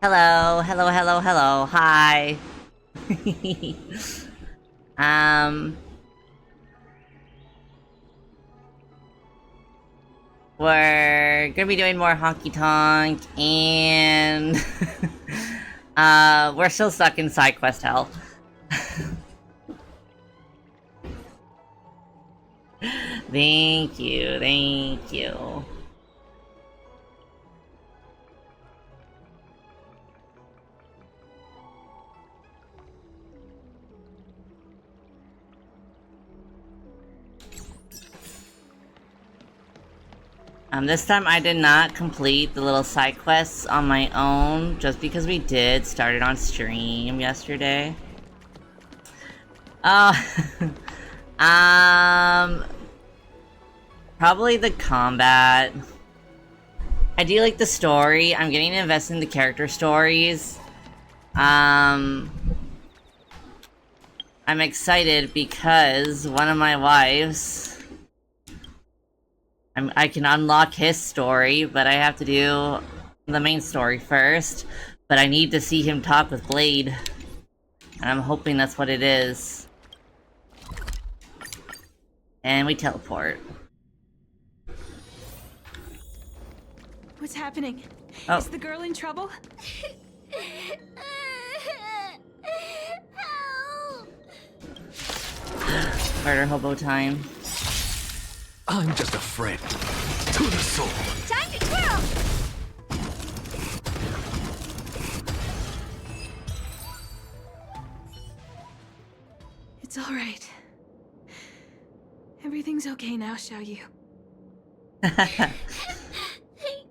Hello, hello, hello, hello, hi. um, we're gonna be doing more honky tonk, and we're still stuck in side quest hell. Thank you, thank you. This time I did not complete the little side quests on my own, just because we did start it on stream yesterday. Um, probably the combat. I do like the story. I'm getting to invest in the character stories. I'm excited because one of my wives, I can unlock his story, but I have to do the main story first. But I need to see him talk with Blade, and I'm hoping that's what it is. And we teleport. What's happening? Oh. Is the girl in trouble? Help! Murder hobo time. I'm just a friend to the soul. Time to twirl! It's all right. Everything's okay now, Xiaoyu. Thank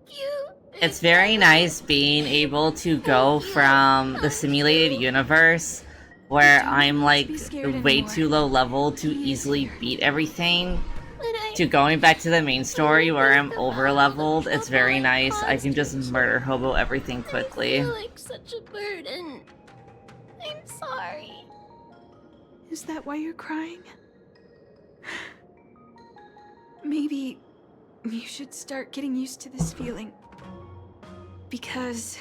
you. It's very nice being able to go from the simulated universe where I'm like way too low level to easily beat everything, to going back to the main story where I'm over leveled. It's very nice. I can just murder hobo everything quickly. I feel like such a burden. I'm sorry. Is that why you're crying? Maybe you should start getting used to this feeling. Because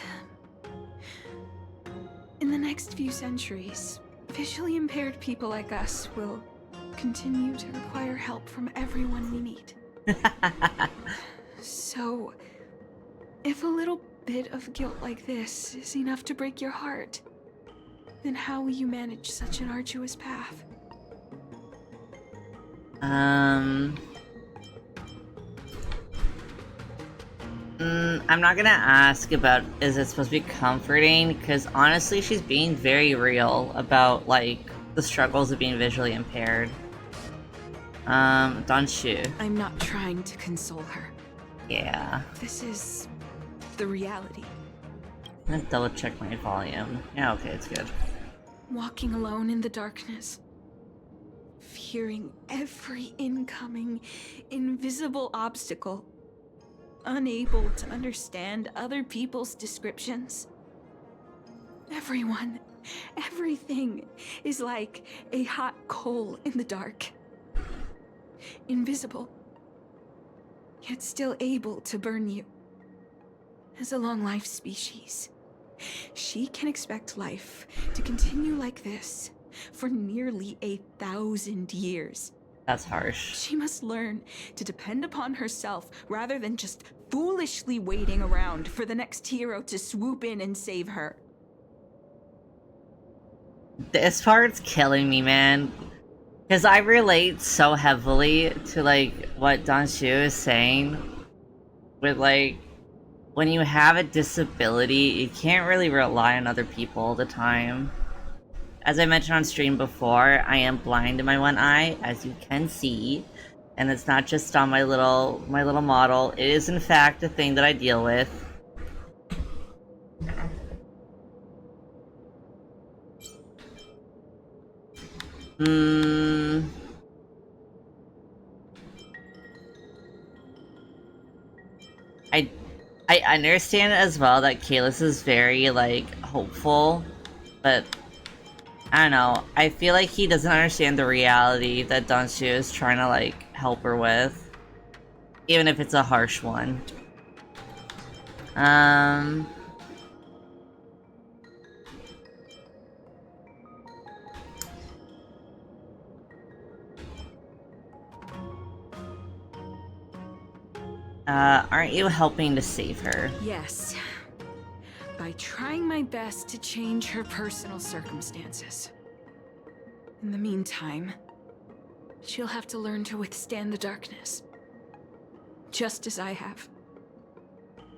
in the next few centuries, visually impaired people like us will continue to require help from everyone we meet. So, if a little bit of guilt like this is enough to break your heart, then how will you manage such an arduous path? I'm not gonna ask about is it supposed to be comforting, because honestly she's being very real about like the struggles of being visually impaired. Donshu. I'm not trying to console her. Yeah. This is the reality. I'm gonna double check my volume. Yeah, okay, it's good. Walking alone in the darkness. Fearing every incoming, invisible obstacle. Unable to understand other people's descriptions. Everyone, everything is like a hot coal in the dark. Invisible, yet still able to burn you. As a long-life species, she can expect life to continue like this for nearly 1,000 years. That's harsh. She must learn to depend upon herself rather than just foolishly waiting around for the next hero to swoop in and save her. This part's killing me, man. Because I relate so heavily to, like, what Donshu is saying. With, like, when you have a disability, you can't really rely on other people all the time. As I mentioned on stream before, I am blind in my one eye, as you can see. And it's not just on my little model. It is, in fact, a thing that I deal with. I understand as well that Kalis is very, like, hopeful, but I don't know. I feel like he doesn't understand the reality that Donshu is trying to, like, help her with. Even if it's a harsh one. Aren't you helping to save her? Yes. By trying my best to change her personal circumstances. In the meantime, she'll have to learn to withstand the darkness. Just as I have.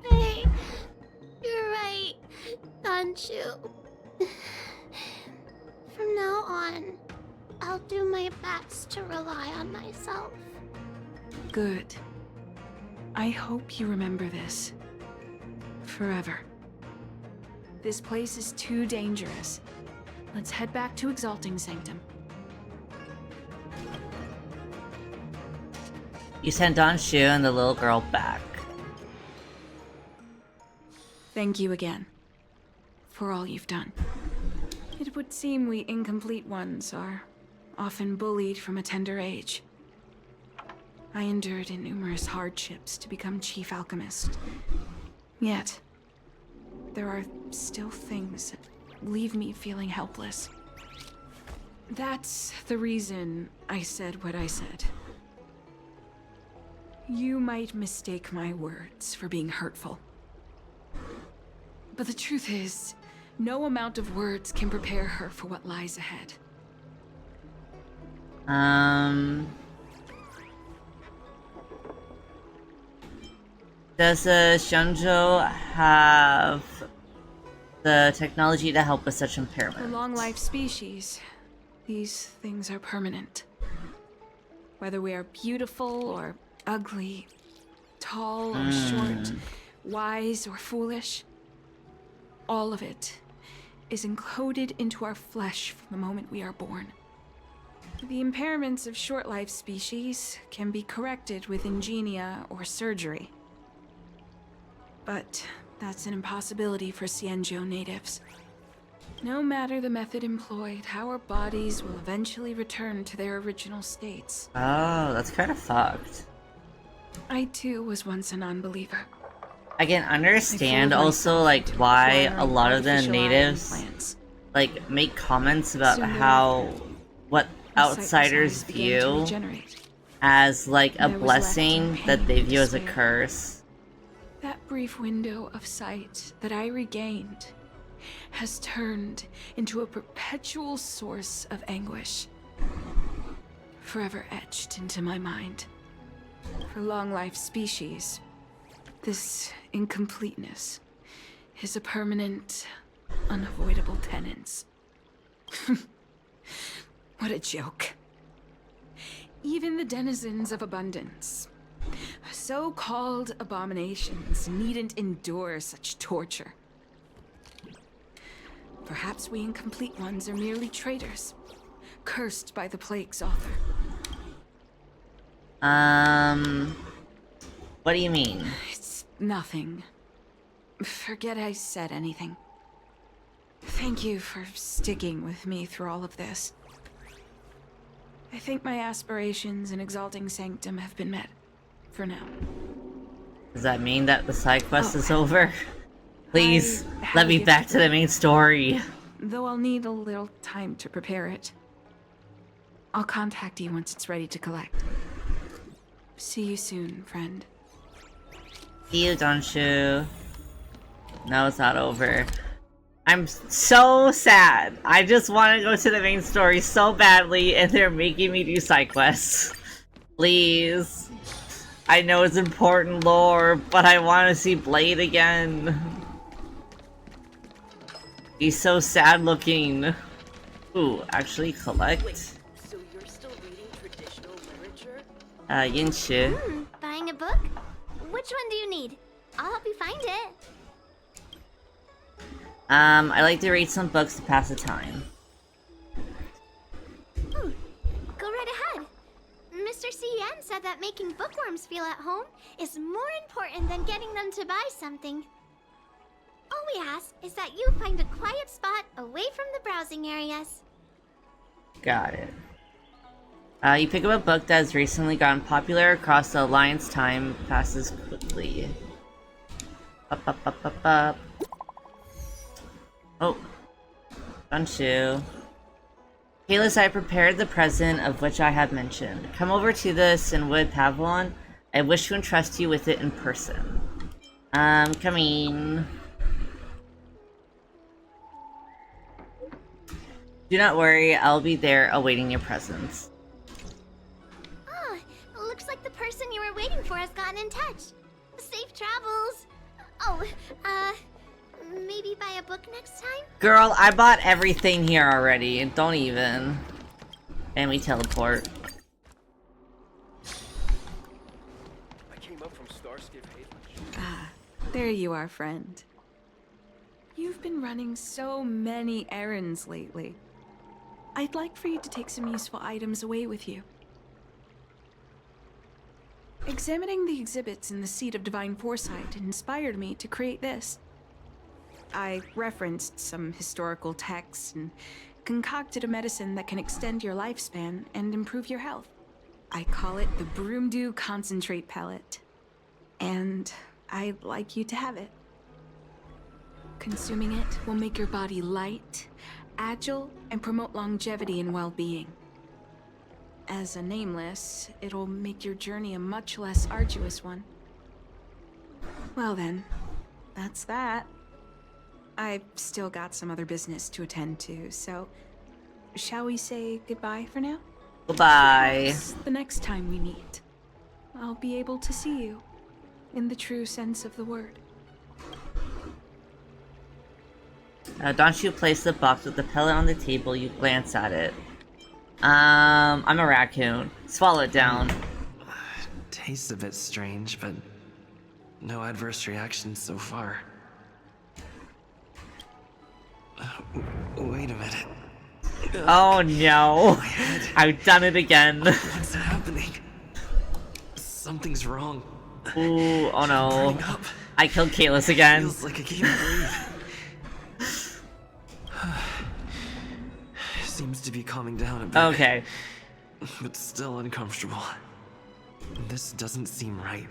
Hey, you're right, Danshu. From now on, I'll do my best to rely on myself. Good. I hope you remember this. Forever. This place is too dangerous. Let's head back to Exalting Sanctum. You sent Danshu and the little girl back. Thank you again. For all you've done. It would seem we incomplete ones are often bullied from a tender age. I endured numerous hardships to become Chief Alchemist. Yet, there are still things that leave me feeling helpless. That's the reason I said what I said. You might mistake my words for being hurtful. But the truth is, no amount of words can prepare her for what lies ahead. Does Shunjo have the technology to help with such impairment? For long-life species, these things are permanent. Whether we are beautiful or ugly, tall or short, wise or foolish, all of it is encoded into our flesh from the moment we are born. The impairments of short-life species can be corrected with ingenia or surgery. But that's an impossibility for Xianzhou natives. No matter the method employed, our bodies will eventually return to their original states. Oh, that's kind of fucked. I too was once a non-believer. I can understand I fooled also myself like into why acquiring a lot of the artificial eye natives implants. like make comments about Soon how what My sightless outsiders eyes began to view regenerate. as like a And I was left in blessing that pain they and view as a despair. curse. That brief window of sight that I regained has turned into a perpetual source of anguish, forever etched into my mind. For long-life species, this incompleteness is a permanent, unavoidable tenance. What a joke. Even the denizens of abundance, so-called abominations, needn't endure such torture. Perhaps we incomplete ones are merely traitors, cursed by the plague's author. What do you mean? It's nothing. Forget I said anything. Thank you for sticking with me through all of this. I think my aspirations in Exalting Sanctum have been met. For now. Does that mean that the side quest Oh. is over? Please, I have let a me gift back for to the you. main story. Though I'll need a little time to prepare it. I'll contact you once it's ready to collect. See you soon, friend. See you, Danshu. No, it's not over. I'm so sad. I just want to go to the main story so badly, and they're making me do side quests. Please. I know it's important lore, but I want to see Blade again. He's so sad looking. Ooh, actually collect. So you're still reading traditional literature? Yinshu. Buying a book? Which one do you need? I'll help you find it. I like to read some books to pass the time. Go right ahead. Mr. CN said that making bookworms feel at home is more important than getting them to buy something. All we ask is that you find a quiet spot away from the browsing areas. Got it. You pick up a book that has recently gotten popular across the Alliance. Time passes quickly. Up, up, up, up, up. Oh. Danshu. Kalis, I prepared the present of which I have mentioned. Come over to the Sinwood Pavilion. I wish to entrust you with it in person. Coming. Do not worry, I'll be there awaiting your presence. Ah, looks like the person you were waiting for has gotten in touch. Safe travels. Oh, maybe buy a book next time? Girl, I bought everything here already. Don't even. And we teleport. I came up from Starscape Haven. Ah, there you are, friend. You've been running so many errands lately. I'd like for you to take some useful items away with you. Examining the exhibits in the Seat of Divine Foresight inspired me to create this. I referenced some historical texts and concocted a medicine that can extend your lifespan and improve your health. I call it the Broomdew Concentrate Pellet. And I'd like you to have it. Consuming it will make your body light, agile, and promote longevity and well-being. As a nameless, it'll make your journey a much less arduous one. Well then, that's that. I've still got some other business to attend to, so shall we say goodbye for now? Goodbye. Perhaps the next time we meet, I'll be able to see you in the true sense of the word. Don't you place the box with the pellet on the table, you glance at it. I'm a raccoon. Swallow it down. Tastes a bit strange, but no adverse reactions so far. Wait a minute. Oh no. I've done it again. What's happening? Something's wrong. Ooh, oh no. Burning up. I killed Kalis again. Feels like I can't breathe. Seems to be calming down a bit. Okay. But still uncomfortable. This doesn't seem right.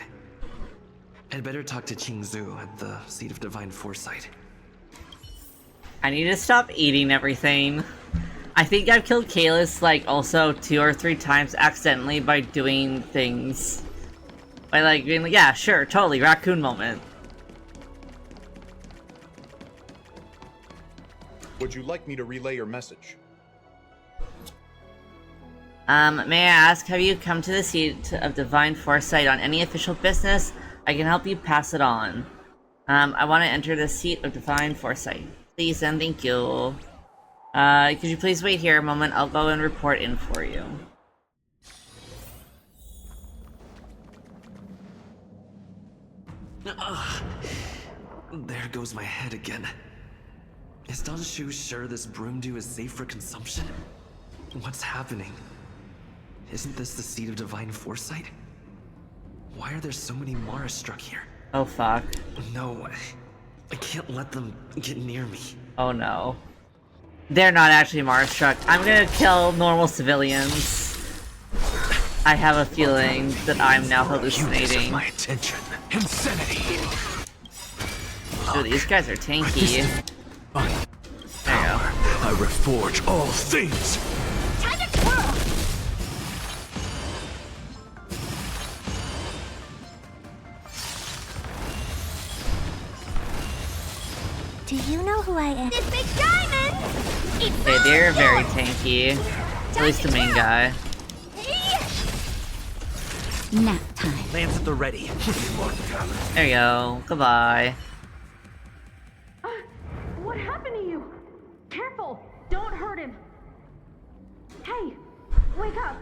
I'd better talk to Qingzu at the Seat of Divine Foresight. I need to stop eating everything. I think I've killed Kalis like also 2 or 3 times accidentally by doing things. By like being like, yeah, sure, totally, raccoon moment. Would you like me to relay your message? May I ask, have you come to the Seat of Divine Foresight on any official business? I can help you pass it on. I want to enter the Seat of Divine Foresight. Please and thank you. Could you please wait here a moment? I'll go and report in for you. There goes my head again. Is Danshu sure this broomdew is safe for consumption? What's happening? Isn't this the Seat of Divine Foresight? Why are there so many Mara struck here? Oh fuck. No, I can't let them get near me. Oh no. They're not actually Mars-struck. I'm gonna kill normal civilians. I have a feeling that I'm now You hallucinating. deserve my attention. Insanity. Ooh, these guys are tanky. My There you power. I reforge all things. Time to twirl! Do you know who I am? This big diamond! It's Okay, they're all very yours! tanky. At Time least to the main twirl. guy. Nap time. Lance at the ready. There you go. Goodbye. What happened to you? Careful! Don't hurt him! Hey! Wake up!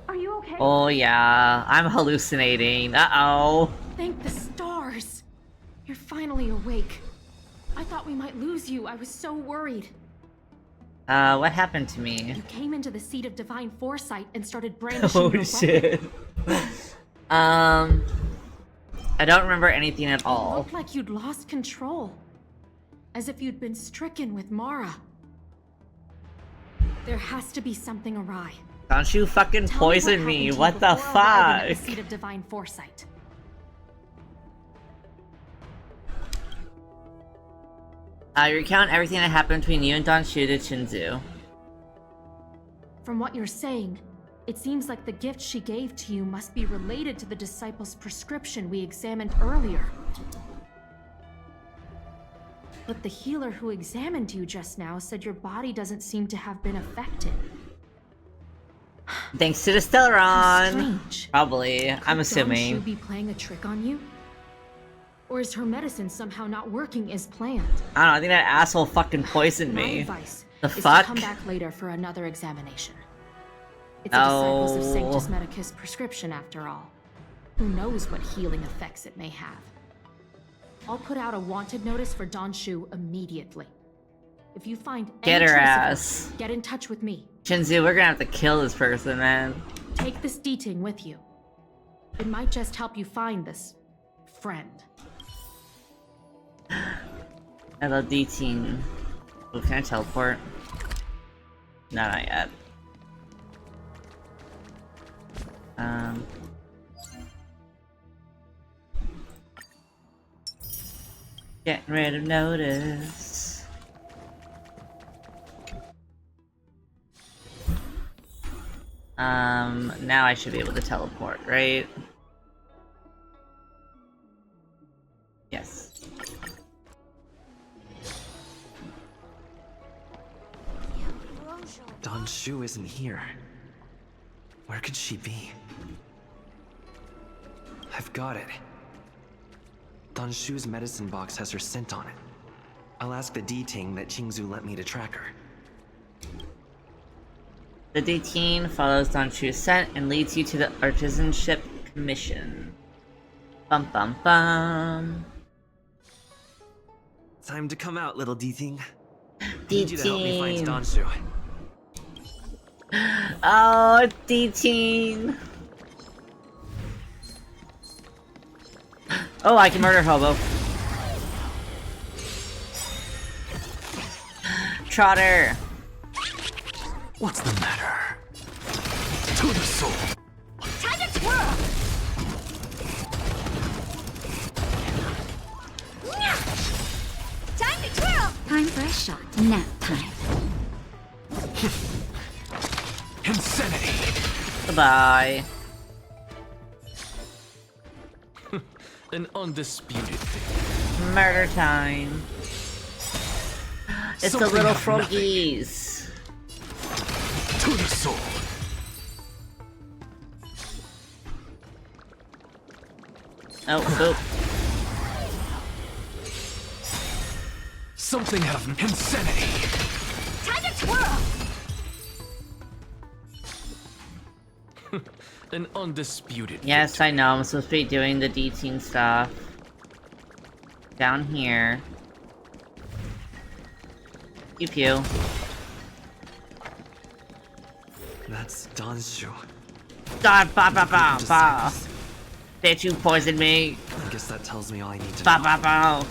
Are you okay? Oh yeah, I'm hallucinating. Uh-oh. Thank the stars! You're finally awake. I thought we might lose you. I was so worried. What happened to me? You came into the Seat of Divine Foresight and started brandishing Oh your shit. I don't remember anything at weapon. It all. looked like you'd lost control. As if you'd been stricken with Mara. There has to be something awry. Don't you fucking Tell me what poison happened me. to you What the before arriving at the fuck? Seat of Divine Foresight. Recount everything that happened between you and Danshu to Chinzu. From what you're saying, It seems like the gift she gave to you must be related to the disciple's prescription we examined earlier. But the healer who examined you just now said your body doesn't seem to have been affected. Thanks to the Stellaron. Strange. Probably. I'm Could assuming. Danshu be playing a trick on you? Or is her medicine somehow not working as planned? I don't know, I think that asshole fucking poisoned My me. advice The is fuck? to come back later for another examination. It's a Disciples of Sanctus Medicus prescription after all. Who knows what healing effects it may have. I'll put out a wanted notice for Danshu immediately. If you find Get any her trace of ass. get in touch with me. Shinzu, we're gonna have to kill this person, man. Take this D-Ting with you. It might just help you find this friend. I love D-Team. Oh, can I teleport? No, not yet. Getting rid of notice. Now I should be able to teleport, right? Yes. Danshu isn't here. Where could she be? I've got it. Danshu's medicine box has her scent on it. I'll ask the D-Ting that Qingzu let me to track her. The D-Team follows Danshu's scent and leads you to the Artisanship Commission. Bum bum bum. Time to come out, little D-Ting. D-Team. Need you to help me find Danshu. Oh, D-Team. Oh, I can murder Hobo. Trotter. What's the matter? To the soul. Time to twirl! Time to twirl! Time for a shot. Nap time. Insanity. Goodbye. An undisputed thing. Murder time. It's the Something little out of nothing. froggies. To the soul. Oh, boop. Something out of insanity. Time to twirl! An undisputed Yes, I know. I'm supposed to be doing the D-Team stuff. Down here. Pew pew. That's Danshu. God, ba ba ba Just ba. seconds. Bitch, you poisoned me. I guess that tells me all I need to Ba know. ba ba.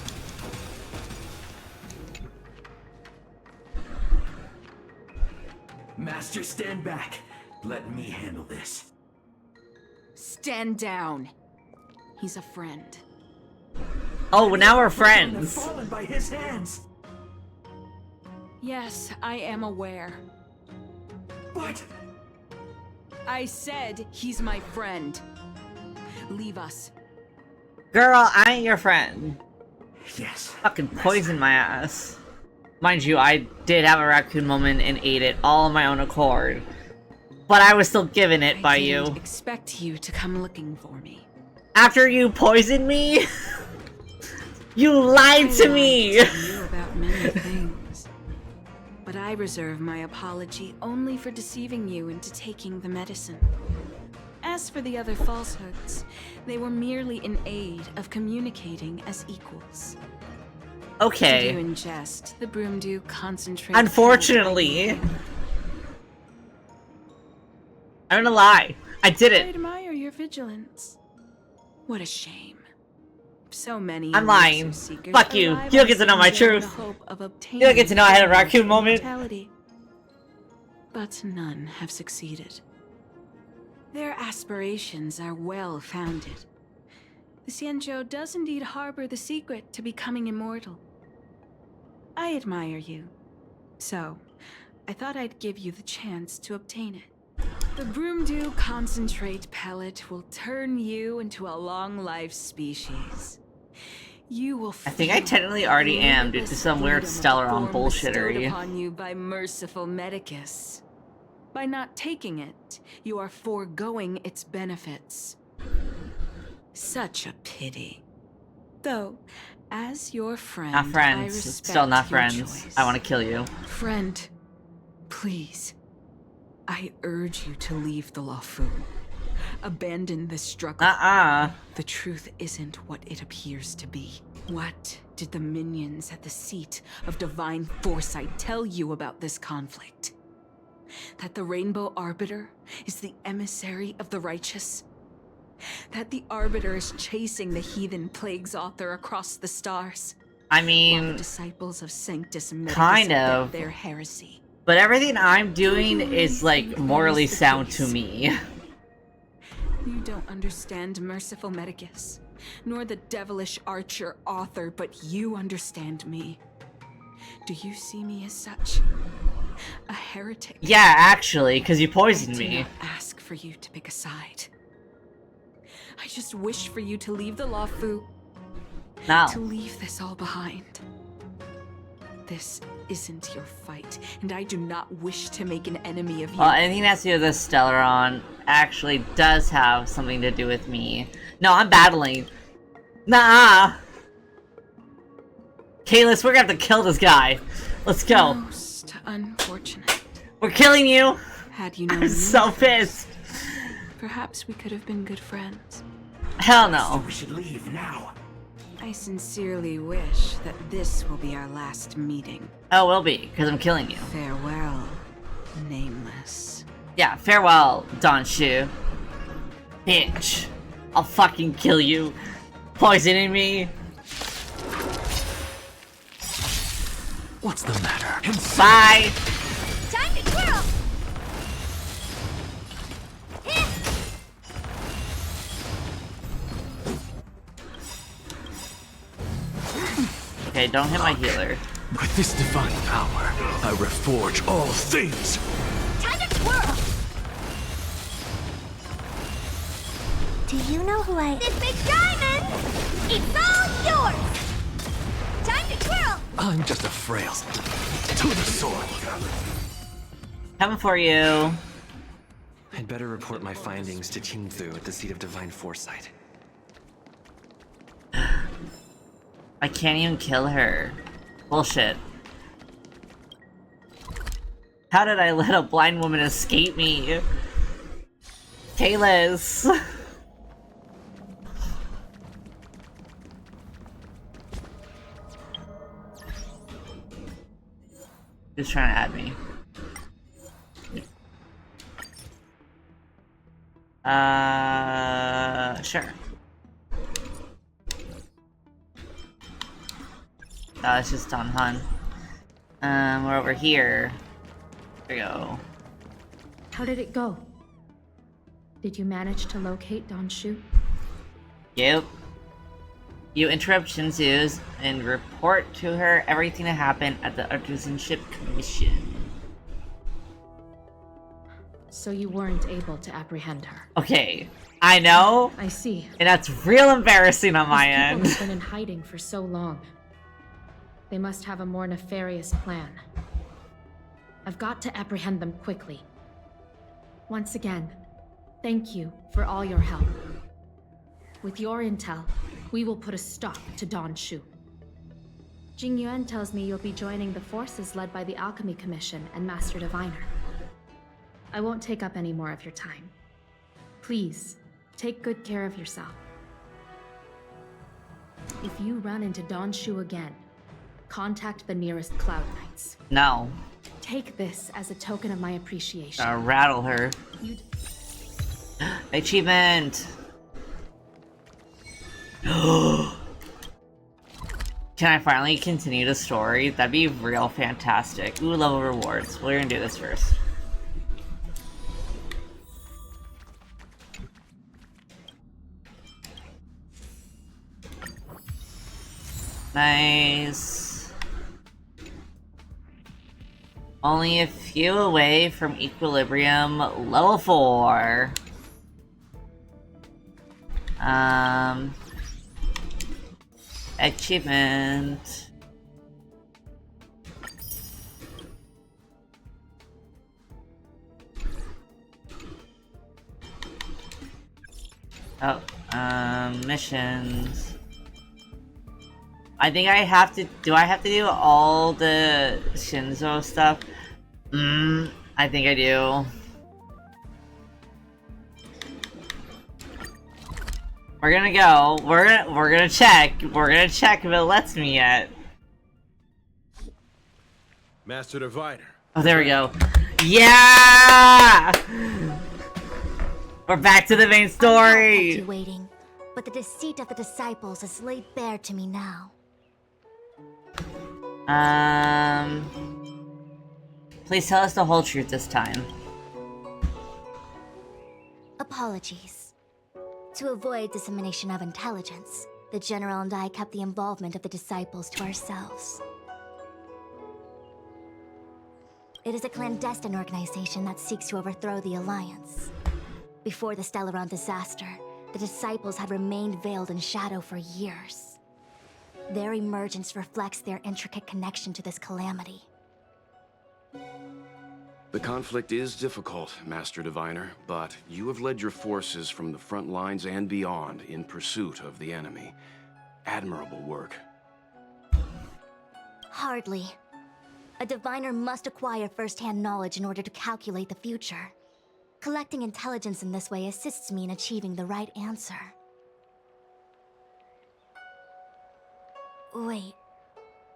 Master, stand back. Let me handle this. Stand down. He's a friend. Oh, now we're Have friends. fallen by his hands. Yes, I am aware. But I said he's my friend. Leave us. Girl, I ain't your friend. yes, Fucking poison my ass. Mind you, I did have a raccoon moment and ate it all on my own accord. But I was still given it by I you. didn't expect you to come looking for me. After you poisoned me? You lied to me! I lied to you about many things. But I reserve my apology only for deceiving you into taking the medicine. As for the other falsehoods, they were merely in aid of communicating as equals. Did you Okay. ingest the broomdew concentrate? Unfortunately. I'm gonna lie. I did I it. admire your vigilance. What a shame. So many I'm lying. elixir seekers Fuck you. arrive You don't on get to know my Sanjo in the truth. hope of You don't get to know I had a raccoon moment. immortality. But none have succeeded. Their aspirations are well founded. The Xianzhou does indeed harbor the secret to becoming immortal. I admire you. So, I thought I'd give you the chance to obtain it. The Broomdew concentrate pellet will turn you into a long-life species. You will I think I technically already am due to some weird Stellaron bullshittery. upon you by merciful Medicus. By not taking it, you are foregoing its benefits. Such a pity. Though, as your friend, Not I friends. respect Still not your friends. choice. I want to kill you. Friend, please. I urge you to leave the Lawfu. Abandon this struggle. The truth isn't what it appears to be. What did the minions at the seat of divine foresight tell you about this conflict? That the Rainbow Arbiter is the emissary of the righteous? That the Arbiter is chasing the heathen plagues author across the stars? I While mean, the disciples of Sanctus Medicus kind abet of. their heresy. But everything I'm doing is like morally sound to me. You don't understand merciful Medicus, nor the devilish archer author, but you understand me. Do you see me as such? A heretic? Yeah, actually, because you poisoned I do me. not ask for you to pick a side. I just wish for you to leave the Lawfu. No. To leave this all behind. This isn't your fight, and I do not wish to make an enemy of you. Well, anything that has to do with this Stellaron actually does have something to do with me. No, I'm battling. Nah. Kalis, we're gonna have to kill this guy. Let's go. Most unfortunate. We're killing you. Had you known I'm me so first, pissed. perhaps we could have been good friends. Hell no. We should leave now. I sincerely wish that this will be our last meeting. Oh, will be, because I'm killing you. Farewell, Nameless. Yeah, farewell, Don Shu. Bitch. I'll fucking kill you. Poisoning me. What's the matter? Bye. Time to twirl! Okay, don't hit my healer. With this divine power, I reforge all things. Time to twirl! Do you know who I... This big diamond! It's all yours! Time to twirl! I'm just a frail. To the sword. Coming for you. I'd better report my findings to Qingzu at the seat of divine foresight. I can't even kill her. Bullshit. How did I let a blind woman escape me? Kalis! Just trying to add me. Sure. It's just Don Han. We're over here. There we go. How did it go? Did you manage to locate Don Shu? Yep. You interrupt Shinzu's and report to her everything that happened at the Artisanship Commission. So you weren't able to apprehend her. Okay, I know, I see. and that's real embarrassing on my These people end. have been in hiding for so long. They must have a more nefarious plan. I've got to apprehend them quickly. Once again, thank you for all your help. With your intel, we will put a stop to Don Shu. Jing Yuan tells me you'll be joining the forces led by the Alchemy Commission and Master Diviner. I won't take up any more of your time. Please, take good care of yourself. If you run into Don Shu again, contact the nearest Cloud Knights. No. Take this as a token of my appreciation. Gotta rattle her. Achievement! Can I finally continue the story? That'd be real fantastic. Ooh, level rewards. We're gonna do this first. Nice. Only a few away from equilibrium, level 4. Achievement. Oh, missions. I think I have to, do I have to do all the Shinzo stuff? I think I do. We're gonna go, we're gonna check if it lets me yet. Master Diviner. Oh, there we go. Yeah! We're back to the main story! You waiting, but the deceit of the disciples is laid bare to me now. Please tell us the whole truth this time. Apologies. To avoid dissemination of intelligence, the General and I kept the involvement of the disciples to ourselves. It is a clandestine organization that seeks to overthrow the Alliance. Before the Stellaron disaster, the disciples had remained veiled in shadow for years. Their emergence reflects their intricate connection to this calamity. The conflict is difficult, Master Diviner, but you have led your forces from the front lines and beyond in pursuit of the enemy. Admirable work. Hardly. A diviner must acquire first-hand knowledge in order to calculate the future. Collecting intelligence in this way assists me in achieving the right answer. Wait,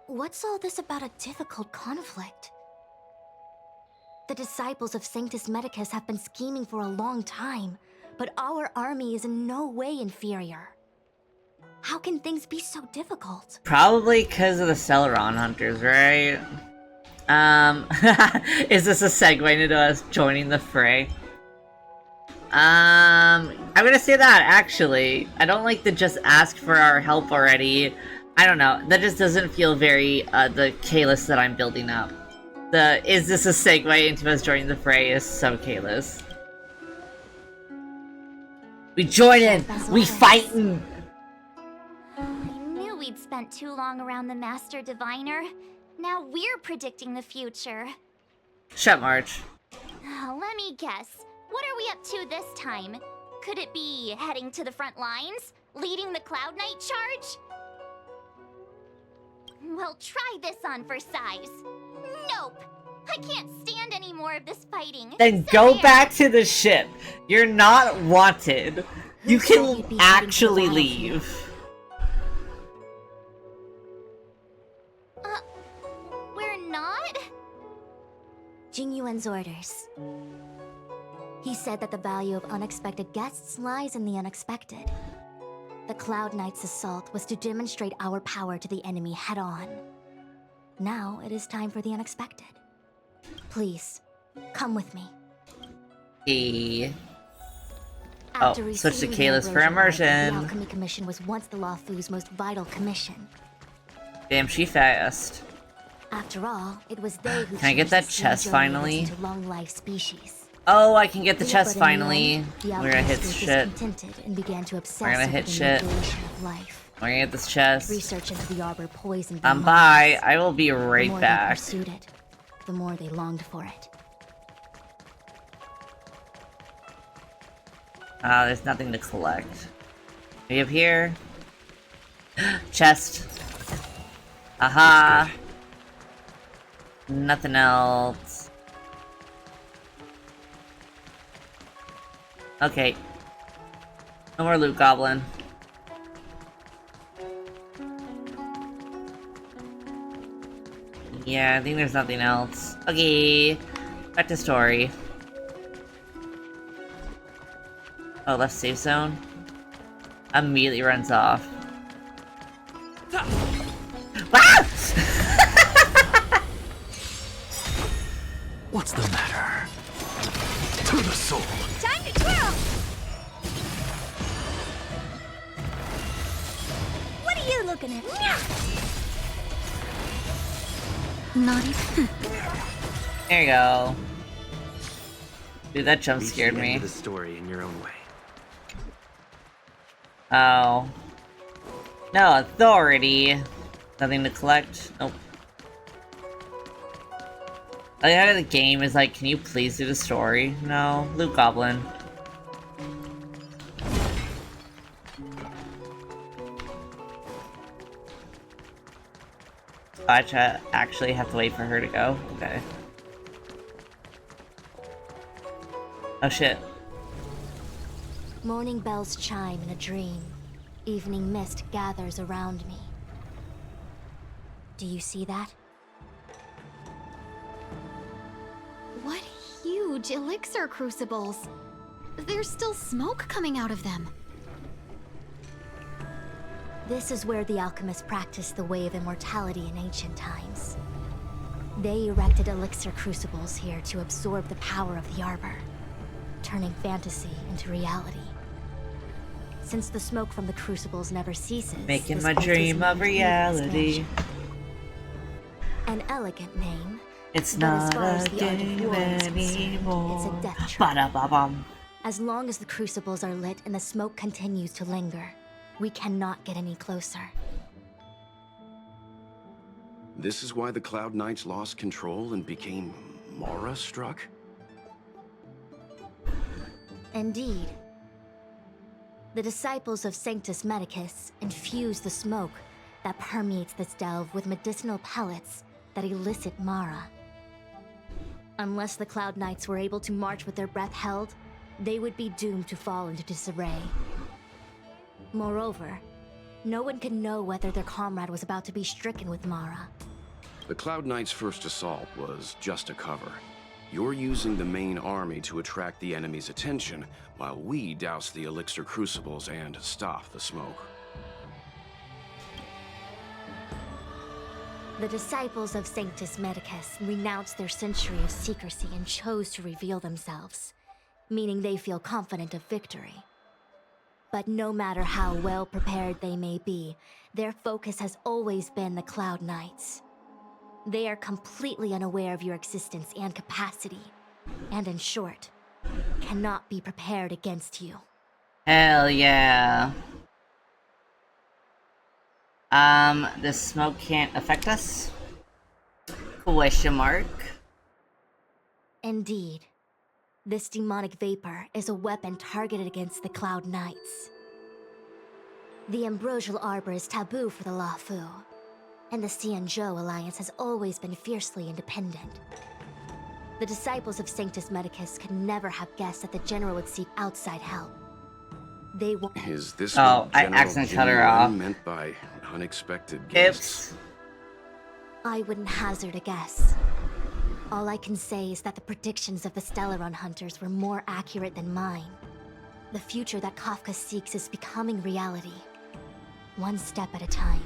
what's all this about a difficult conflict? The disciples of Sanctus Medicus have been scheming for a long time, but our army is in no way inferior. How can things be so difficult? Probably because of the Celeron hunters, right? Is this a segue into us joining the fray? I'm gonna say that, actually. I don't like to just ask for our help already. I don't know, that just doesn't feel very, the Kalis that I'm building up. The, is this a segue into us joining the fray is so Kalis. We joining! We fighting! I knew we'd spent too long around the Master Diviner. Now we're predicting the future. Shut March. Let me guess. What are we up to this time? Could it be heading to the front lines? Leading the Cloud Knight charge? Well, try this on for size. Nope! I can't stand any more of this fighting. Then go back to the ship. You're not wanted. You can actually leave. We're not? Jingyuan's orders. He said that the value of unexpected guests lies in the unexpected. The Cloud Knight's assault was to demonstrate our power to the enemy head-on. Now it is time for the unexpected. Please, come with me. Oh, switch to Kalis for immersion. The Alchemy Commission was once the Luofu's most vital commission. Damn, she fast. After all, it was they who Can I get that chest finally? into long-life species. Oh, I can get the chest But in the finally. end, the We're gonna hit Alchemists grew shit. discontented and began to obsess We're gonna over hit the shit. mutilation of life. We're gonna get this chest. Research into the arbor poisoned their minds. Bye. I will be The right more back. they pursued it, the more they longed for it. There's nothing to collect. Are you up here? Chest. Aha. Nothing else. Okay. No more loot goblin. Yeah, I think there's nothing else. Okay. Back to story. Oh, left safe zone. Immediately runs off. Ah! What's the matter? To the soul. Time to twirl! What are you looking at? Not even. There you go. Dude, that jump Reach scared the end me. of the story in your own way. Oh. No authority. Nothing to collect. Nope. I like how the game is like, can you please do the story? No. Loot Goblin. I actually have to wait for her to go? Okay. Oh shit. Morning bells chime in a dream. Evening mist gathers around me. Do you see that? What huge elixir crucibles! There's still smoke coming out of them. This is where the alchemists practiced the way of immortality in ancient times. They erected elixir crucibles here to absorb the power of the arbor, turning fantasy into reality. Since the smoke from the crucibles never ceases, Making this my place is dream a named for reality. expansion. An elegant name. It's but as not far as a the art of game war is concerned, anymore. it's a death trap. Ba-da-ba-bum. As long as the crucibles are lit and the smoke continues to linger, we cannot get any closer. This is why the Cloud Knights lost control and became Mara-struck? Indeed. The disciples of Sanctus Medicus infuse the smoke that permeates this delve with medicinal pellets that elicit Mara. Unless the Cloud Knights were able to march with their breath held, they would be doomed to fall into disarray. Moreover, no one could know whether their comrade was about to be stricken with Mara. The Cloud Knights' first assault was just a cover. You're using the main army to attract the enemy's attention, while we douse the elixir crucibles and stop the smoke. The disciples of Sanctus Medicus renounced their century of secrecy and chose to reveal themselves, meaning they feel confident of victory. But no matter how well prepared they may be, their focus has always been the Cloud Knights. They are completely unaware of your existence and capacity, and in short, cannot be prepared against you. Hell yeah. This smoke can't affect us? Question mark. Indeed. This demonic vapor is a weapon targeted against the Cloud Knights. The ambrosial arbor is taboo for the Luofu, and the Xianzhou alliance has always been fiercely independent. The disciples of Sanctus Medicus could never have guessed that the general would seek outside help. They will— Is this Oh, what I General accidentally cut her Jin off. Wen meant by unexpected guests? Oops. I wouldn't hazard a guess. All I can say is that the predictions of the Stellaron hunters were more accurate than mine. The future that Kafka seeks is becoming reality, one step at a time.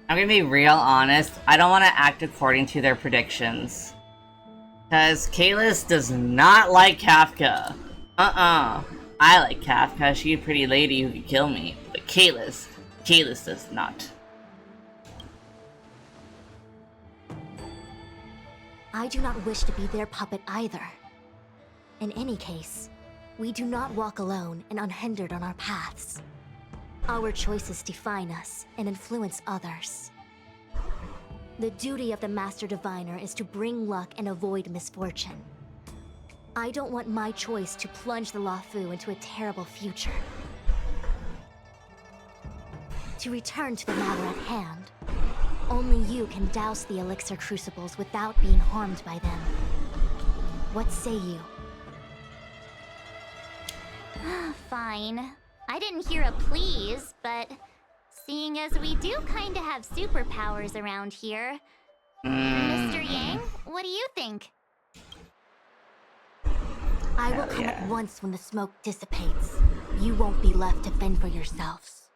I'm gonna be real honest. I don't want to act according to their predictions. Because Kalis does not like Kafka. I like Kafka. She's a pretty lady who could kill me. But Kalis does not. I do not wish to be their puppet either. In any case, we do not walk alone and unhindered on our paths. Our choices define us and influence others. The duty of the Master Diviner is to bring luck and avoid misfortune. I don't want my choice to plunge the Luofu into a terrible future. To return to the matter at hand, only you can douse the elixir crucibles without being harmed by them. What say you? Fine. I didn't hear a please, but seeing as we do kinda have superpowers around here, Mr. Yang, what do you think? I will come at once when the smoke dissipates. You won't be left to fend for yourselves.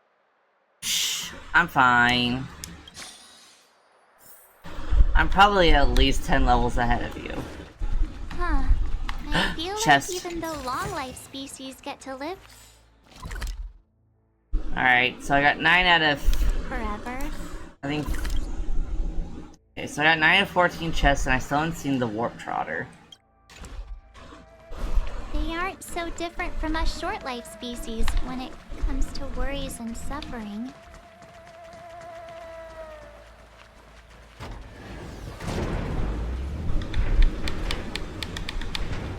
Shh, I'm fine. I'm probably at least 10 levels ahead of you. Huh. I feel Chest. like even though long life species get to live Alright, so I got 9 out of... forever. I think... Okay, so I got 9 out of 14 chests, and I still haven't seen the Warp Trotter. They aren't so different from us short life species when it comes to worries and suffering.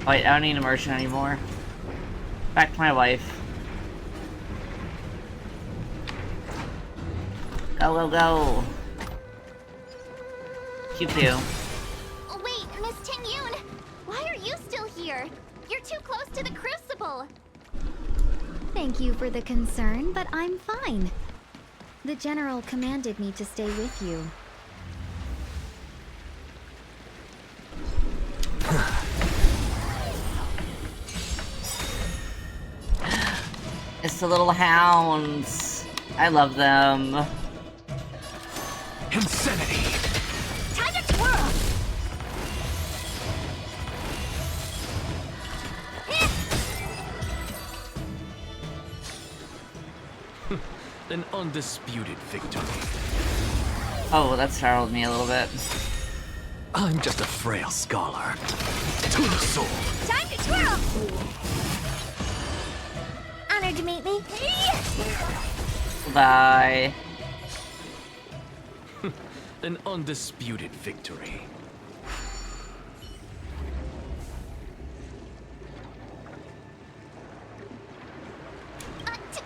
Wait, I don't need immersion anymore. Back to my wife. Go, go, go! Pew pew. Oh, wait, Miss Ting-Yun! Why are you still here? You're too close to the Crucible! Thank you for the concern, but I'm fine. The General commanded me to stay with you. It's the little hounds. I love them. Insanity! Time to twirl! An undisputed victory. Oh, that startled me a little bit. I'm just a frail scholar. To the soul. Time to twirl! Honored to meet me. Bye. An undisputed victory.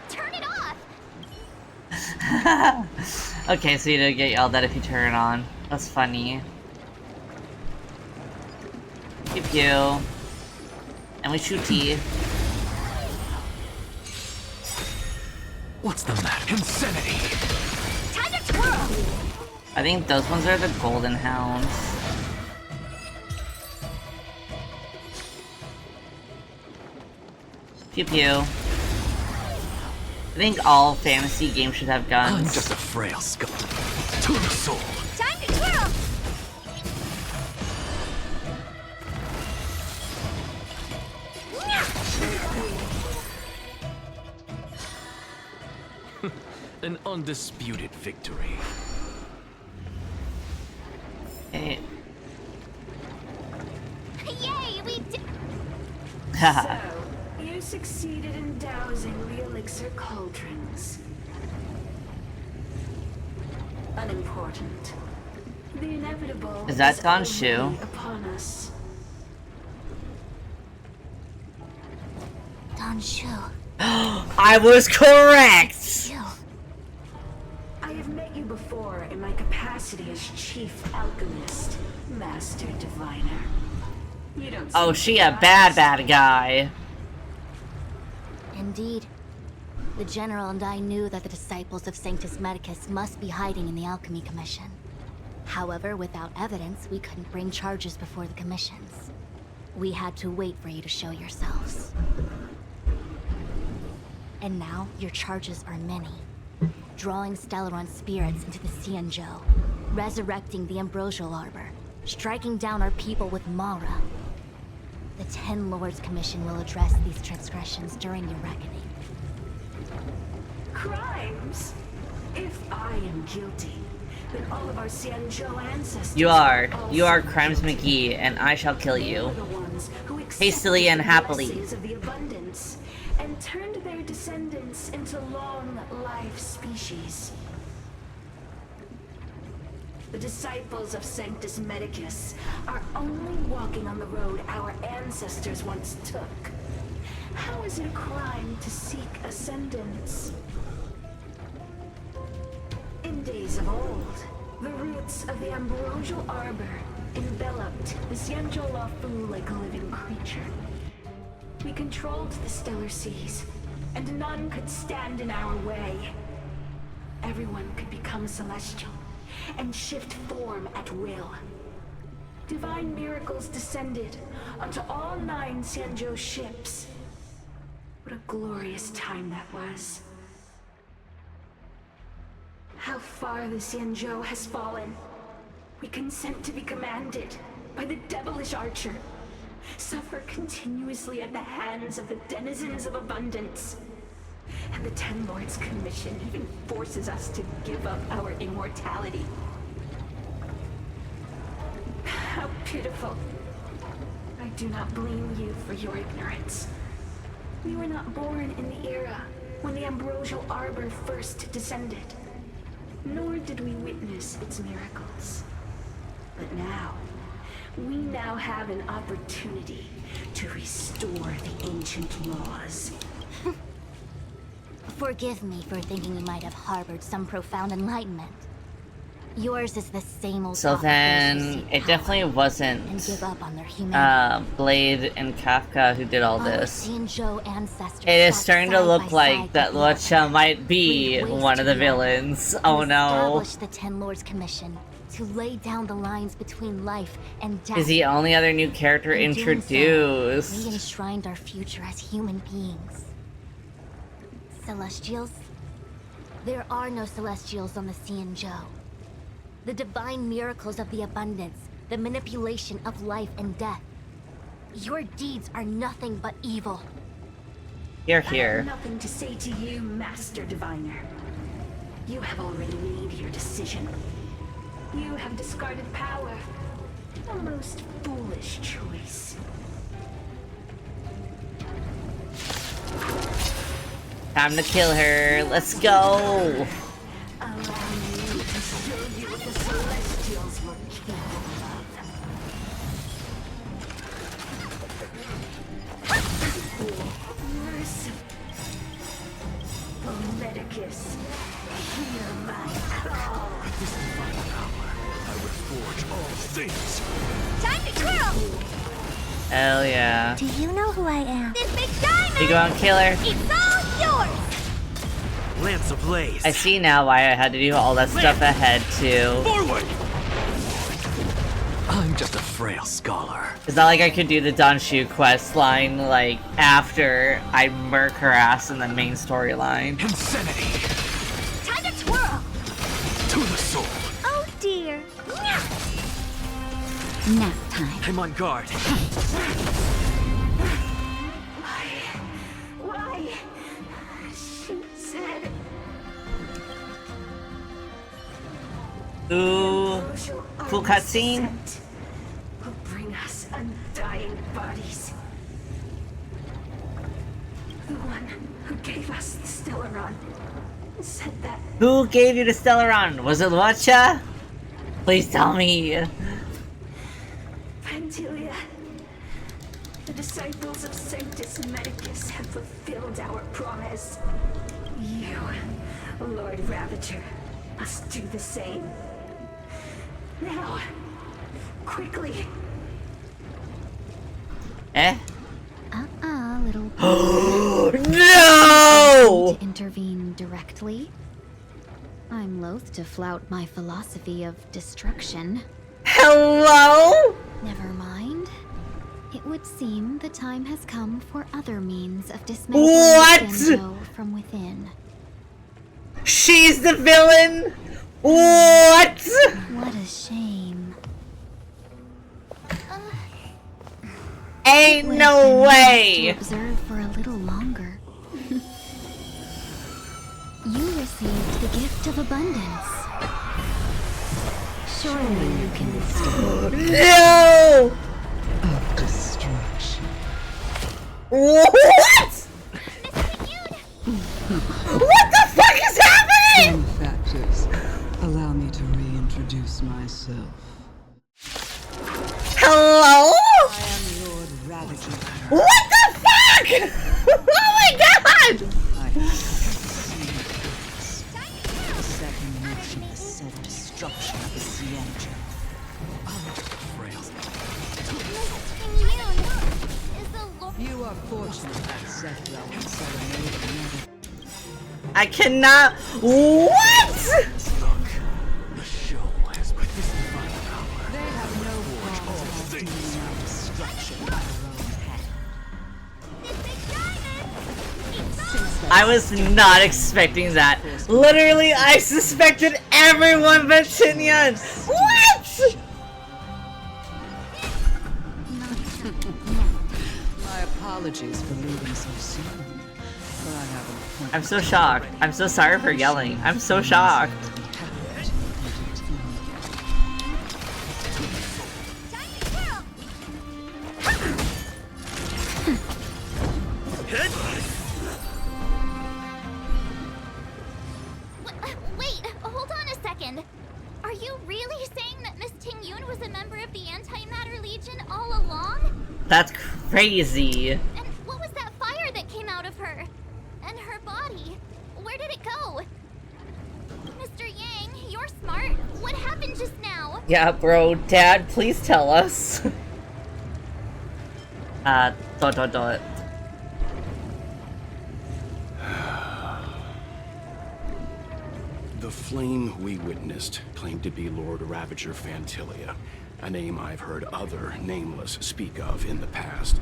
Turn it off! Okay, so you don't get yelled at if you turn it on. That's funny. Pew pew. And we shoot T. What's the matter? Insanity! Time to twirl! I think those ones are the golden hounds. Pew pew. I think all fantasy games should have guns. I'm just a frail scholar. To the soul. Time to twirl! An undisputed victory. Hey. Yay, we did. So, you succeeded in dousing the elixir cauldrons. Unimportant. The inevitable Is that Don already Shu? upon us. Don Shu. I was correct! I have met you before in my capacity as chief alchemist, master diviner. You don't Oh, seem she a bad guy. Indeed. The General and I knew that the disciples of Sanctus Medicus must be hiding in the Alchemy Commission. However, without evidence, we couldn't bring charges before the commissions. We had to wait for you to show yourselves. And now, your charges are many. Drawing Stellaron spirits into the Xianzhou, resurrecting the Ambrosial Arbor, striking down our people with Mara. The Ten Lords Commission will address these transgressions during your reckoning. crimes. If I am guilty, then all of our Xianzhou ancestors You are also Crimes guilty. McGee, and I shall kill They you. were the ones who Hastily accepted and the happily. blessings of the abundance and turned their descendants into long-life species. The disciples of Sanctus Medicus are only walking on the road our ancestors once took. How is it a crime to seek ascendance? In days of old, the roots of the Ambrosial Arbor enveloped the Xianzhou Lafu like a living creature. We controlled the stellar seas, and none could stand in our way. Everyone could become celestial and shift form at will. Divine miracles descended onto all 9 Xianzhou ships. What a glorious time that was. How far the Xianzhou has fallen. We consent to be commanded by the devilish archer, suffer continuously at the hands of the denizens of abundance. And the Ten Lords' Commission even forces us to give up our immortality. How pitiful. I do not blame you for your ignorance. We were not born in the era when the Ambrosial Arbor first descended, nor did we witness its miracles. But now, we now have an opportunity to restore the ancient laws. Forgive me for thinking you might have harbored some profound enlightenment. Yours is the same old. So then, it definitely wasn't and give up on their humanity. Blade and Kafka who did all Our this. Shinjo ancestors It is fought starting to side look by like side that with the Lucha might be Laid waste one of the to villains. and Oh no. established the Ten Lords Commission to lay down the lines between life and death. Is the only other new character In doing so, introduced. we enshrined our future as human beings. Celestials? There are no Celestials on the Shinjo. The divine miracles of the abundance, the manipulation of life and death. Your deeds are nothing but evil. You're I have here. nothing to say to you, Master Diviner. You have already made your decision. You have discarded power. A most foolish choice. Time to kill her. Let's go. Allow me to show you what the Celestials were capable of. Mercy. Medicus, hear my call. With this divine power, I would forge all things. Time to twirl! Hell yeah. Do you know who I am? This big diamond! You go and kill her. It's all yours! Lance ablaze. I see now why I had to do all that stuff ahead too. Forward! I'm just a frail scholar. It's not like I could do the Danshu quest line like after I murk her ass in the main storyline. Insanity! Time to twirl! To the soul! Oh dear! Nap time. I'm on guard. Why? She said Ooh, cool cutscene. will bring us undying bodies. The one who gave us the Stellaron said that Who gave you the Stellaron? Was it Lucha? Please tell me. Pantilia. The disciples of Sanctus Medicus have fulfilled our promise. You, Lord Ravager, must do the same. Now, quickly. Eh? Little. No! To intervene directly. I'm loath to flout my philosophy of destruction. Hello? Never mind. It would seem the time has come for other means of dismantling What? Shinjo from within. She's the villain? What? What a shame. Ain't Would no have been nice way. to observe for a little longer. You received the gift of abundance. Surely you can withstand. No! Of destruction. What? What the fuck is happening? Benefactors, allow me to reintroduce myself. Hello? I am Lord Ravager. What the fuck? Oh my god! I have secrets. Set in motion the self-destruction of the Shinjo. I'm just a frail. You are fortunate that Sephiroth and Serenade never. I cannot. What? Look, the show has with this divine power. They have no Forge all qualms things. dealing out destruction by their own hand. I was not expecting that. Literally, I suspected everyone but Shinyan. What? Apologies for leaving so soon, but I have an appointment. I'm so shocked. I'm so sorry for yelling. I'm so shocked. Wait, hold on a second. Are you really saying that Miss Ting Yun was a member of the Antimatter Legion all along? That's crazy. And what was that fire that came out of her? And her body? Where did it go? Mr. Yang, you're smart. What happened just now? Yeah, bro. Dad, please tell us. Dot. The flame we witnessed claimed to be Lord Ravager Fantilia, a name I've heard other Nameless speak of in the past.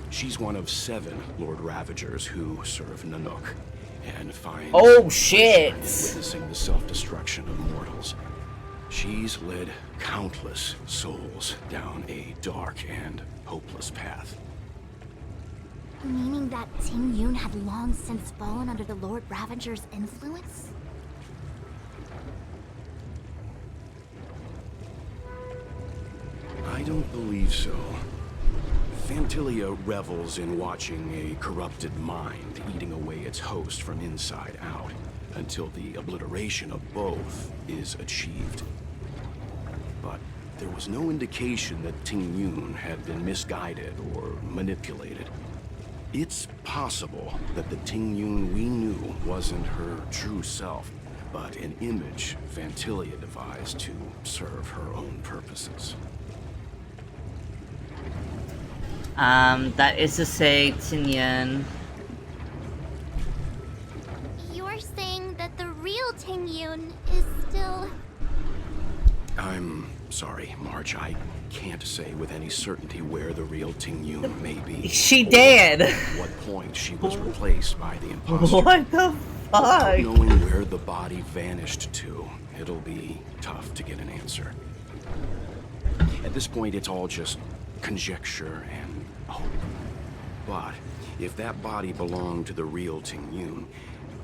She's one of 7 Lord Ravagers who serve Nanook, and finds oh shit! Witnessing the self-destruction of mortals. She's led countless souls down a dark and hopeless path. Meaning that Ting Yun had long since fallen under the Lord Ravager's influence? I don't believe so. Fantilia revels in watching a corrupted mind eating away its host from inside out, until the obliteration of both is achieved. But there was no indication that Ting Yun had been misguided or manipulated. It's possible that the Ting Yun we knew wasn't her true self, but an image Fantilia devised to serve her own purposes. That is to say, Ting Yun. You're saying that the real Ting Yun is still... I'm sorry, March. I can't say with any certainty where the real Ting Yun may be. She did! At what point she was replaced by the imposter. What the fuck? Knowing where the body vanished to, it'll be tough to get an answer. At this point, it's all just conjecture and hope. But if that body belonged to the real Ting Yun,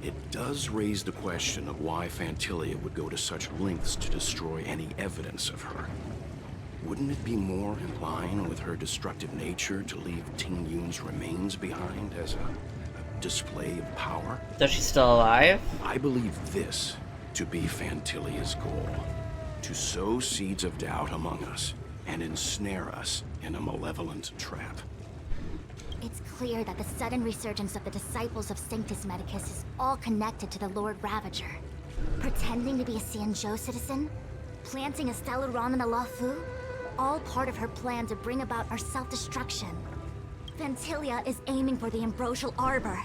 it does raise the question of why Fantilia would go to such lengths to destroy any evidence of her. Wouldn't it be more in line with her destructive nature to leave Ting Yun's remains behind as a display of power? Is she still alive? I believe this to be Fantilia's goal. To sow seeds of doubt among us and ensnare us in a malevolent trap. It's clear that the sudden resurgence of the disciples of Sanctus Medicus is all connected to the Lord Ravager. Pretending to be a Xianzhou citizen? Planting a Stellaron in the Luofu? All part of her plan to bring about our self-destruction. Fantilia is aiming for the Ambrosial Arbor.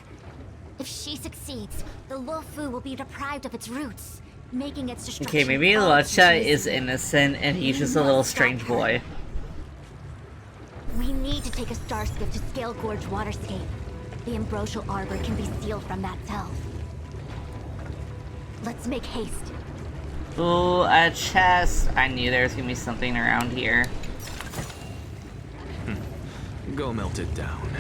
If she succeeds, the Luofu will be deprived of its roots, making its destruction... Okay, maybe Lucha is innocent and he's just a little strange boy. We need to take a star skiff to Scale Gorge Waterscape. The Ambrosial Arbor can be sealed from that delve. Let's make haste. Ooh, a chest. I knew there was gonna be something around here. Go melt it down.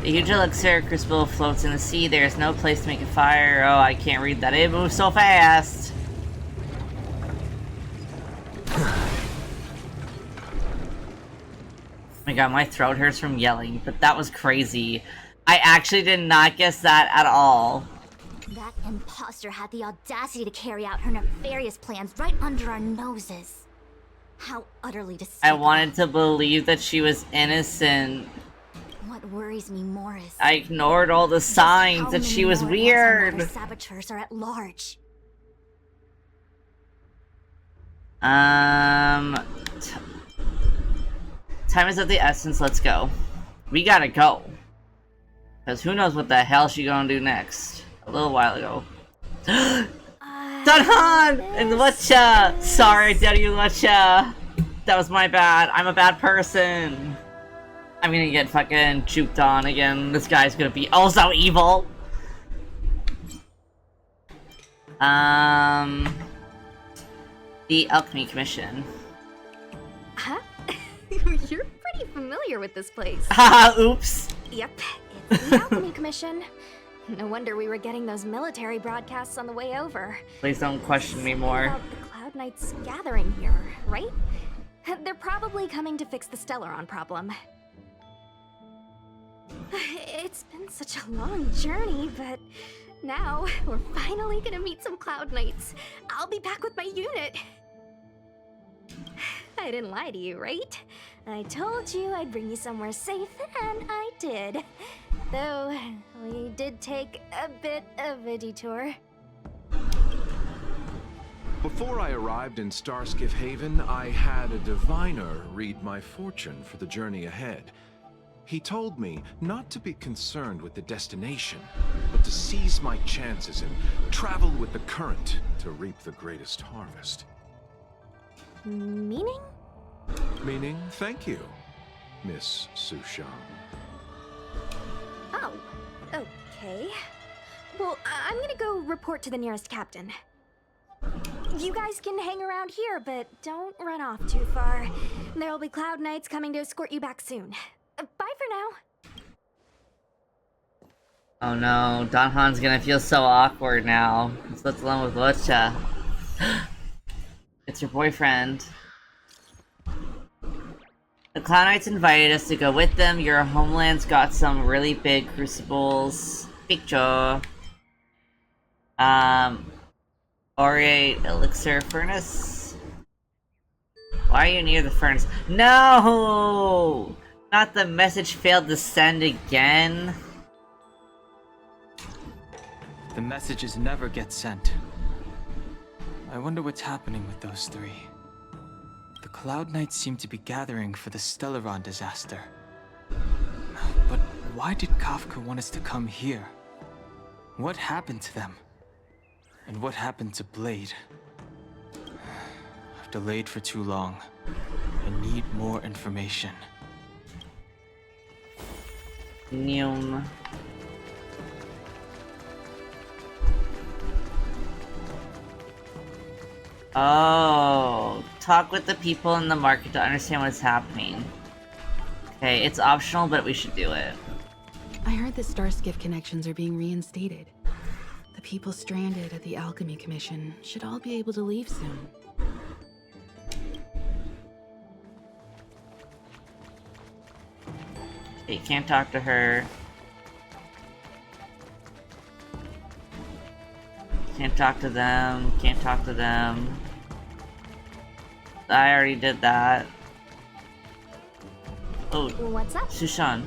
A huge elixir crucible floats in the sea. There is no place to make a fire. Oh, I can't read that. It moves so fast. Oh my god, my throat hurts from yelling, but that was crazy. I actually did not guess that at all. That imposter had the audacity to carry out her nefarious plans right under our noses. How utterly despicable. I wanted to believe that she was innocent. What worries me more is... I ignored all the signs that she was weird. Saboteurs are at large. Time is of the essence, let's go. We gotta go. Because who knows what the hell she gonna do next. A little while ago. Danhan! And Lucha! Sorry, Daddy Lucha. That was my bad. I'm a bad person. I'm gonna get fucking juked on again. This guy's gonna be also evil. The Alchemy Commission. You're pretty familiar with this place. Haha, oops. Yep, it's the Alchemy Commission. No wonder we were getting those military broadcasts on the way over. Please don't question me more. About the Cloud Knights gathering here, right? They're probably coming to fix the Stellaron problem. It's been such a long journey, but now we're finally gonna meet some Cloud Knights. I'll be back with my unit. I didn't lie to you, right? I told you I'd bring you somewhere safe, and I did. Though, we did take a bit of a detour. Before I arrived in Starskiff Haven, I had a diviner read my fortune for the journey ahead. He told me not to be concerned with the destination, but to seize my chances and travel with the current to reap the greatest harvest. Meaning? Meaning, thank you, Miss Sushang. Oh, okay. Well, I'm gonna go report to the nearest captain. You guys can hang around here, but don't run off too far. There'll be Cloud Knights coming to escort you back soon. Bye for now. Oh no, Don Han's gonna feel so awkward now. He's left alone with Lucha. It's your boyfriend. The Cloud Knights invited us to go with them. Your homeland's got some really big crucibles. Picture. Aureate elixir furnace. Why are you near the furnace? No! Not the message failed to send again. The messages never get sent. I wonder what's happening with those three. The Cloud Knights seem to be gathering for the Stellaron disaster. But why did Kafka want us to come here? What happened to them? And what happened to Blade? I've delayed for too long. I need more information. Neum. Oh, talk with the people in the market to understand what's happening. Okay, it's optional, but we should do it. I heard the Starskiff connections are being reinstated. The people stranded at the Alchemy Commission should all be able to leave soon. You can't talk to her. Can't talk to them. Can't talk to them. I already did that. Oh, what's up? Sushan.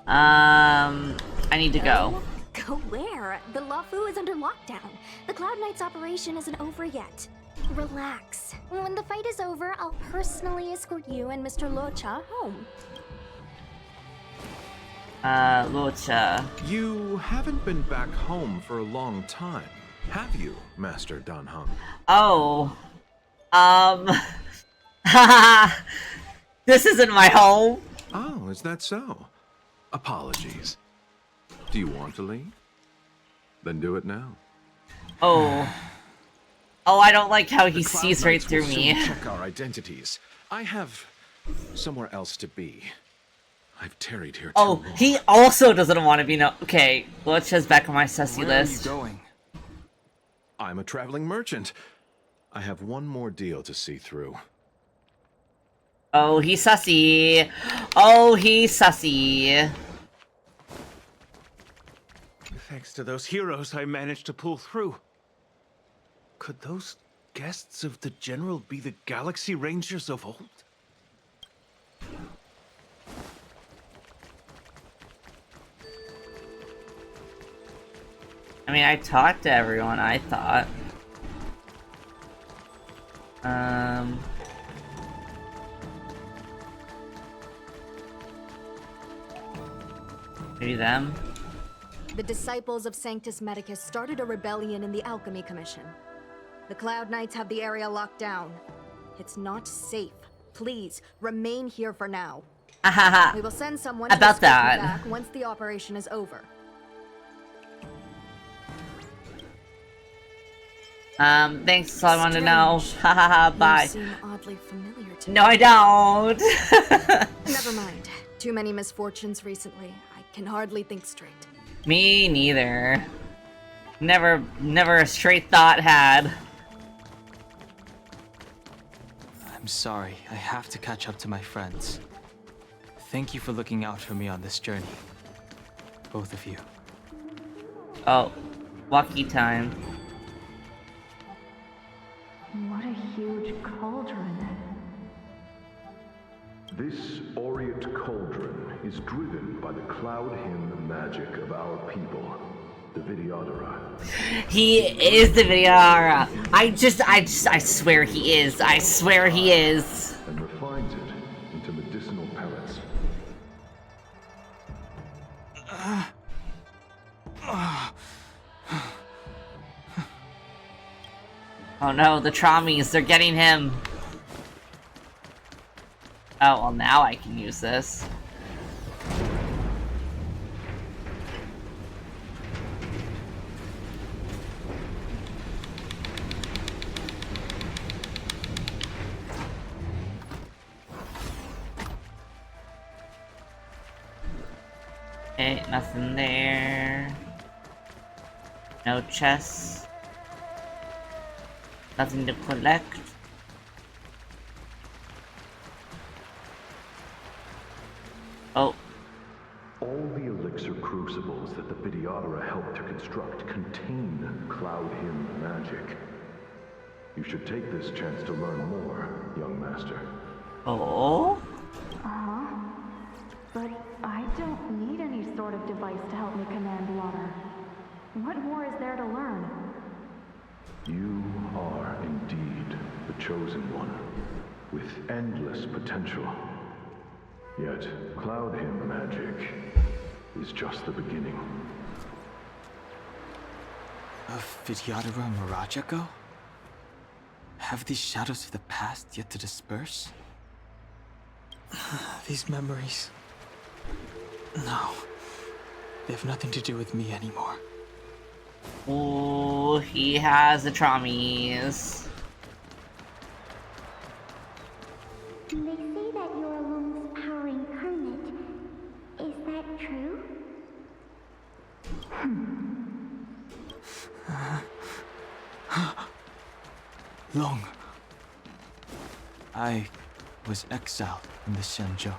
I need to go. Go where? The Lafu is under lockdown. The Cloud Knights operation isn't over yet. Relax. When the fight is over, I'll personally escort you and Mr. Locha home. Locha. You haven't been back home for a long time, have you, Master Danhong? Oh. This isn't my home. Oh, is that so? Apologies. Do you want to leave? Then do it now. Oh. Oh, I don't like how he The Cloud sees right Knights through will me. soon check our identities. I have somewhere else to be. I've tarried here too Oh, long. he also doesn't want to be no. Okay, Locha's back on my sussy list. Where are you going? I'm a traveling merchant. I have one more deal to see through. Oh, he's sussy. Oh, he's sussy. Thanks to those heroes, I managed to pull through. Could those guests of the General be the Galaxy Rangers of old? I mean, I talked to everyone, I thought. Maybe them? The disciples of Sanctus Medicus started a rebellion in the Alchemy Commission. The Cloud Knights have the area locked down. It's not safe. Please, remain here for now. We will send someone About to escort you that. back once the operation is over. Thanks, that's all I wanted to know. Hahaha, bye. You seem oddly familiar to No, me. I don't. Never mind. Too many misfortunes recently. I can hardly think straight. Me neither. Never a straight thought had. I'm sorry, I have to catch up to my friends. Thank you for looking out for me on this journey. Both of you. Oh, lucky time. What a huge cauldron. This aureate cauldron is driven by the cloud hymn magic of our people, the Vidyadhara. He is the Vidyadhara. I swear he is. I swear he is. And refines it into medicinal pellets. Oh no, the Traumies, they're getting him. Oh, well now I can use this. Okay, nothing there. No chests. Nothing to collect. Oh. All the elixir crucibles that the Vidyadhara helped to construct contain cloud hymn magic. You should take this chance to learn more, young master. Oh? Uh-huh. But I don't need any sort of device to help me command water. What more is there to learn? You are indeed the chosen one, with endless potential. Yet, cloud hymn magic is just the beginning. Of Vidyadhara Mirajago? Have these shadows of the past yet to disperse? These memories... No. They have nothing to do with me anymore. Ooh, he has the Traumies. They say that you're a womb's power incarnate. Is that true? Long. I was exiled from the Shenzhou.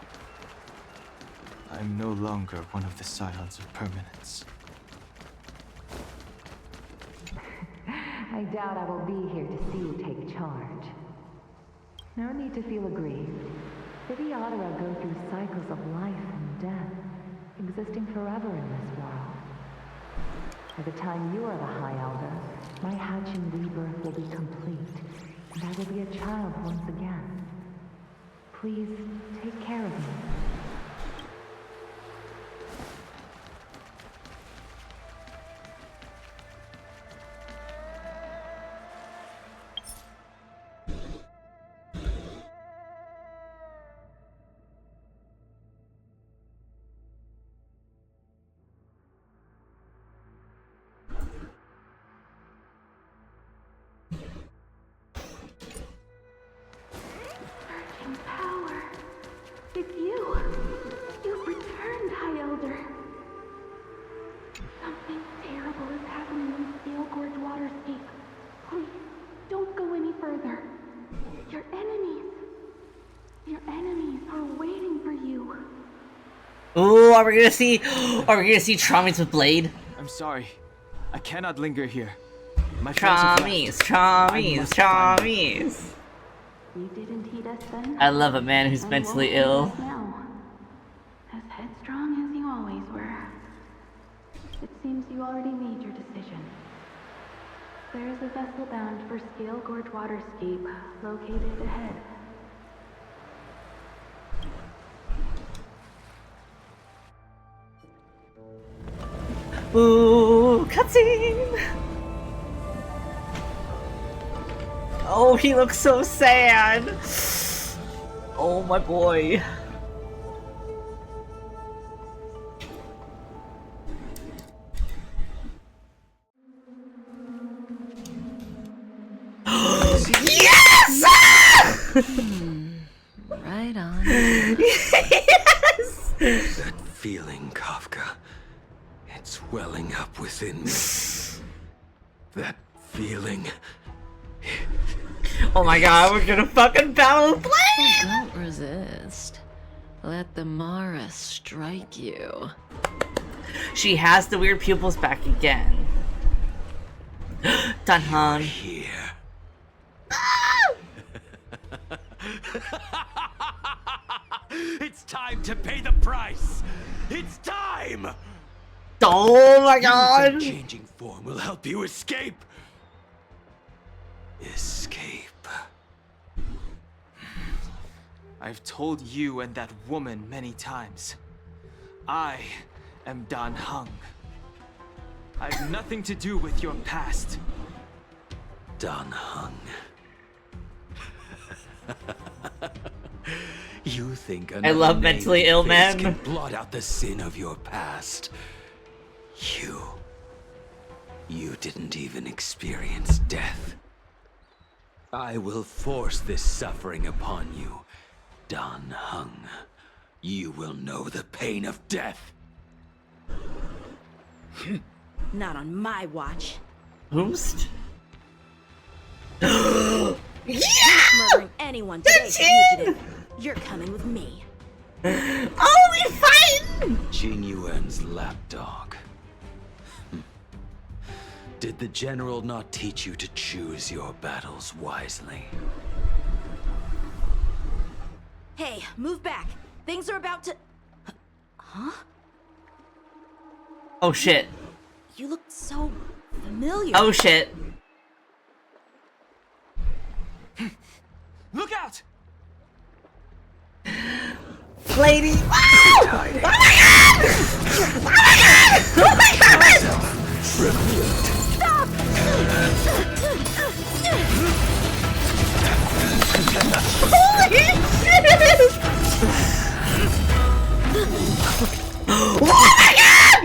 I'm no longer one of the Scions of Permanence. I doubt I will be here to see you take charge. No need to feel aggrieved. Vidyadhara go through cycles of life and death, existing forever in this world. By the time you are the High Elder, my hatching rebirth will be complete, and I will be a child once again. Please take care of me. Power. It's you. You've returned, High Elder. Something terrible is happening in Steel Gorge Waterscape. Please, don't go any further. Your enemies are waiting for you. Ooh, are we gonna see Traumies with Blade? I'm sorry. I cannot linger here. My Traumies. You didn't heed us then? I love a man who's And mentally won't ill. heed us now. As headstrong as you always were. It seems you already made your decision. There is a vessel bound for Scale Gorge Waterscape, located ahead. Ooh, cutscene! Oh, he looks so sad! Oh, my boy. Right on. Yes! That feeling, Kafka. It's welling up within me. That feeling. Oh my god, we're gonna fucking battle play! Don't resist. Let the Mara strike you. She has the weird pupils back again. Dun-hun. Here. It's time to pay the price. It's time. Oh my god! That changing form will help you escape. Escape. I've told you and that woman many times. I am Dan Heng. I've nothing to do with your past. Dan Heng. You think I love mentally ill men can blot out the sin of your past? You didn't even experience death. I will force this suffering upon you, Dan Heng. You will know the pain of death. Not on my watch. Boost? Yeah! Murdering anyone today, fugitive. You're coming with me. Only fighting! Jing Yuan's lapdog. Did the general not teach you to choose your battles wisely? Hey, move back. Things are about to... Huh? Oh shit. You look so familiar. Oh shit. Look out! Lady! Oh my god! Oh my god! Oh my god! Stop! Holy shit! Oh my god!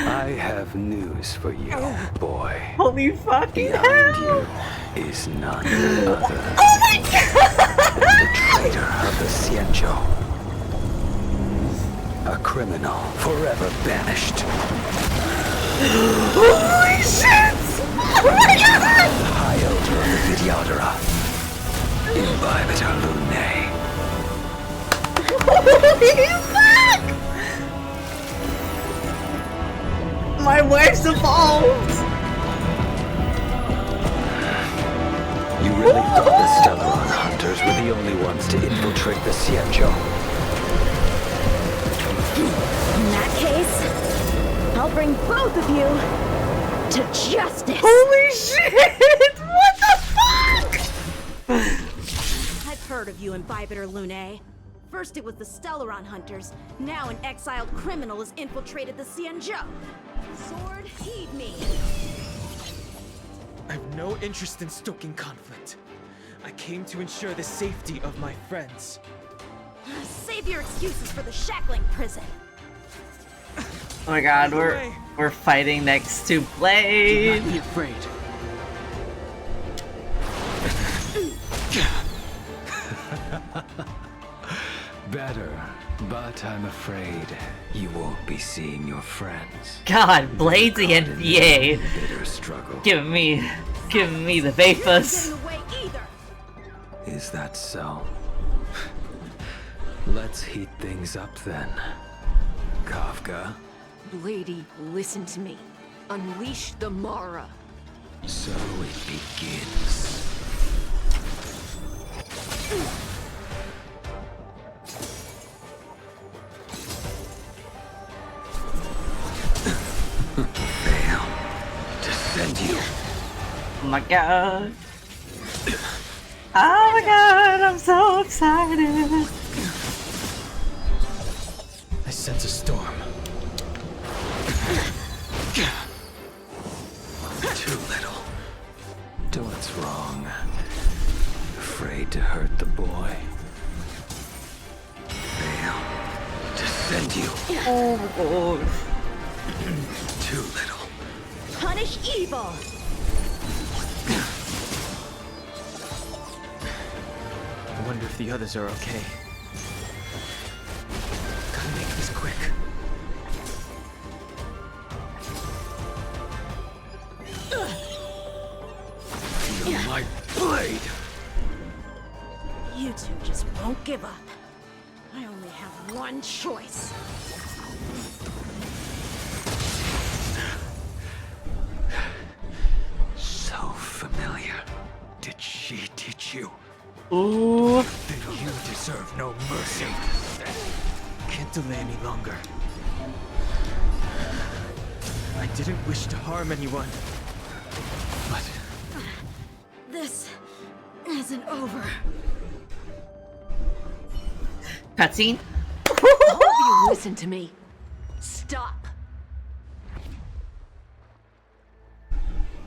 I have news for you, boy. Holy fucking Behind hell! you is none other Oh my god! than the traitor of the Xianzhou. A criminal forever banished. Holy shit! Oh my god! High Elder of the Vidyadhara. Imbibitor Lunae. Holy fuck! My wife's evolved! You really thought the Stellaron hunters were the only ones to infiltrate the Xianzhou? In that case, I'll bring both of you to justice. Holy shit! What the fuck? I've heard of you, Imbibitor Lunae. First it was the Stellaron hunters, now an exiled criminal has infiltrated the Xianzhou. Sword, heed me. I have no interest in stoking conflict. I came to ensure the safety of my friends. Save your excuses for the shackling prison. Oh my god, we're fighting next to Blade. Do not be afraid. Better, but I'm afraid you won't be seeing your friends. God, Blade's the NBA. Bitter struggle. Give me the vapors. Is that so? Let's heat things up then. Kafka. Lady, listen to me. Unleash the Mara. So it begins. Fail. Descend you. Oh my god. Oh my god, I'm so excited. I sense a storm. Too little. Do what's wrong. Afraid to hurt the boy. Fail. Descend you. Oh my god. Too little. Punish evil. wonder if the others are okay. Gotta make this quick. Feel my blade! You two just won't give up. I only have one choice. So familiar. Did she teach you? Ooh. Then you deserve no mercy. Can't delay any longer. I didn't wish to harm anyone. But This isn't over. Cutscene? All of you listen to me. Stop.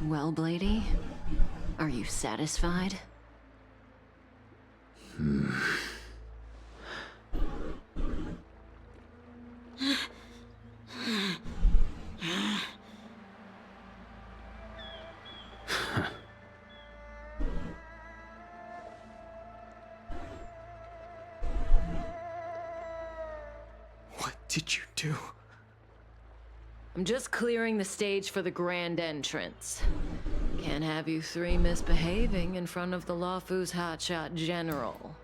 Well, Blady, are you satisfied? what did you do? I'm just clearing the stage for the grand entrance. Can't have you three misbehaving in front of the Lawfu's hotshot general.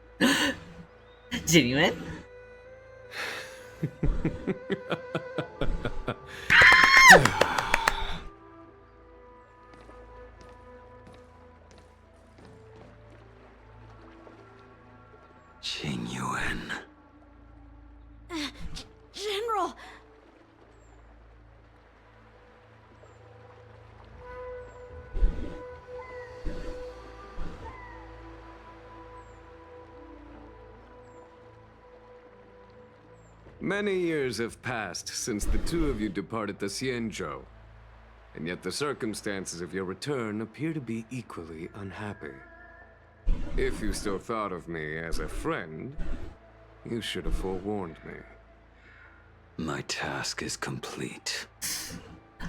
Genuine? Qing Yuan. General! Many years have passed since the two of you departed the Xianzhou, and yet the circumstances of your return appear to be equally unhappy. If you still thought of me as a friend, you should have forewarned me. My task is complete.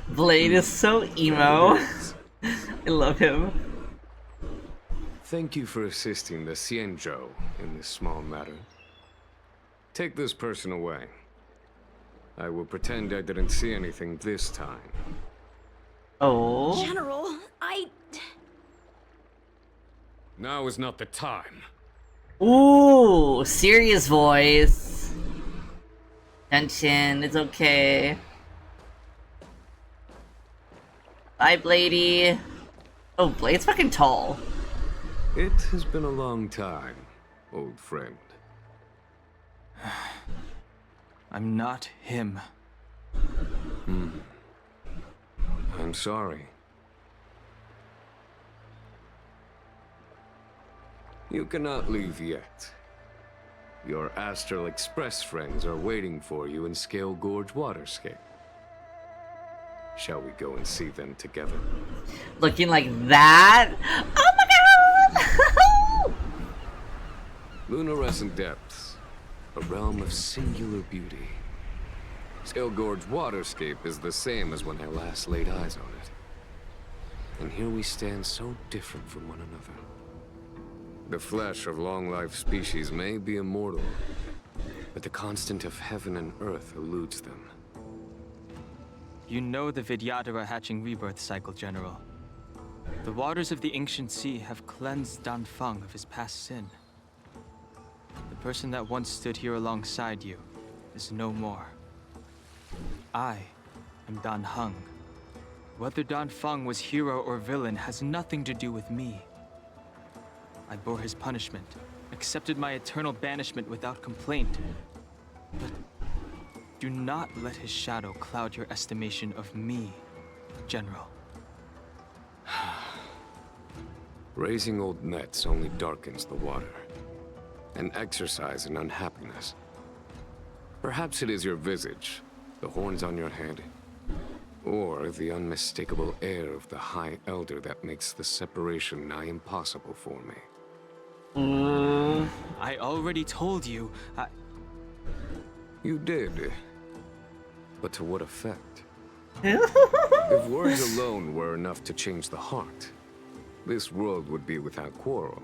Blade is so emo. I love him. Thank you for assisting the Xianzhou in this small matter. Take this person away. I will pretend I didn't see anything this time. Oh. General, Now is not the time. Ooh, serious voice. Tension, it's okay. Bye, Blady. Oh, Blade's fucking tall. It has been a long time, old friend. I'm not him. I'm sorry. You cannot leave yet. Your Astral Express friends are waiting for you in Scale Gorge Waterscape. Shall we go and see them together? Looking like that? Oh my god! Lunarescent Depths, a realm of singular beauty. Scale Gorge Waterscape is the same as when I last laid eyes on it. And here we stand so different from one another. The flesh of long-life species may be immortal, but the constant of heaven and earth eludes them. You know the Vidyadhara hatching rebirth cycle, General. The waters of the ancient sea have cleansed Dan Feng of his past sin. The person that once stood here alongside you is no more. I am Dan Heng. Whether Dan Feng was hero or villain has nothing to do with me. I bore his punishment, accepted my eternal banishment without complaint. But do not let his shadow cloud your estimation of me, General. Raising old nets only darkens the water, an exercise in unhappiness. Perhaps it is your visage, the horns on your head, or the unmistakable air of the High Elder that makes the separation nigh impossible for me. I already told you, You did. But to what effect? If words alone were enough to change the heart, this world would be without quarrel.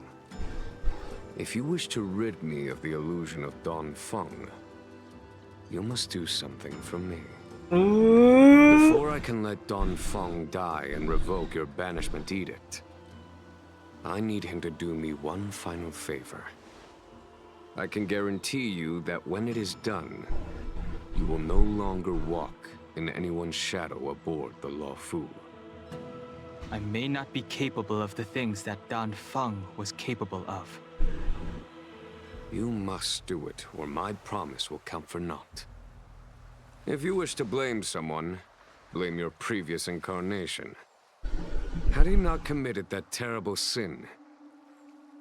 If you wish to rid me of the illusion of Don Feng, you must do something for me. Before I can let Don Feng die and revoke your banishment edict, I need him to do me one final favor. I can guarantee you that when it is done, you will no longer walk in anyone's shadow aboard the Luofu. I may not be capable of the things that Dan Feng was capable of. You must do it, or my promise will count for naught. If you wish to blame someone, blame your previous incarnation. Had he not committed that terrible sin,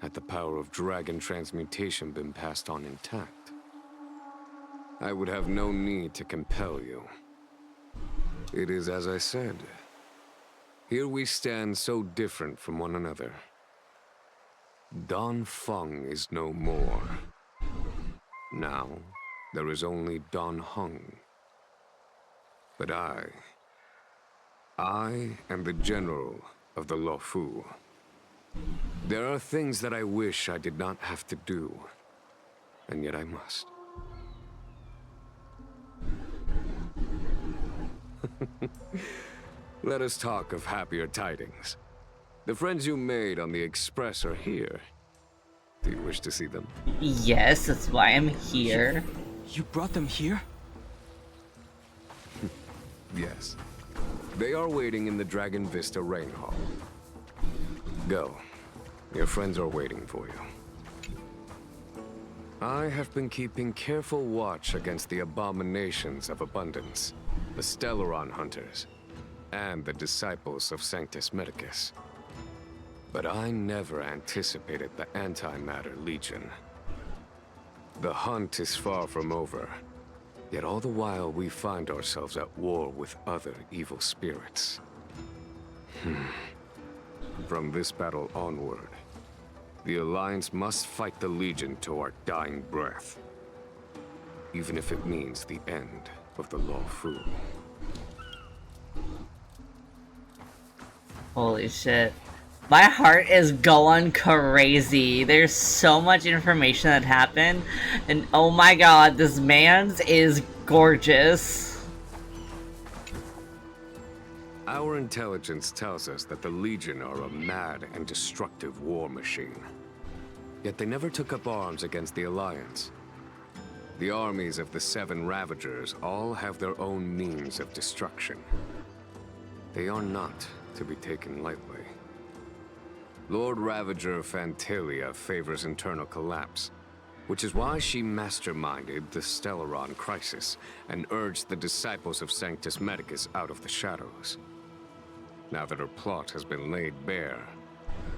had the power of dragon transmutation been passed on intact, I would have no need to compel you. It is as I said. Here we stand so different from one another. Don Feng is no more. Now, there is only Don Hung. But I am the general of the Luofu. There are things that I wish I did not have to do, and yet I must. Let us talk of happier tidings. The friends you made on the Express are here. Do you wish to see them? Yes, that's why I'm here. You brought them here? Yes. They are waiting in the Dragon Vista Rain Hall. Go. Your friends are waiting for you. I have been keeping careful watch against the abominations of abundance, the Stellaron Hunters, and the disciples of Sanctus Medicus. But I never anticipated the Antimatter Legion. The hunt is far from over, yet all the while we find ourselves at war with other evil spirits. From this battle onward, the Alliance must fight the Legion to our dying breath, even if it means the end of the Luofu. Holy shit. My heart is going crazy. There's so much information that happened. And oh my god, this man's is gorgeous. Our intelligence tells us that the Legion are a mad and destructive war machine. Yet they never took up arms against the Alliance. The armies of the Seven Ravagers all have their own means of destruction. They are not to be taken lightly. Lord Ravager Fantalia favors internal collapse, which is why she masterminded the Stellaron crisis and urged the disciples of Sanctus Medicus out of the shadows. Now that her plot has been laid bare,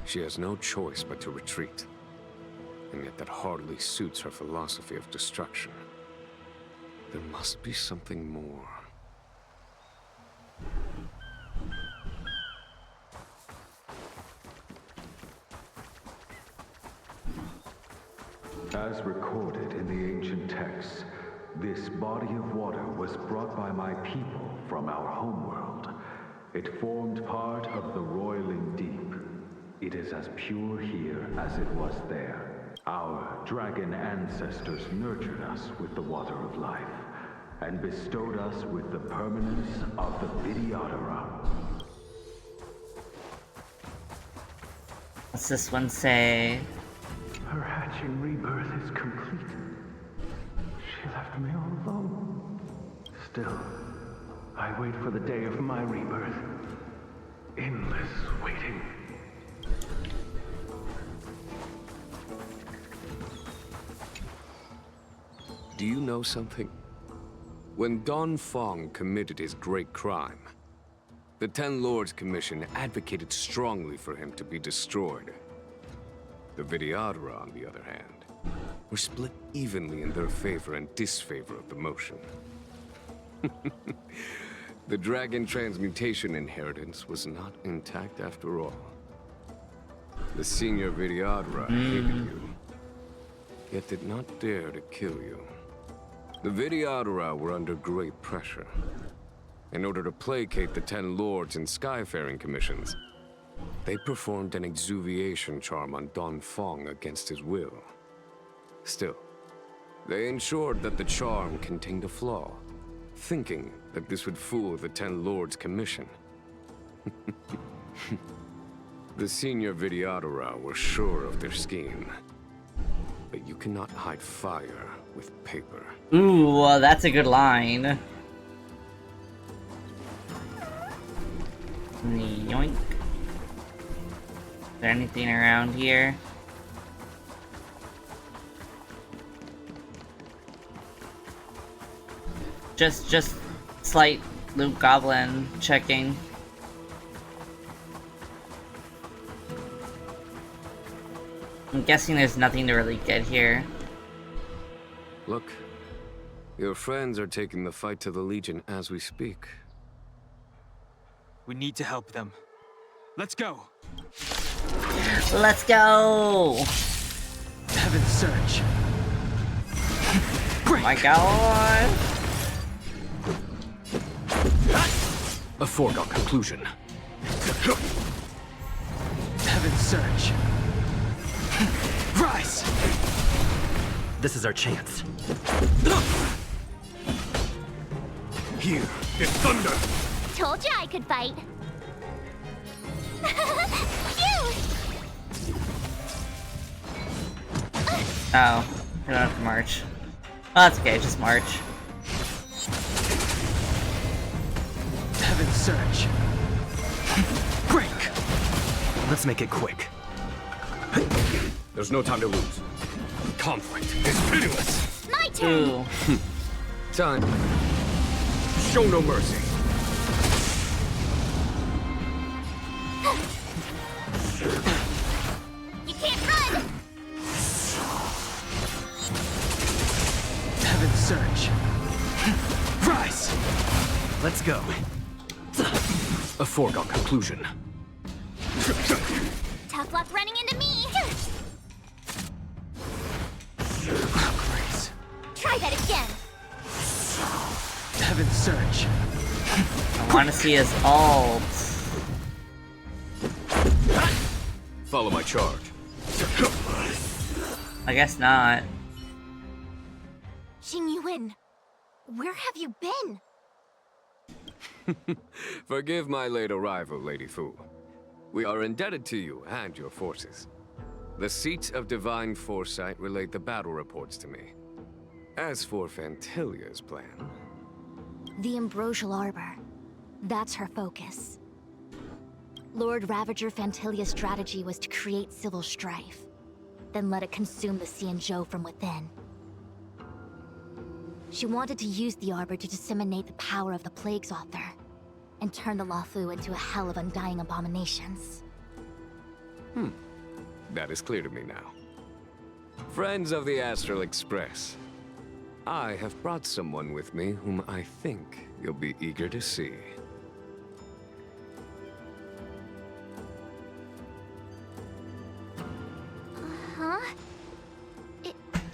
she has no choice but to retreat. And yet that hardly suits her philosophy of destruction. There must be something more. As recorded in the ancient texts, this body of water was brought by my people from our homeworld. It formed part of the roiling deep. It is as pure here as it was there. Our dragon ancestors nurtured us with the water of life, and bestowed us with the permanence of the Vidyadhara. What's this one say? Her hatching rebirth is complete. She left me all alone. Still, I wait for the day of my rebirth. Endless waiting. Do you know something? When Don Feng committed his great crime, the Ten Lords Commission advocated strongly for him to be destroyed. The Vidyadhara, on the other hand, were split evenly in their favor and disfavor of the motion. The dragon transmutation inheritance was not intact after all. The senior Vidyadhara hated you, yet did not dare to kill you. The Vidyadhara were under great pressure. In order to placate the Ten Lords and Skyfaring Commissions, they performed an exuviation charm on Don Feng against his will. Still, they ensured that the charm contained a flaw, thinking that this would fool the Ten Lords' commission. The senior Vidyadhara were sure of their scheme. But you cannot hide fire with paper. Ooh, that's a good line. Yoink. Is there anything around here? Just slight loot goblin checking. I'm guessing there's nothing to really get here. Look, your friends are taking the fight to the Legion as we speak. We need to help them. Let's go! Let's go! Heaven's Surge. Oh my god! A foregone conclusion. Heaven's Surge. Rise! This is our chance. Here is thunder! Told you I could fight. Oh, we don't have to march. Oh, that's okay, just march. Heaven's Surge. Break! Let's make it quick. There's no time to lose. Conflict is pitiless! My turn! Ooh. Time. Show no mercy. You can't run! Heaven's Surge. Rise! Let's go. A foregone conclusion. Tough luck running into me! Grace. Try that again! Heaven's Surge. I want to see his ult. Follow my charge. I guess not. Xingyuan, where have you been? Forgive my late arrival, Lady Fu. We are indebted to you and your forces. The seats of Divine Foresight relate the battle reports to me. As for Fantilia's plan... The Ambrosial Arbor. That's her focus. Lord Ravager Fantilia's strategy was to create civil strife, then let it consume the Xianzhou from within. She wanted to use the Arbor to disseminate the power of the Plague's Author, and turn the Luofu into a hell of undying abominations. That is clear to me now. Friends of the Astral Express, I have brought someone with me whom I think you'll be eager to see. Huh?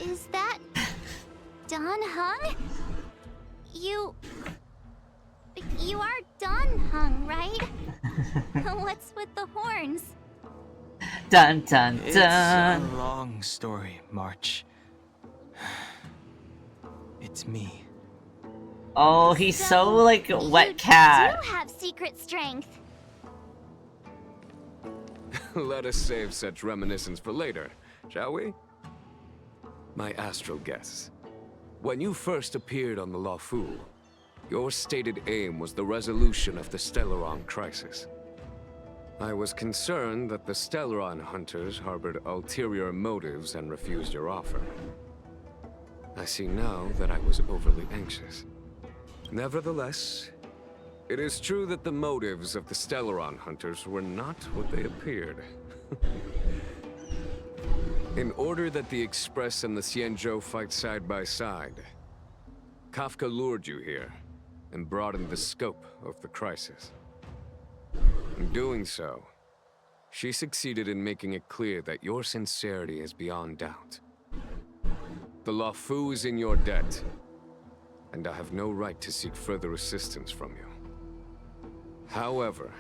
Is that... Dan Heng? You are Dan Heng, right? What's with the horns? Dun dun dun! It's a long story, March. It's me. Oh, he's so like a wet cat. You have secret strength. Let us save such reminiscence for later, shall we? My astral guests. When you first appeared on the Luofu, your stated aim was the resolution of the Stellaron crisis. I was concerned that the Stellaron hunters harbored ulterior motives and refused your offer. I see now that I was overly anxious. Nevertheless, it is true that the motives of the Stellaron hunters were not what they appeared. In order that the Express and the Xianzhou fight side by side, Kafka lured you here and broadened the scope of the crisis. In doing so, she succeeded in making it clear that your sincerity is beyond doubt. The Luofu is in your debt, and I have no right to seek further assistance from you. However,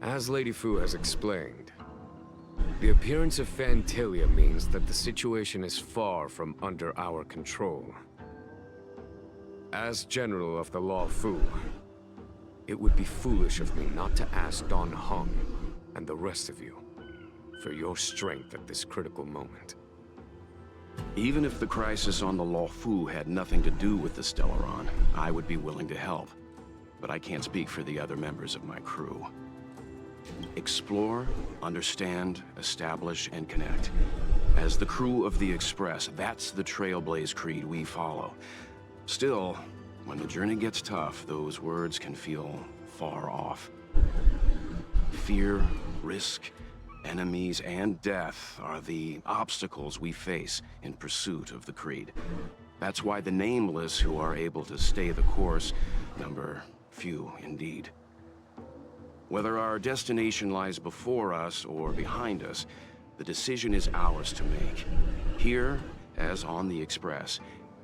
as Lady Fu has explained, The appearance of Phantalia means that the situation is far from under our control. As General of the Law Fu, it would be foolish of me not to ask Don Hong and the rest of you for your strength at this critical moment. Even if the crisis on the Law Fu had nothing to do with the Stellaron, I would be willing to help. But I can't speak for the other members of my crew. Explore, understand, establish, and connect. As the crew of the Express, that's the Trailblaze creed we follow. Still, when the journey gets tough, those words can feel far off. Fear, risk, enemies, and death are the obstacles we face in pursuit of the creed. That's why the nameless who are able to stay the course number few indeed. Whether our destination lies before us or behind us, the decision is ours to make. Here, as on the Express,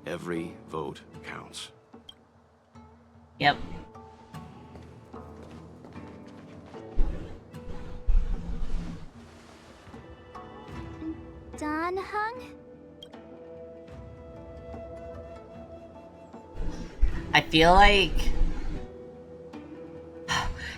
every vote counts. Yep. Don Hung? I feel like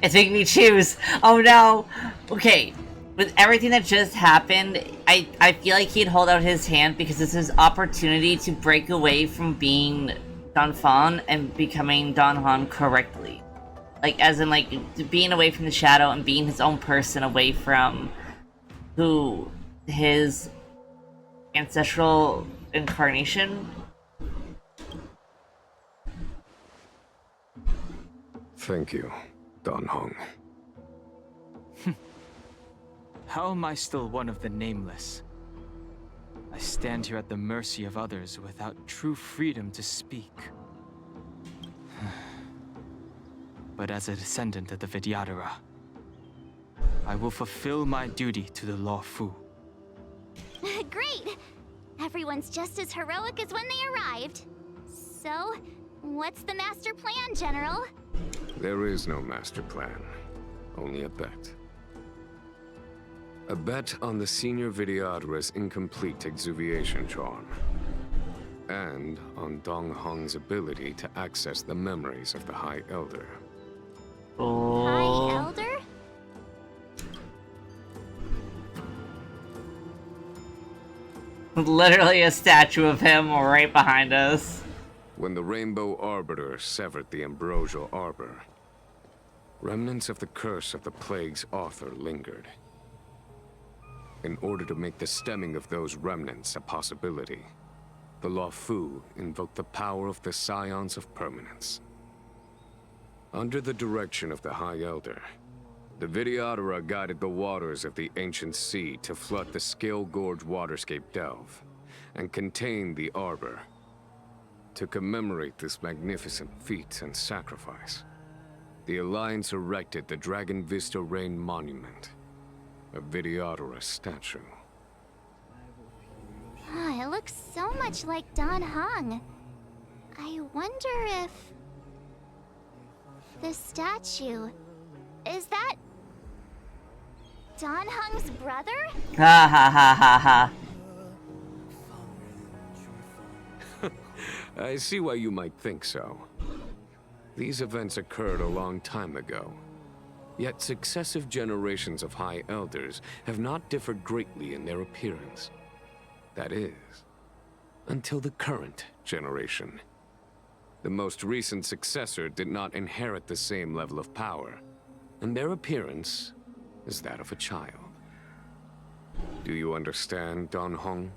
it's making me choose. Oh no. Okay. With everything that just happened, I feel like he'd hold out his hand because this is his opportunity to break away from being Don Fon and becoming Don Han correctly. Like, as in, like, being away from the shadow and being his own person away from who his ancestral incarnation. Thank you, Don Hong. How am I still one of the nameless? I stand here at the mercy of others without true freedom to speak. But as a descendant of the Vidyadhara, I will fulfill my duty to the Law Fu. Great! Everyone's just as heroic as when they arrived. So, what's the master plan, General? There is no master plan, only a bet. A bet on the Senior Vidyadhara's incomplete exuviation charm. And on Dong Hong's ability to access the memories of the High Elder. High Elder? Literally a statue of him right behind us. When the Rainbow Arbiter severed the Ambrosial Arbor, remnants of the curse of the Plague's author lingered. In order to make the stemming of those remnants a possibility, the Law Fu invoked the power of the Scions of Permanence. Under the direction of the High Elder, the Vidyadhara guided the waters of the ancient sea to flood the Scale Gorge waterscape delve and contain the Arbor. To commemorate this magnificent feat and sacrifice, the Alliance erected the Dragon Vista Rain Monument, a Vidyadhara statue. It looks so much like Don Hong. I wonder if... the statue... is that... Don Hong's brother? Ha ha ha ha ha. I see why you might think so. These events occurred a long time ago. Yet successive generations of High Elders have not differed greatly in their appearance. That is, until the current generation. The most recent successor did not inherit the same level of power, and their appearance is that of a child. Do you understand, Don Hong?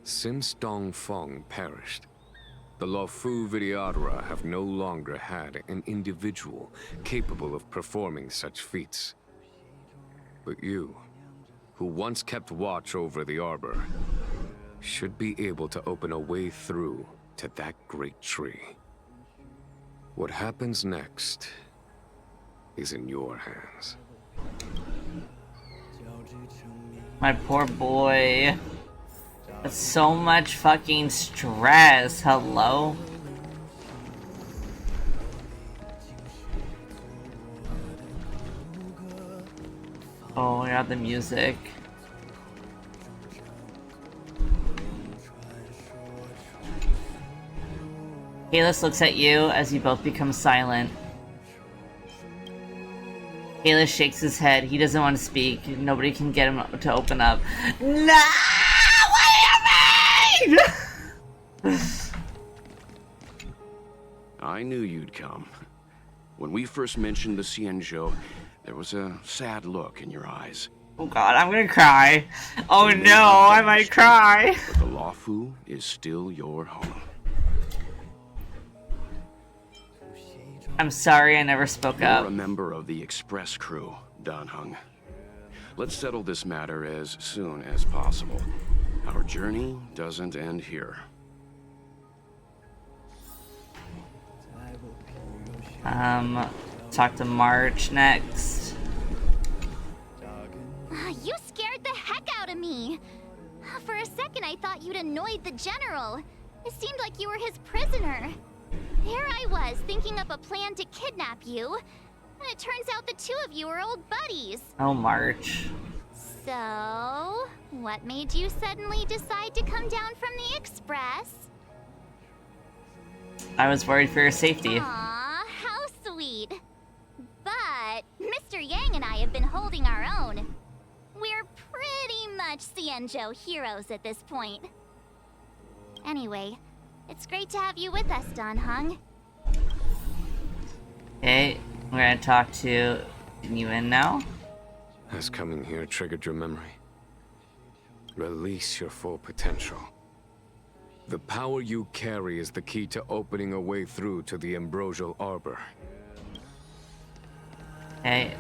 Since Dong Feng perished, the Law Fu Vidyadhara have no longer had an individual capable of performing such feats. But you, who once kept watch over the Arbor, should be able to open a way through to that great tree. What happens next is in your hands. My poor boy. That's so much fucking stress. Hello? Oh yeah, the music. Kalis looks at you as you both become silent. Kalis shakes his head. He doesn't want to speak. Nobody can get him to open up. No! What do you mean? I knew you'd come. When we first mentioned the Xianzhou, there was a sad look in your eyes. Oh god, I'm gonna cry. Oh no, I might cry. But the Luofu is still your home. I'm sorry I never spoke up. You're a member of the express crew, Dan Heng. Let's settle this matter as soon as possible. Our journey doesn't end here. Talk to March next. You scared the heck out of me. For a second, I thought you'd annoyed the general. It seemed like you were his prisoner. Here I was, thinking up a plan to kidnap you. And it turns out the two of you are old buddies. Oh, March. So, what made you suddenly decide to come down from the express? I was worried for your safety. Aw, how sweet. But Mr. Yang and I have been holding our own. We're pretty much Xianzhou heroes at this point. Anyway, it's great to have you with us, Dan Heng. Okay, we're gonna talk to Yuan now. Has coming here triggered your memory? Release your full potential. The power you carry is the key to opening a way through to the Ambrosial Arbor. Okay.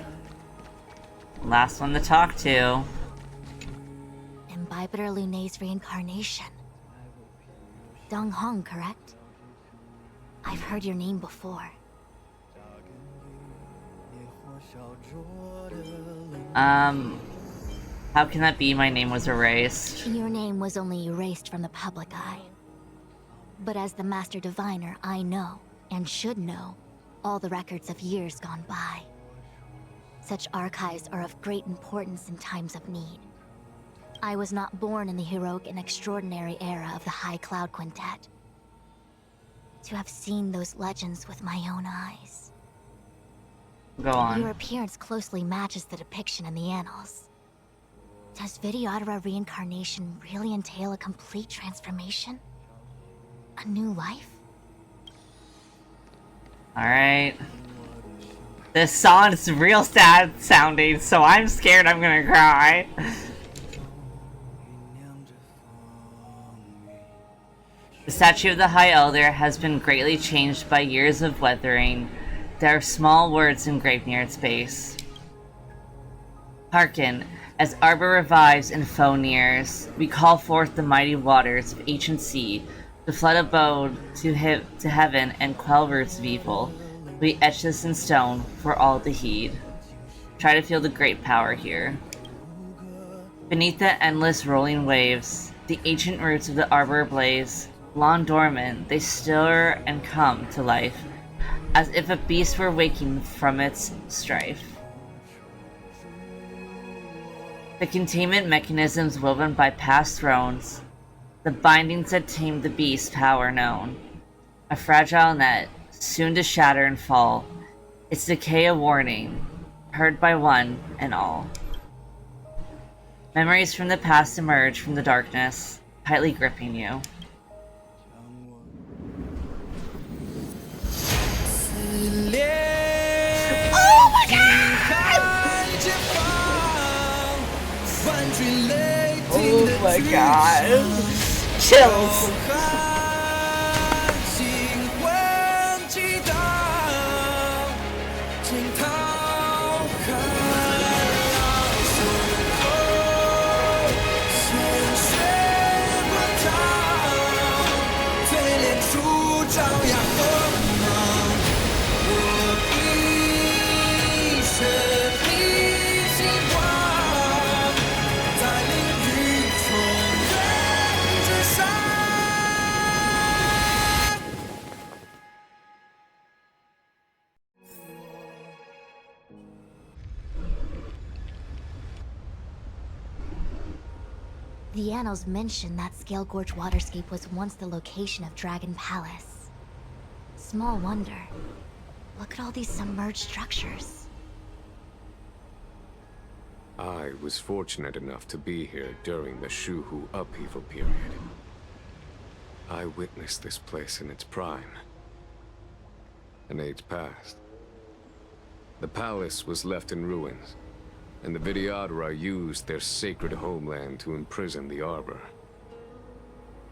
Last one to talk to. Imbibitor Lunay's reincarnation. Dong Hong, correct? I've heard your name before. How can that be? My name was erased. Your name was only erased from the public eye. But as the Master Diviner, I know, and should know, all the records of years gone by. Such archives are of great importance in times of need. I was not born in the heroic and extraordinary era of the High Cloud Quintet. To have seen those legends with my own eyes. Go on. Your appearance closely matches the depiction in the annals. Does Videodora reincarnation really entail a complete transformation? A new life? Alright. This song is real sad sounding, so I'm scared I'm gonna cry. The statue of the High Elder has been greatly changed by years of weathering. There are small words engraved near its base. Hearken, as Arbor revives and foe nears, we call forth the mighty waters of ancient sea, to flood abode to heaven and quell roots of evil. We etch this in stone for all to heed. Try to feel the great power here. Beneath the endless rolling waves, the ancient roots of the arbor blaze. Long dormant, they stir and come to life, as if a beast were waking from its strife. The containment mechanisms woven by past thrones, the bindings that tame the beast's power known. A fragile net, soon to shatter and fall, its decay a warning, heard by one and all. Memories from the past emerge from the darkness, tightly gripping you. Oh my god! Oh my god. Chills. The annals mention that Scale Gorge Waterscape was once the location of Dragon Palace. Small wonder. Look at all these submerged structures. I was fortunate enough to be here during the Shuhu upheaval period. I witnessed this place in its prime. An age past. The palace was left in ruins, and the Vidyadhara used their sacred homeland to imprison the Arbor.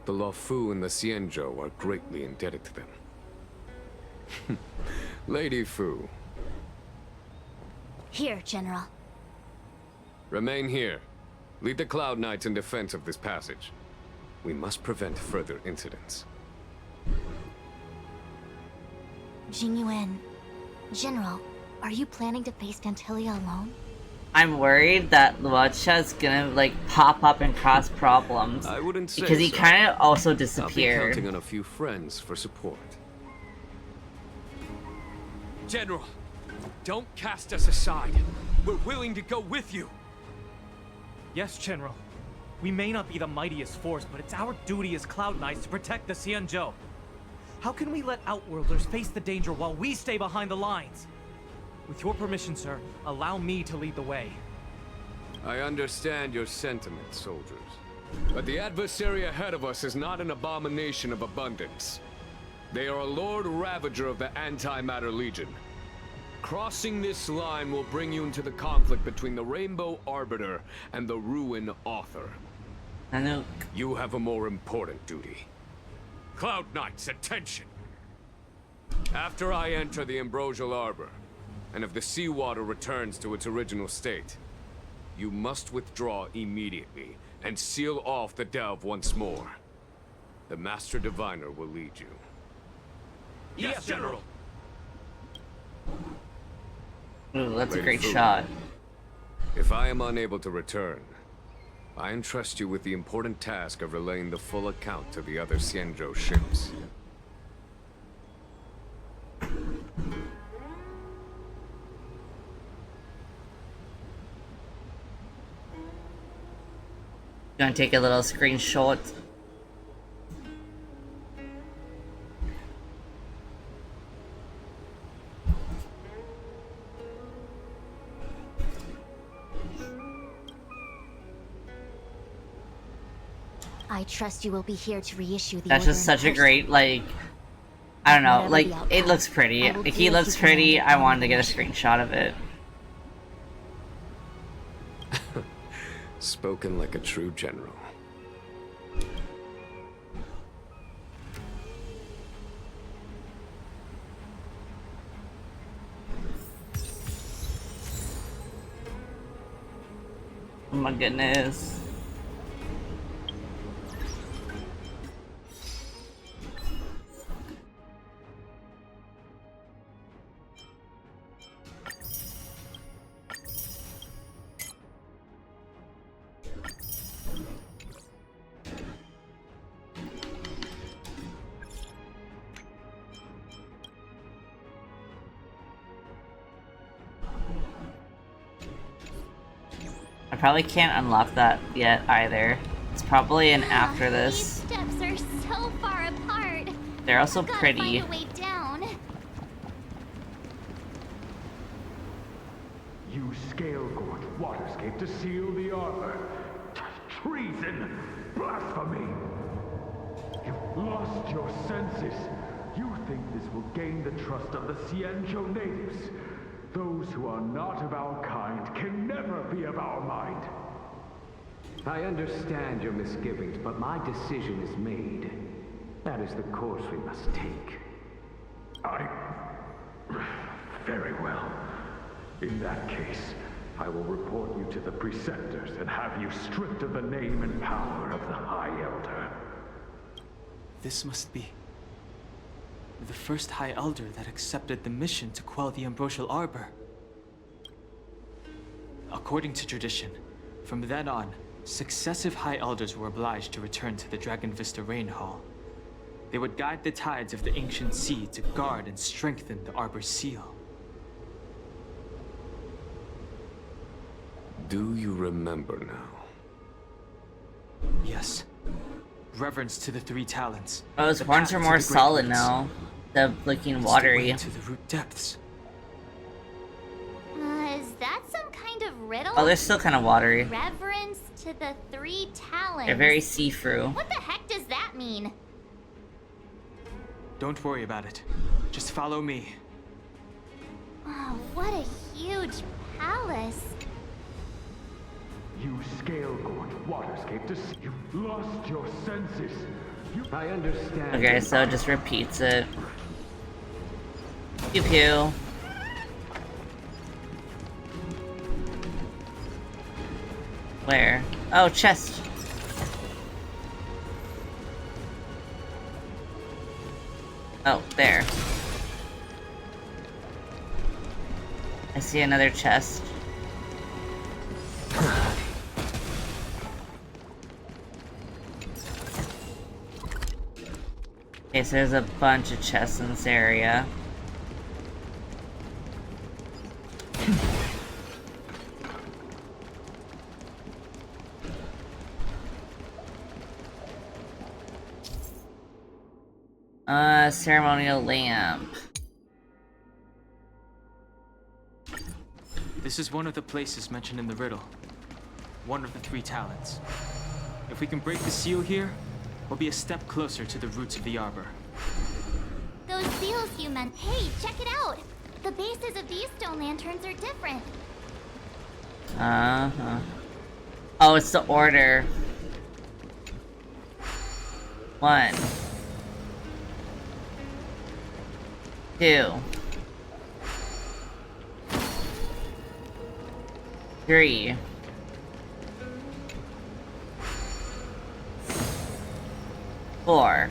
The Luofu and the Xianzhou are greatly indebted to them. Lady Fu. Here, General. Remain here. Lead the Cloud Knights in defense of this passage. We must prevent further incidents. Jingyuan, General, are you planning to face Dantilia alone? I'm worried that Luocha's gonna like pop up and cause problems. I wouldn't say because he so. kind of also I'll be disappeared. counting on a few friends for support. General, don't cast us aside. We're willing to go with you. Yes, General. We may not be the mightiest force, but it's our duty as Cloud Knights to protect the Xianzhou. How can we let Outworlders face the danger while we stay behind the lines? With your permission, sir, allow me to lead the way. I understand your sentiments, soldiers. But the adversary ahead of us is not an abomination of abundance. They are a Lord Ravager of the Antimatter Legion. Crossing this line will bring you into the conflict between the Rainbow Arbiter and the Ruin Author. I know. You have a more important duty. Cloud Knights, attention! After I enter the Ambrosial Arbor, and if the seawater returns to its original state, you must withdraw immediately and seal off the delve once more. The Master Diviner will lead you. Yes, General! Ooh, that's a Lady great Fu, shot. If I am unable to return, I entrust you with the important task of relaying the full account to the other Xianzhou ships. Gonna take a little screenshot. I trust you will be here to reissue the That's order just in such a person. great, like, I don't know, Whatever like, the outcome, it looks pretty. I will He do looks as you pretty, commanded. I wanted to get a screenshot of it. Spoken like a true general. Oh my goodness. I probably can't unlock that yet either. It's probably an after this. These steps are so far apart. They're also Gotta pretty. find a way down. You Scale Gorge Waterscape to seal the arbor. Treason! Blasphemy! You've lost your senses. You think this will gain the trust of the Xianzhou natives. Those who are not of our kind can never be of our mind. I understand your misgivings, but my decision is made. That is the course we must take. Very well. In that case, I will report you to the Preceptors and have you stripped of the name and power of the High Elder. This must be the first High Elder that accepted the mission to quell the Ambrosial Arbor. According to tradition, from then on, successive High Elders were obliged to return to the Dragon Vista Rain Hall. They would guide the tides of the ancient sea to guard and strengthen the Arbor's seal. Do you remember now? Yes. Reverence to the three talents. Oh, his The horns path are to more the great solid roots. now. They're looking It's the watery. way to the root depths. Is that some kind of riddle? Oh, they're still kind of watery. Reverence to the three talents. They're very see-through. What the heck does that mean? Don't worry about it. Just follow me. Oh, what a huge palace. You scale-gorge waterscape to see. You've lost your senses. I understand. Okay, so it just repeats it. Pew pew. Where? Oh, chest. Oh, there. I see another chest. Okay, so there's a bunch of chests in this area. Ceremonial lamp. This is one of the places mentioned in the riddle. One of the three talents. If we can break the seal here, we'll be a step closer to the roots of the arbor. Those seals you meant. Hey, check it out. The bases of these stone lanterns are different. Uh-huh. Oh, it's the order. 1, 2, 3, 4, 5.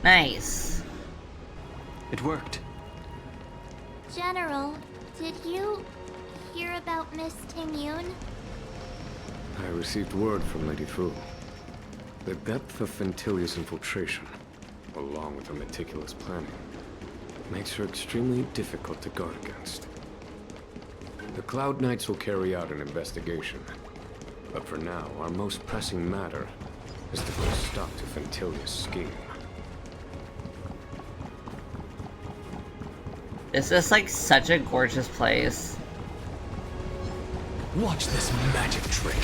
Nice. It worked. General, did you hear about Miss Ting-Yun? I received word from Lady Fu. The depth of Ventilius' infiltration, along with her meticulous planning, makes her extremely difficult to guard against. The Cloud Knights will carry out an investigation, but for now, our most pressing matter is to put a stop to Ventilius' scheme. This is like such a gorgeous place. Watch this magic trick.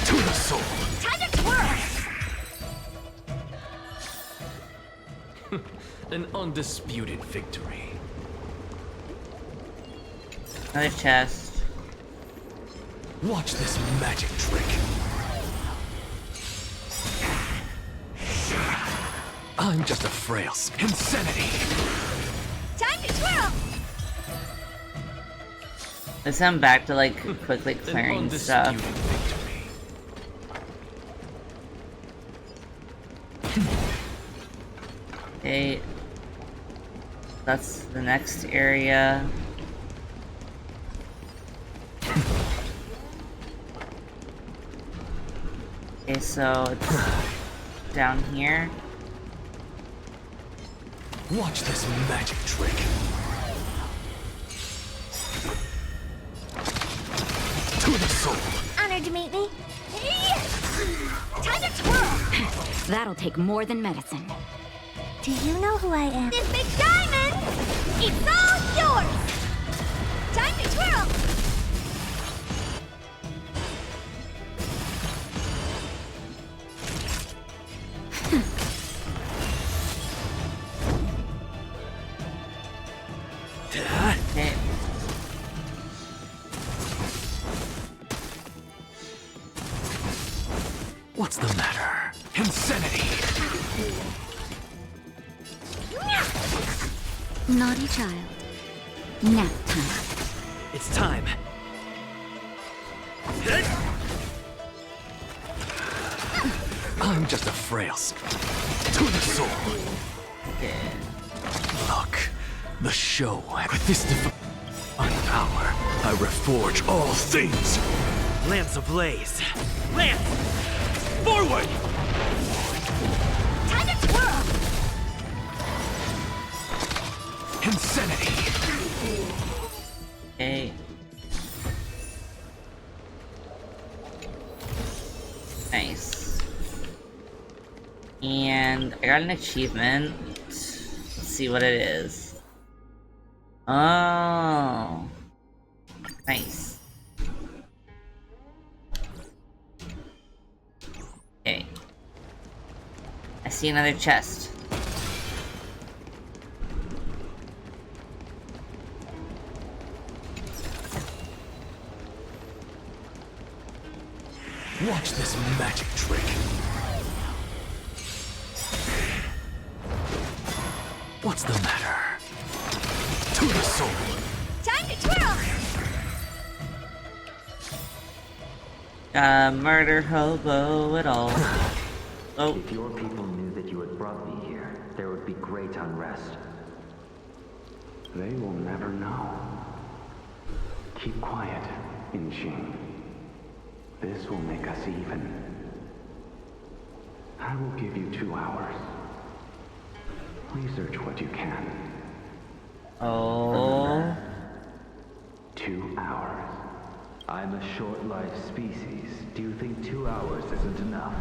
To the soul. Time to twirl! An undisputed victory. Another chest. Watch this magic trick. I'm just a frail insanity. Time to twirl! Let's send back to like quickly clearing stuff. Okay. That's the next area. Okay, so it's down here. Watch this magic trick. To the soul. Honored to meet me. Time to twirl! That'll take more than medicine. Do you know who I am? This big diamond! It's all yours! Time to twirl! Okay. What's the matter? Insanity! Naughty child. Nap time. It's time. I'm just a frail to the soul. Look, the show. With this divine power, I reforge all things. Lance ablaze. Lance! Forward! Insanity! Okay. Nice. And I got an achievement. Let's see what it is. Oh. Nice. Okay. I see another chest. Watch this magic trick. What's the matter? To the soul. Time to twirl! Murder hobo at all. Oh. If your people knew that you had brought me here, there would be great unrest. They will never know. Keep quiet, Inxing. This will make us even. I will give you 2 hours. Research what you can. Oh. Remember, 2 hours. I'm a short-lived species. Do you think 2 hours isn't enough?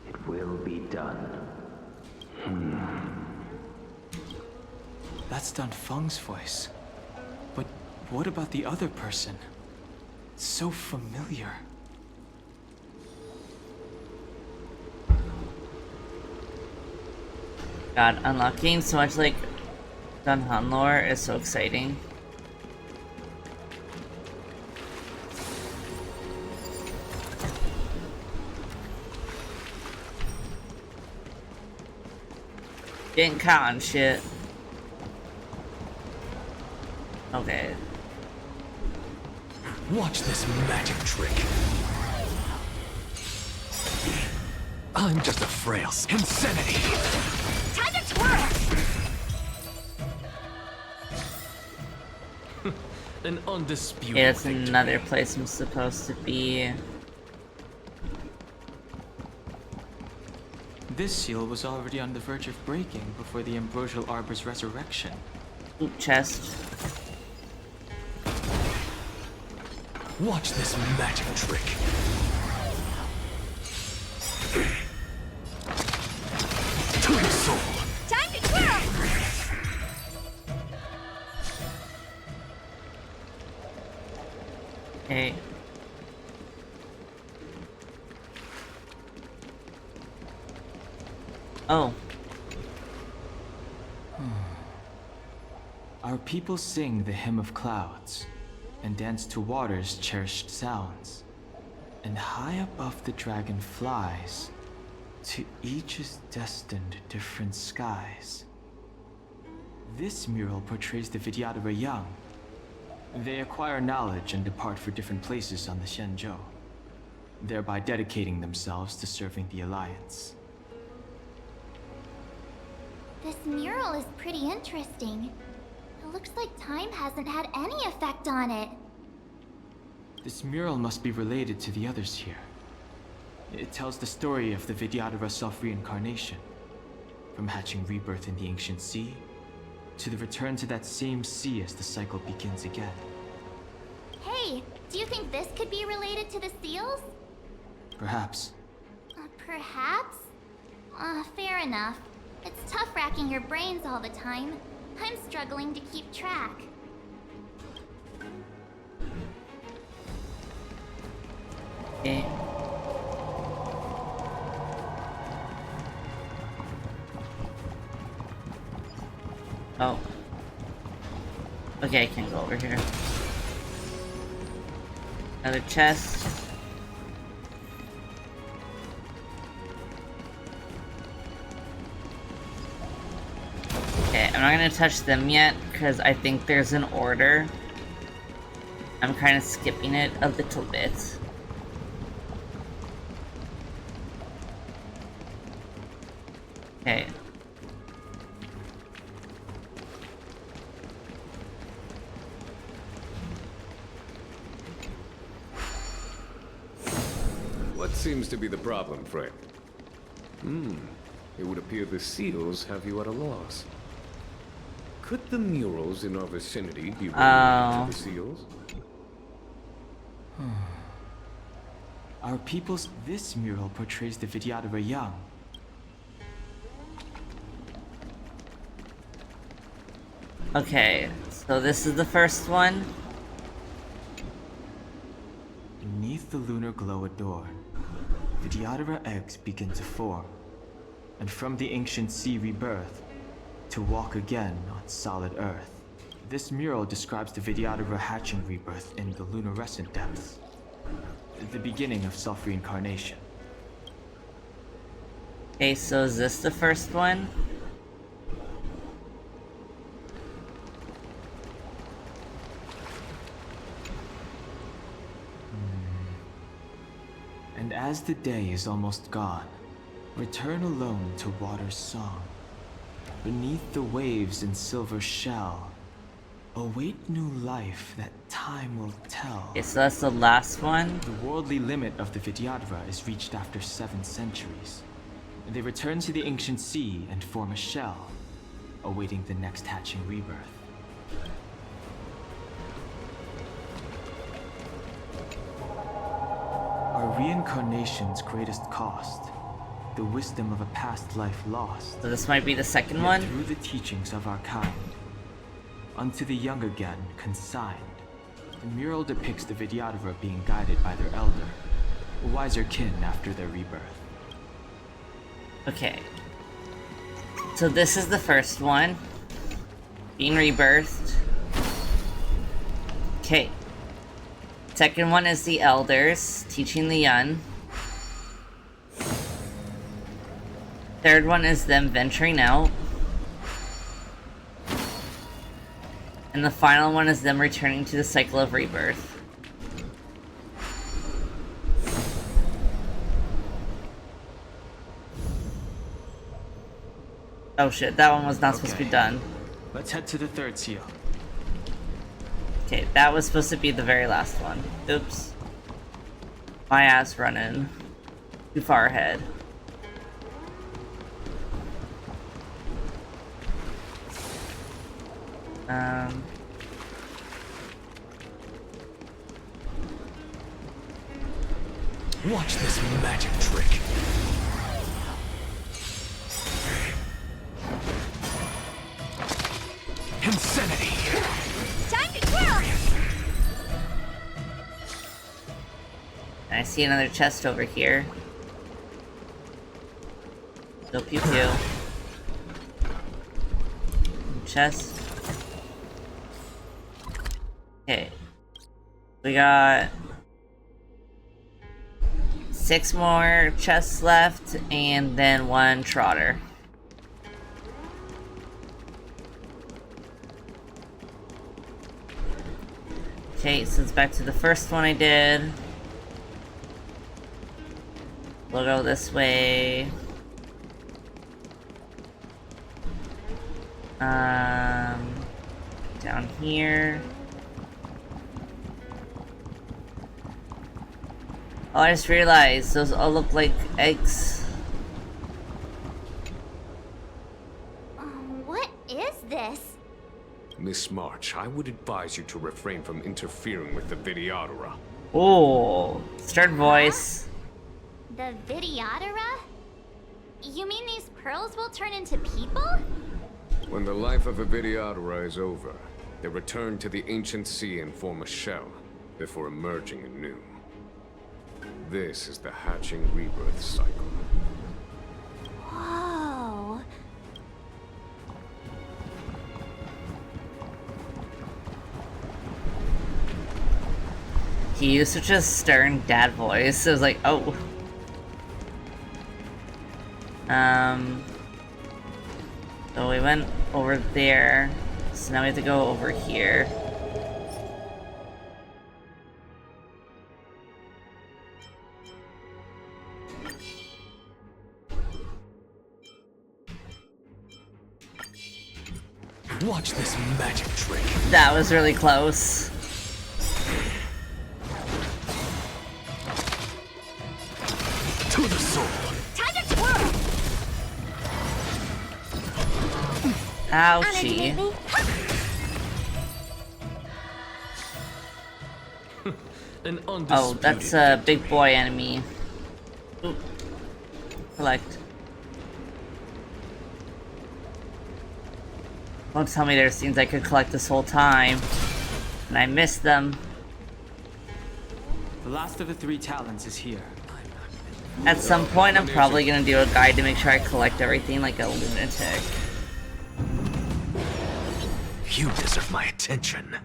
It will be done. That's Dan Feng's voice. But what about the other person? It's so familiar. God, unlocking so much like Dan Han lore is so exciting. Getting caught on shit. Okay. Watch this magic trick. I'm just a frail insanity. Time to twirl! An undisputed. Yeah, it's another place I'm supposed to be. This seal was already on the verge of breaking before the Ambrosial Arbor's resurrection. Oop, chest. Watch this magic trick. To the soul. Time to twirl! Okay. Oh. Our people sing the Hymn of Clouds and dance to water's cherished sounds. And high above the dragon flies, to each is destined different skies. This mural portrays the Vidyadhara young. They acquire knowledge and depart for different places on the Xianzhou, thereby dedicating themselves to serving the Alliance. This mural is pretty interesting. It looks like time hasn't had any effect on it. This mural must be related to the others here. It tells the story of the Vidyadhara self-reincarnation, from hatching rebirth in the ancient sea, to the return to that same sea as the cycle begins again. Hey, do you think this could be related to the seals? Perhaps. Perhaps? Fair enough. It's tough racking your brains all the time. I'm struggling to keep track. Okay. Oh. Okay, I can't go over here. Another chest. Okay, I'm not gonna touch them yet, because I think there's an order. I'm kind of skipping it a little bit. Okay. What seems to be the problem, friend? It would appear the seals have you at a loss. Could the murals in our vicinity be related Oh. to the seals? Our people's... This mural portrays the Vidyadhara young. Okay, so this is the first one. Beneath the lunar glow adorned, Vidyadhara eggs begin to form, and from the ancient sea rebirth, to walk again on solid earth. This mural describes the Vidyadhara hatching rebirth in the lunarescent depths, the beginning of self-reincarnation. Okay, so is this the first one? And as the day is almost gone, return alone to water's song. Beneath the waves in silver shell, await new life that time will tell. Okay, so that's the last one. The worldly limit of the Vidyadhara is reached after 7 centuries. They return to the ancient sea and form a shell, awaiting the next hatching rebirth. Our reincarnation's greatest cost, the wisdom of a past life lost. So this might be the second Yet one? through the teachings of our kind, unto the young again consigned, the mural depicts the Vidyadhara being guided by their elder, a wiser kin after their rebirth. Okay. So this is the first one. Being rebirthed. Okay. Second one is the elders teaching the young. Third one is them venturing out. And the final one is them returning to the cycle of rebirth. Oh shit, that one was not supposed to be done. Let's head to the third seal. Okay, that was supposed to be the very last one. Oops. My ass running too far ahead. Watch this magic trick. Insanity. Time to twirl! I see another chest over here. Go pew pew. Chest. Okay. We got 6 more chests left, and then 1 trotter. Okay, so it's back to the first one I did. We'll go this way. Down here. Oh, I just realized those all look like eggs. What is this? Miss March, I would advise you to refrain from interfering with the Vidyadhara. Oh, stern voice. The Vidyadhara? You mean these pearls will turn into people? When the life of a Vidyadhara is over, they return to the ancient sea and form a shell before emerging anew. This is the hatching rebirth cycle. Whoa. He used such a stern dad voice. It was like, oh. So we went over there. So now we have to go over here. Watch this magic trick. That was really close. To the sword. Time to twirl! Ouchie. Oh, that's a big boy enemy. Ooh. Collect. Don't tell me there's things I could collect this whole time. And I missed them. The last of the 3 talents is here. At some point, I'm probably gonna do a guide to make sure I collect everything like a lunatic. You deserve my attention.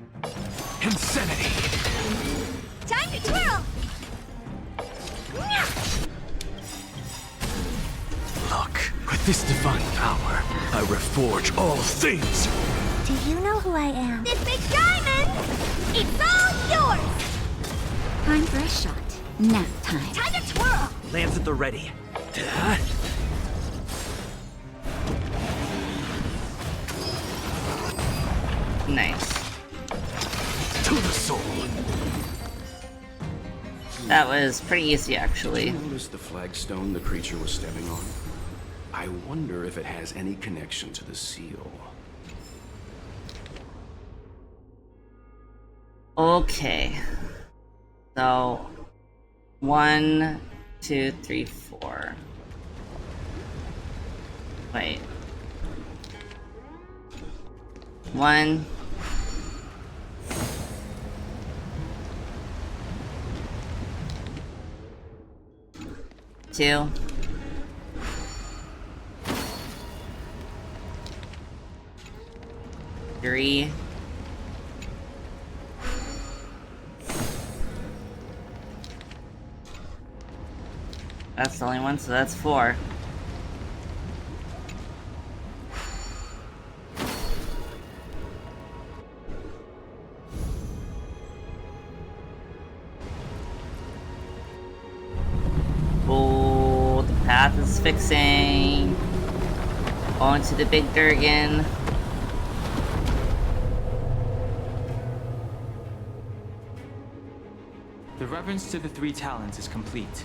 Insanity! Time to twirl! Look, with this divine power, I reforge all things! Do you know who I am? This big diamond! It's all yours! Time for a shot. Nap time. Time to twirl! Lands at the ready. Nice. To the soul. That was pretty easy, actually. Notice the flagstone the creature was stepping on? I wonder if it has any connection to the seal. Okay. So, 1, 2, 3, 4. Wait. 1. 2. 3. 4. That's the only one, so that's 4. Oh, the path is fixing. On to the big Durgan. The reverence to the 3 talents is complete.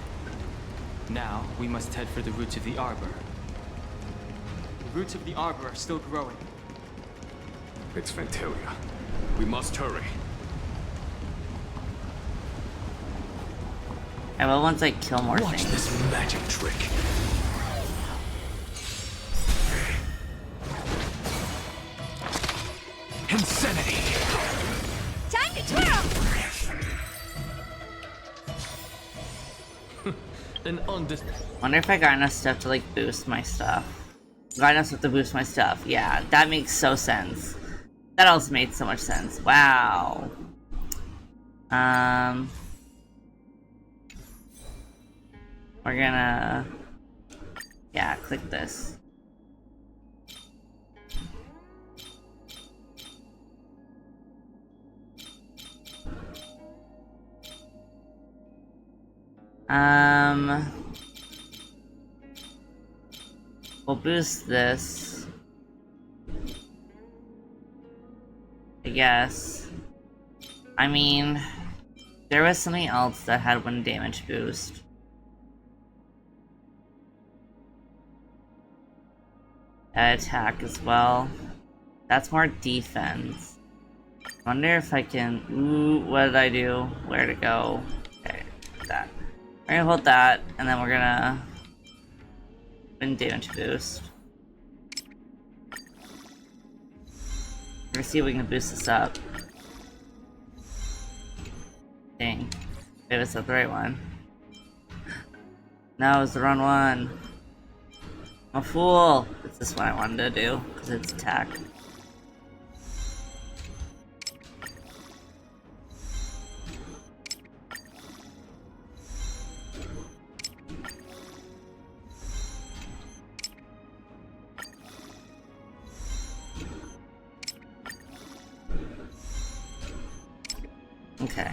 Now, we must head for the roots of the arbor. The roots of the arbor are still growing. It's Ventilia. We must hurry. I will once I kill more Watch things. this magic trick. Insanity! Time to twirl! Wonder if I got enough stuff to like boost my stuff. Got enough stuff to boost my stuff. Yeah, that makes so sense. That also made so much sense. Wow. We're gonna... Yeah, click this. We'll boost this. I guess. I mean, there was something else that had 1 damage boost. Attack as well. That's more defense. Wonder if I can... Ooh, what did I do? Where to go? Okay, that. We're gonna hold that, and then we're gonna... win damage boost. We're gonna see if we can boost this up. Dang. Maybe it's not the right one. No, it's the wrong one. I'm a fool! It's this one I wanted to do, because it's attack. Okay.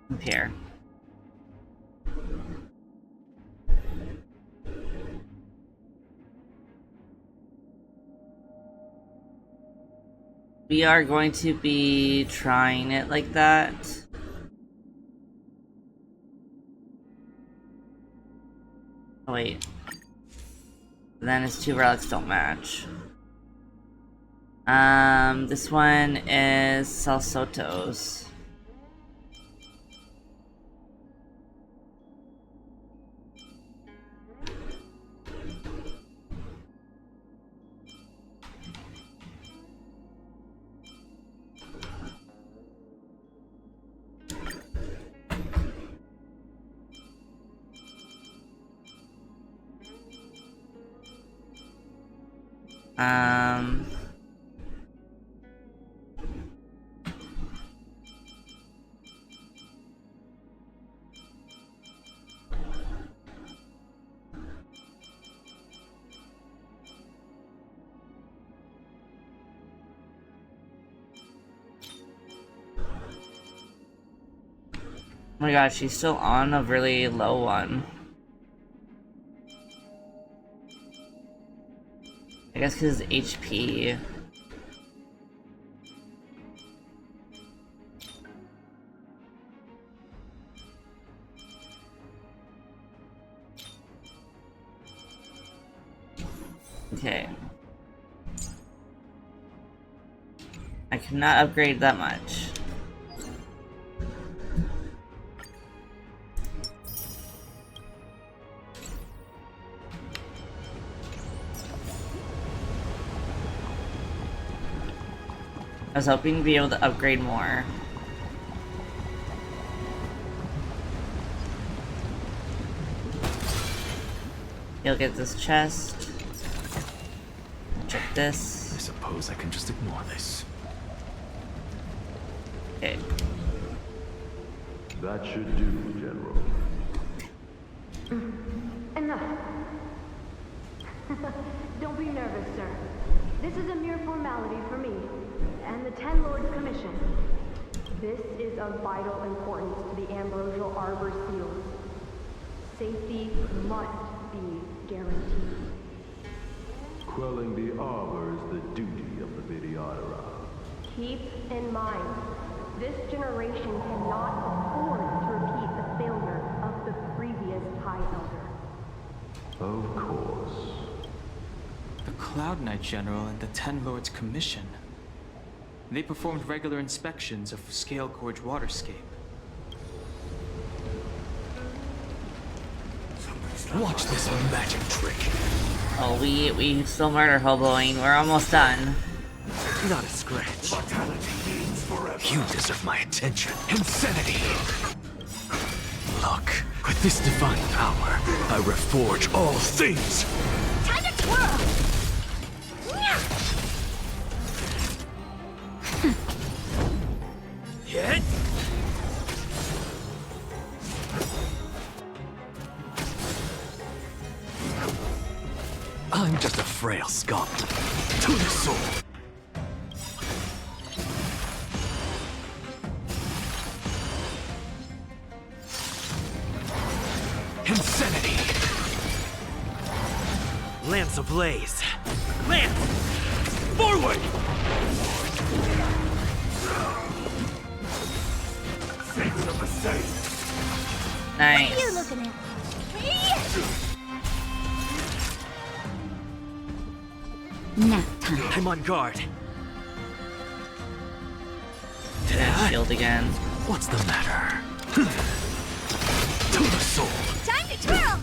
Compare. we are going to be trying it like that. Oh wait. Then his 2 relics don't match. This one is Salsoto's. Oh my god, she's still on a really low one. I guess because HP. Okay. I cannot upgrade that much. I was hoping to be able to upgrade more. You'll get this chest. Check this. I suppose I can just ignore this. Okay. That should do, General. Enough. Don't be nervous, sir. This is a mere formality for me and the Ten Lords Commission. This is of vital importance to the Ambrosial Arbor seals. Safety must be guaranteed. Quelling the Arbor is the duty of the Vidyadhara. Keep in mind, this generation cannot afford to repeat the failure of the previous High Elder. Of course. The Cloud Knight General and the Ten Lords Commission. They performed regular inspections of Scale Gorge Waterscape. Watch this magic trick. Oh, we still murder hoboing. We're almost done. Not a scratch. You deserve my attention. Insanity! Look, with this divine power, I reforge all things! Time to twirl! Hit! I'm just a frail scum. To the soul! Insanity! Lance ablaze! Lance! Forward! Nice. What are you looking at? Nap time. I'm on guard. Shield again. What's the matter? To the soul! Time to twirl!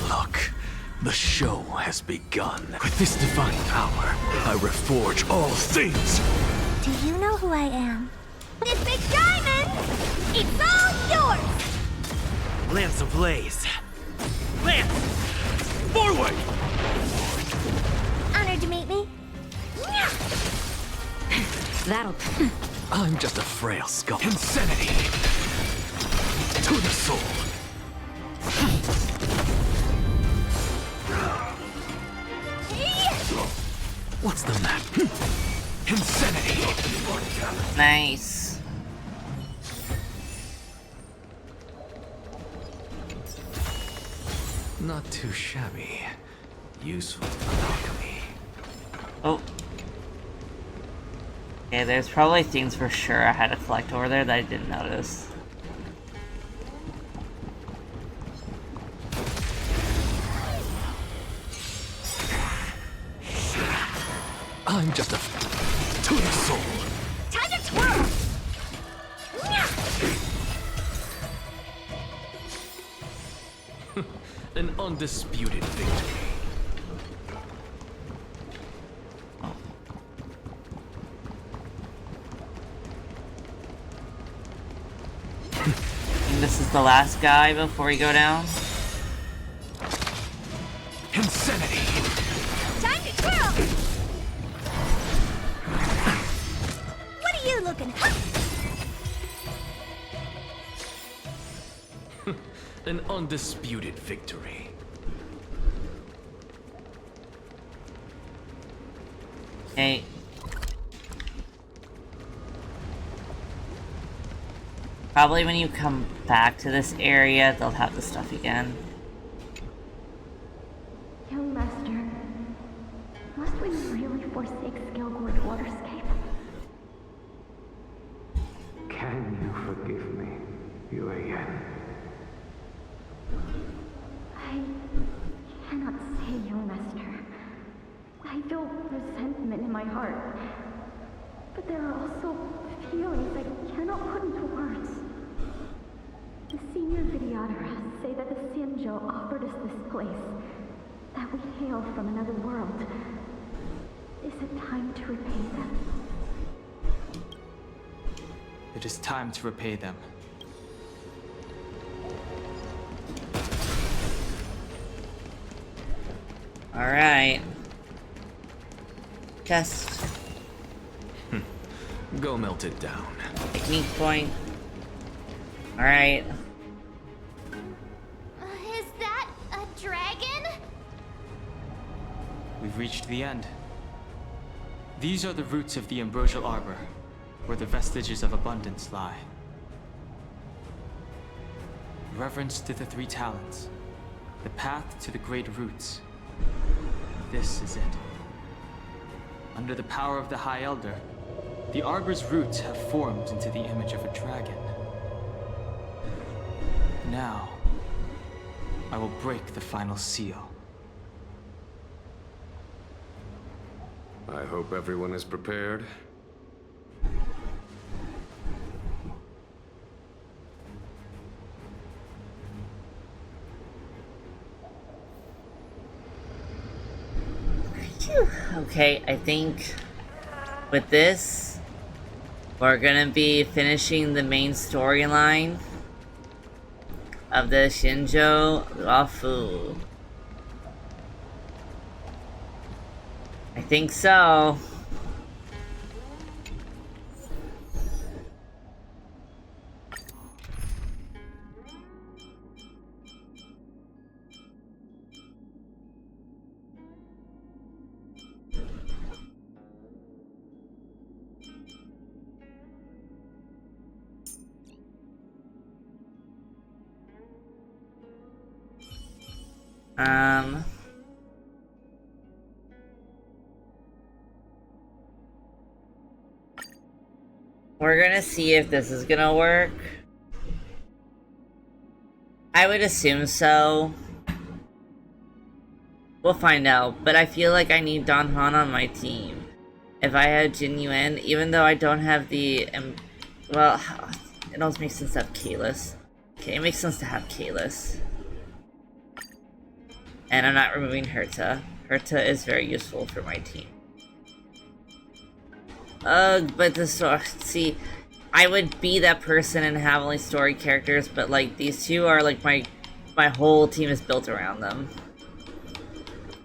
Look, the show has begun. With this divine power, I reforge all things! Do you know who I am? This big diamond! It's all yours! Lance ablaze! Lance! Forward! Honored to meet me. That'll... I'm just a frail scum. Insanity! To the soul! What's the matter? Insanity! Nice. Not too shabby. Useful for alchemy. Oh. Okay, there's probably things for sure I had to collect over there that I didn't notice. I'm just a to the soul. Time to twirl! An undisputed victory. And this is the last guy before we go down. Insanity. Time to twirl! What are you looking at? An undisputed victory. Hey. Probably when you come back to this area, they'll have the stuff again. Young Master, must we really forsake Skelgor's waterscape? Can you forgive me, Yuan? I cannot say, young Master. I feel resentment in my heart. But there are also feelings I cannot put into words. The senior Videodara say that the Xianzhou offered us this place, that we hail from another world. Is it time to repay them? It is time to repay them. Alright. Test. Go melt it down. Technique point. Alright. Is that a dragon? We've reached the end. These are the roots of the Ambrosial Arbor, where the vestiges of abundance lie. Reverence to the three talents. The path to the great roots. This is it. Under the power of the High Elder, the Arbor's roots have formed into the image of a dragon. Now, I will break the final seal. I hope everyone is prepared. Okay, I think with this, we're gonna be finishing the main storyline of the Xianzhou Luofu. I think so. We're gonna see if this is gonna work. I would assume so. We'll find out, but I feel like I need Don Han on my team. If I had Jin Yuan, even though I don't have the... well, it also makes sense to have Kalis. Okay, it makes sense to have Kalis. And I'm not removing Herta. Herta is very useful for my team. But the story... see, I would be that person and have only story characters, but like, these two are like my whole team is built around them.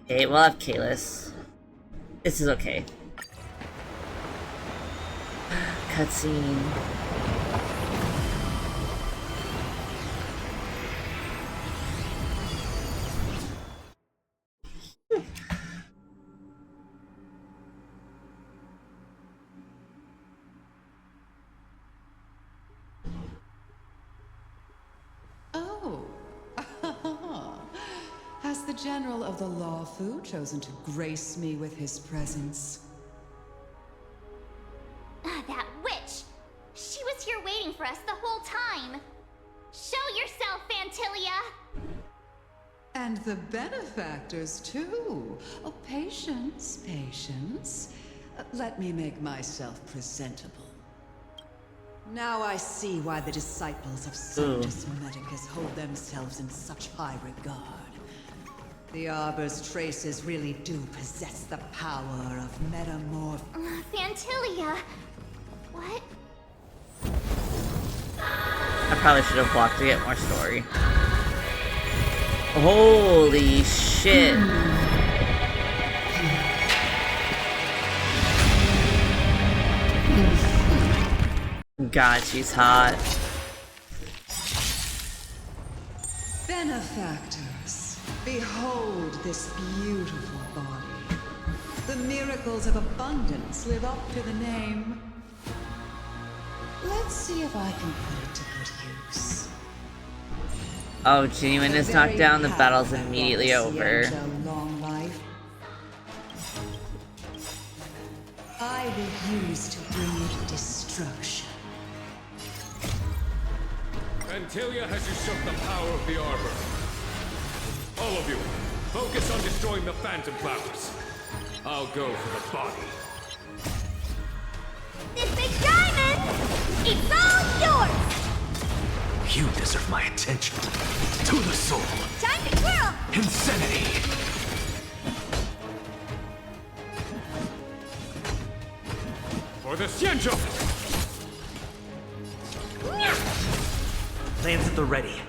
Okay, we'll have Kalis. This is okay. Cutscene. Oh. Has the General of the Lawfu chosen to grace me with his presence? That witch! She was here waiting for us the whole time! Show yourself, Fantilia! And the benefactors, too. Oh, patience, patience. Let me make myself presentable. Now I see why the disciples of Sanctus Medicus hold themselves in such high regard. The Arbor's traces really do possess the power of metamorph... Fantilia! What? I probably should have walked to get more story. Holy shit. God, she's hot. Benefactors, behold this beautiful body. The miracles of abundance live up to the name. Let's see if I can put it to good use. Oh, genuine is knocked down, the battle's immediately over. Long life. I will use to bring it destruction. Fantilia has usurped the power of the Arbor. All of you, focus on destroying the Phantom Flowers. I'll go for the body. This big diamond! It's all yours! You deserve my attention. To the soul. Time to twirl! Insanity. For the Xianzhou! Lands at the ready.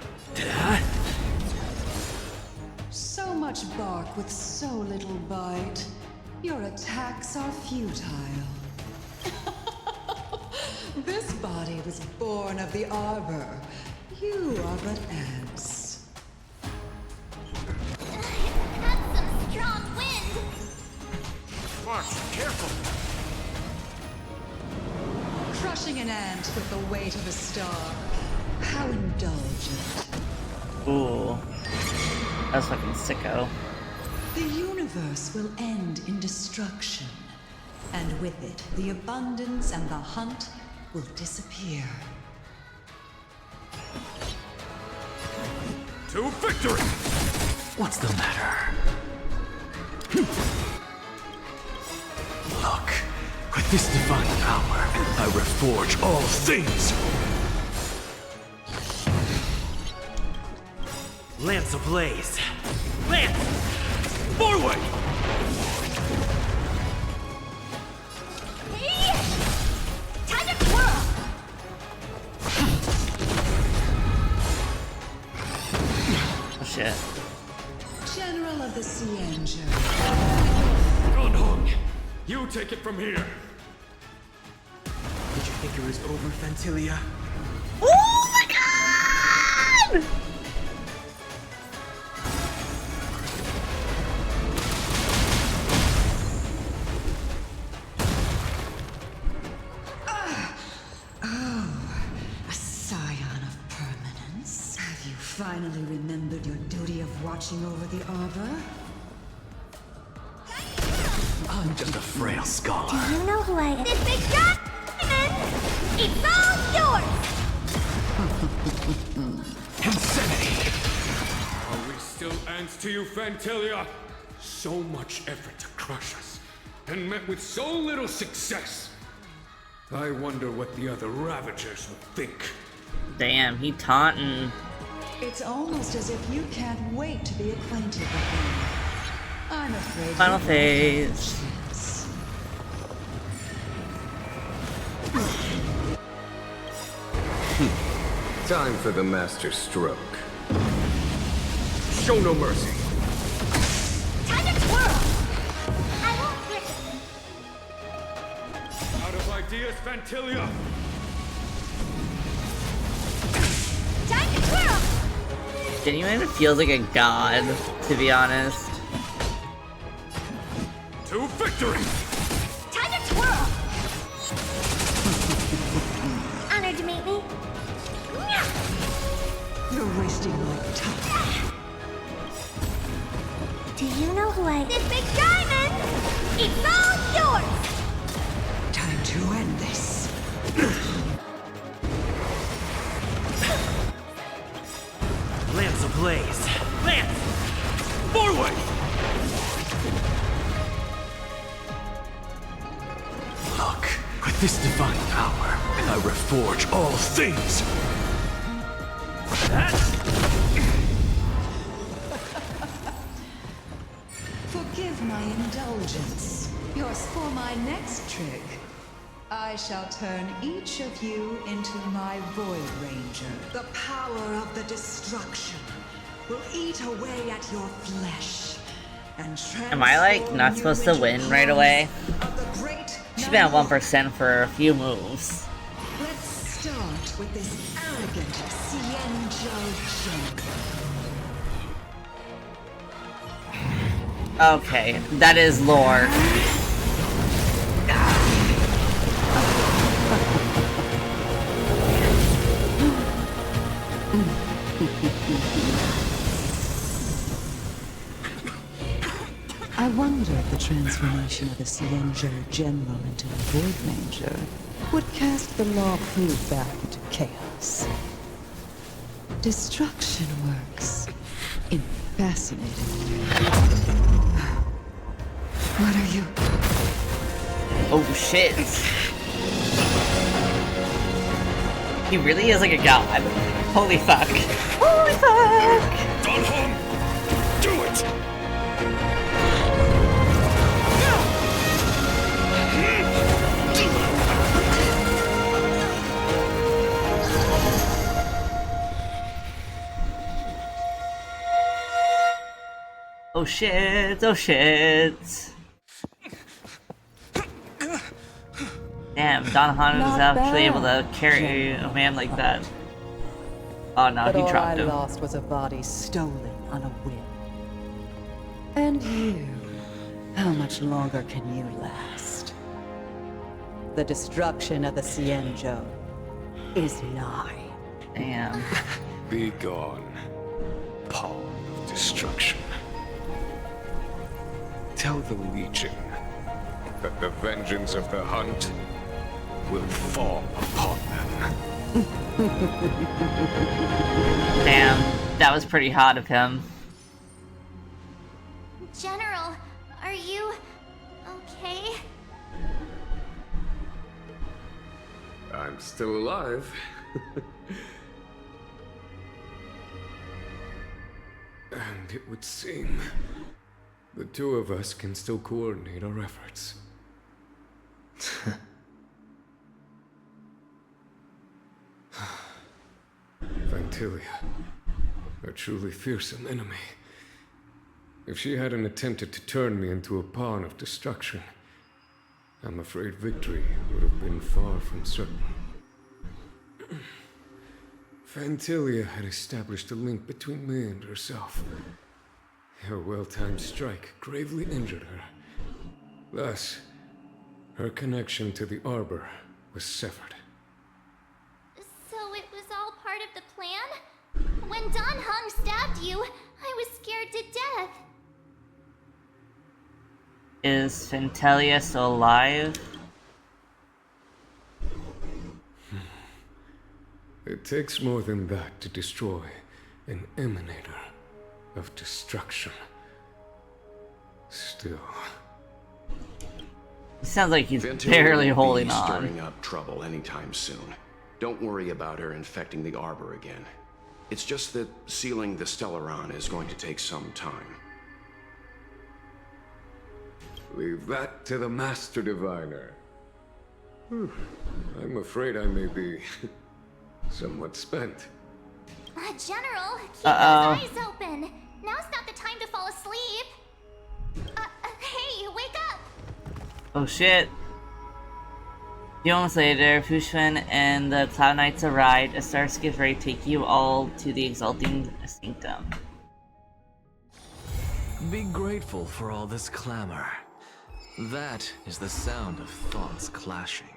So much bark with so little bite. Your attacks are futile. This body was born of the Arbor. You are but ants. That's some strong wind! March, careful! Crushing an ant with the weight of a star. How indulgent. Ooh. That's fucking sicko. The universe will end in destruction. And with it, the abundance and the hunt will disappear. To victory! What's the matter? Look, with this divine power, I reforge all things! Lance ablaze! Lance! Forward! Hey! Time to twirl! Oh shit. General of the Xianzhou. Gonhong, you take it from here. Did you think it was over, Fantilia? Oh my god! Finally remembered your duty of watching over the Arbor? I'm just a frail scholar. Do you know who I am? This big diamond! It's all yours! Insanity! Are we still ants to you, Fantilia? So much effort to crush us, and met with so little success. I wonder what the other Ravagers would think. Damn, he taunting. It's almost as if you can't wait to be acquainted with him. I'm afraid. Final phase. Time for the master stroke. Show no mercy. Time to twirl! I won't quit. Out of ideas, Fantilia! Time to twirl! Genuine feels like a god, to be honest. To victory! Time to twirl! Honored to meet me. You're wasting my time. Do you know who I... This big diamond! It's all yours! Time to end this. Lance ablaze! Lance! Forward! Look, with this divine power, I reforge all things. Forgive my indulgence. Yours for my next trick. I shall turn each of you into my Void Ranger. The power of the destruction will eat away at your flesh. And Am I like not supposed to win right away? She's been at 1% for a few moves. Let's start with this arrogant Xianzhou General. Okay, that is lore. I wonder if the transformation of the Xianzhou General into a Void Ranger would cast the Law Fu back into chaos. Destruction works in fascinating ways. What are you? Oh shit. He really is like a god. Holy fuck. Holy fuck! Don Hong! Do it! Oh shit, oh shit. Damn, Don Han was actually able to carry a man like that. Oh no, But he all dropped I him. lost was a body stolen on a whim. And you, how much longer can you last? The destruction of the Xianzhou is nigh. Damn. Be gone, pawn of destruction. Tell the Legion that the vengeance of the hunt will fall upon them. Damn, that was pretty hot of him. General, are you... okay? I'm still alive. And it would seem the two of us can still coordinate our efforts. Vantilia, a truly fearsome enemy. If she hadn't attempted to turn me into a pawn of destruction, I'm afraid victory would have been far from certain. Vantilia had established a link between me and herself. Her well-timed strike gravely injured her. Thus, her connection to the Arbor was severed. So it was all part of the plan? When Don Hung stabbed you, I was scared to death. Is Fantelia still alive? It takes more than that to destroy an emanator of destruction. Still. It sounds like he's Vantilia barely won't holding be on. stirring up trouble anytime soon. Don't worry about her infecting the Arbor again. It's just that sealing the Stellaron is going to take some time. Leave that to the Master Diviner. I'm afraid I may be somewhat spent. General, keep Uh-oh. those eyes open. Now's not the time to fall asleep. Hey, wake up! Oh shit. A few moments later, Fushun and the Cloud Knights arrived. A starship ready to take you all to the exalting sanctum. Be grateful for all this clamor. That is the sound of thoughts clashing.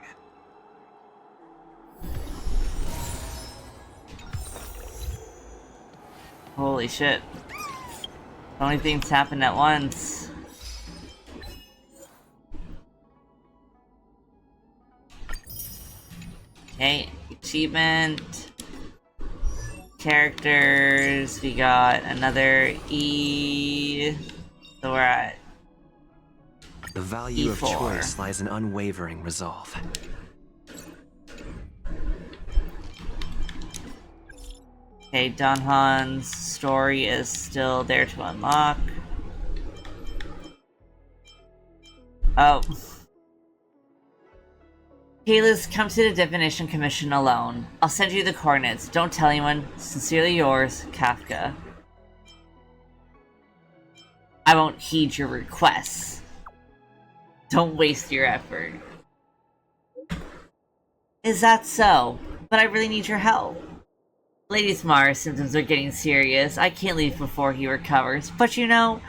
Holy shit. Only things happened at once. Okay, achievement. Characters, we got another E. So we're at The value of E4. choice lies in unwavering resolve. Okay, Danhan's story is still there to unlock. Oh. Kayla's come to the Definition Commission alone. I'll send you the coordinates. Don't tell anyone. Sincerely yours, Kafka. I won't heed your requests. Don't waste your effort. Is that so? But I really need your help. Lady Mars' symptoms are getting serious. I can't leave before he recovers. But you know,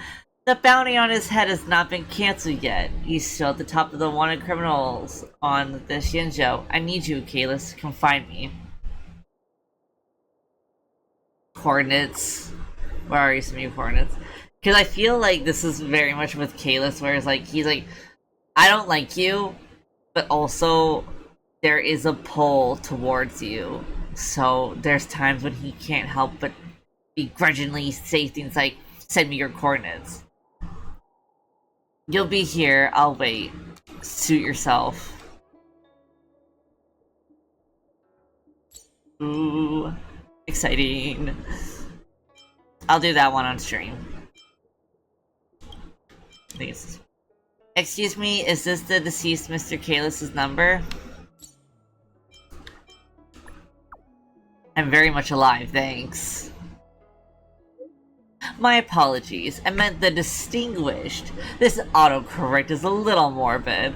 the bounty on his head has not been cancelled yet. He's still at the top of the wanted criminals on the Shinjo. I need you, Kalis, to come find me. Coordinates. Where are you? Some new coordinates? Because I feel like this is very much with Kalis, where it's like, he's like, I don't like you, but also there is a pull towards you. So there's times when he can't help but begrudgingly say things like, send me your coordinates. You'll be here, I'll wait. Suit yourself. Ooh, exciting. I'll do that one on stream. Please. Excuse me, is this the deceased Mr. Kalis' number? I'm very much alive, thanks. My apologies, I meant the distinguished. This autocorrect is a little morbid.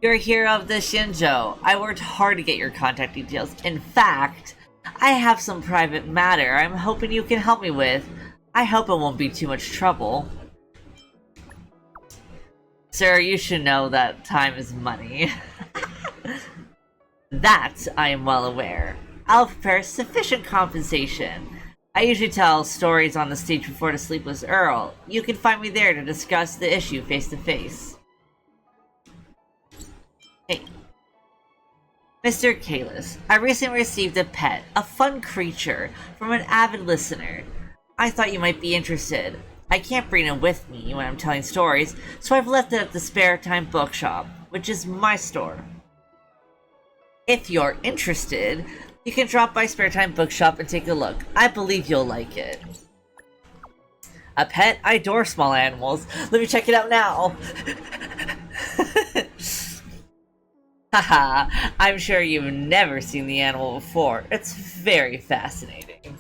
You're a hero of the Shinjo. I worked hard to get your contact details. In fact, I have some private matter I'm hoping you can help me with. I hope it won't be too much trouble. Sir, you should know that time is money. That I am well aware. I'll prepare sufficient compensation. I usually tell stories on the stage before the Sleepless Earl. You can find me there to discuss the issue face to face. Hey. Mr. Kalis, I recently received a pet, a fun creature, from an avid listener. I thought you might be interested. I can't bring it with me when I'm telling stories, so I've left it at the Spare Time Bookshop, which is my store. If you're interested, you can drop by Spare Time Bookshop and take a look. I believe you'll like it. A pet? I adore small animals. Let me check it out now. Haha, I'm sure you've never seen the animal before. It's very fascinating.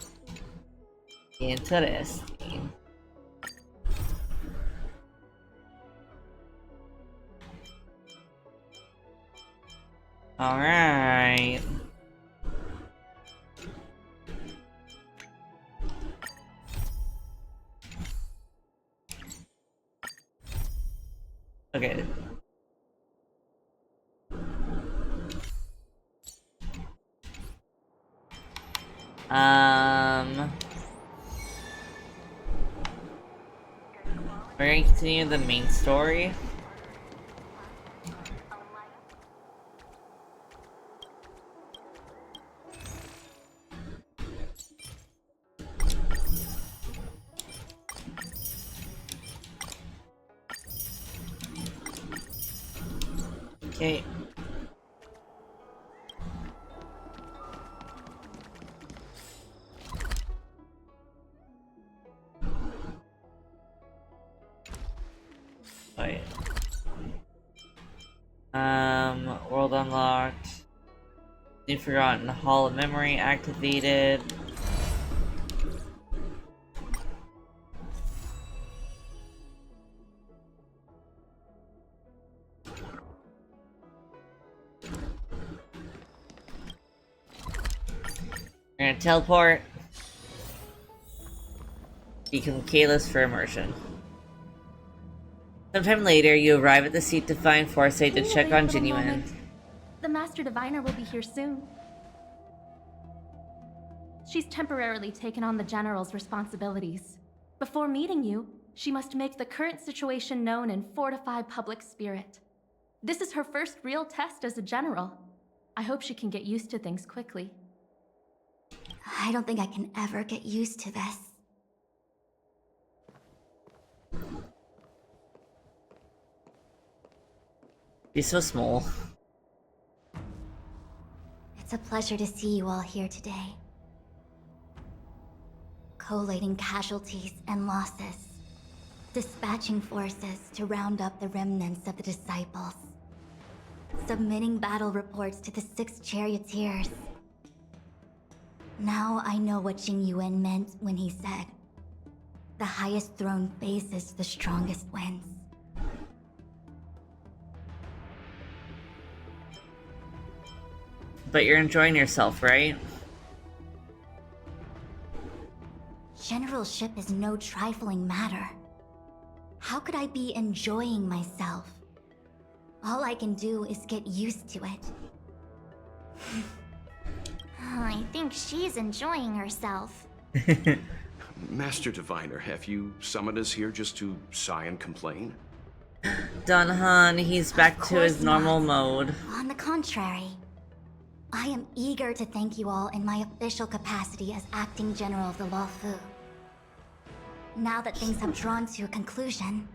Interesting. Alright. Okay. We're going to continue the main story. Okay. Wait. World unlocked. New Forgotten Hall of Memory activated. We're gonna teleport. Become Kalis for immersion. Sometime later, you arrive at the seat to find Foresight to check on Genuine. The Master Diviner will be here soon. She's temporarily taken on the General's responsibilities. Before meeting you, she must make the current situation known and fortify public spirit. This is her first real test as a general. I hope she can get used to things quickly. I don't think I can ever get used to this. He's so small. It's a pleasure to see you all here today. Collating casualties and losses. Dispatching forces to round up the remnants of the disciples. Submitting battle reports to the 6 charioteers. Now I know what Jing Yuan meant when he said, "The highest throne faces the strongest wins." But you're enjoying yourself, right? Generalship is no trifling matter. How could I be enjoying myself? All I can do is get used to it. I think she's enjoying herself. Master Diviner, have you summoned us here just to sigh and complain? Dunhan, he's back to his normal mode. On the contrary, I am eager to thank you all in my official capacity as acting general of the Luofu. Now that things have drawn to a conclusion,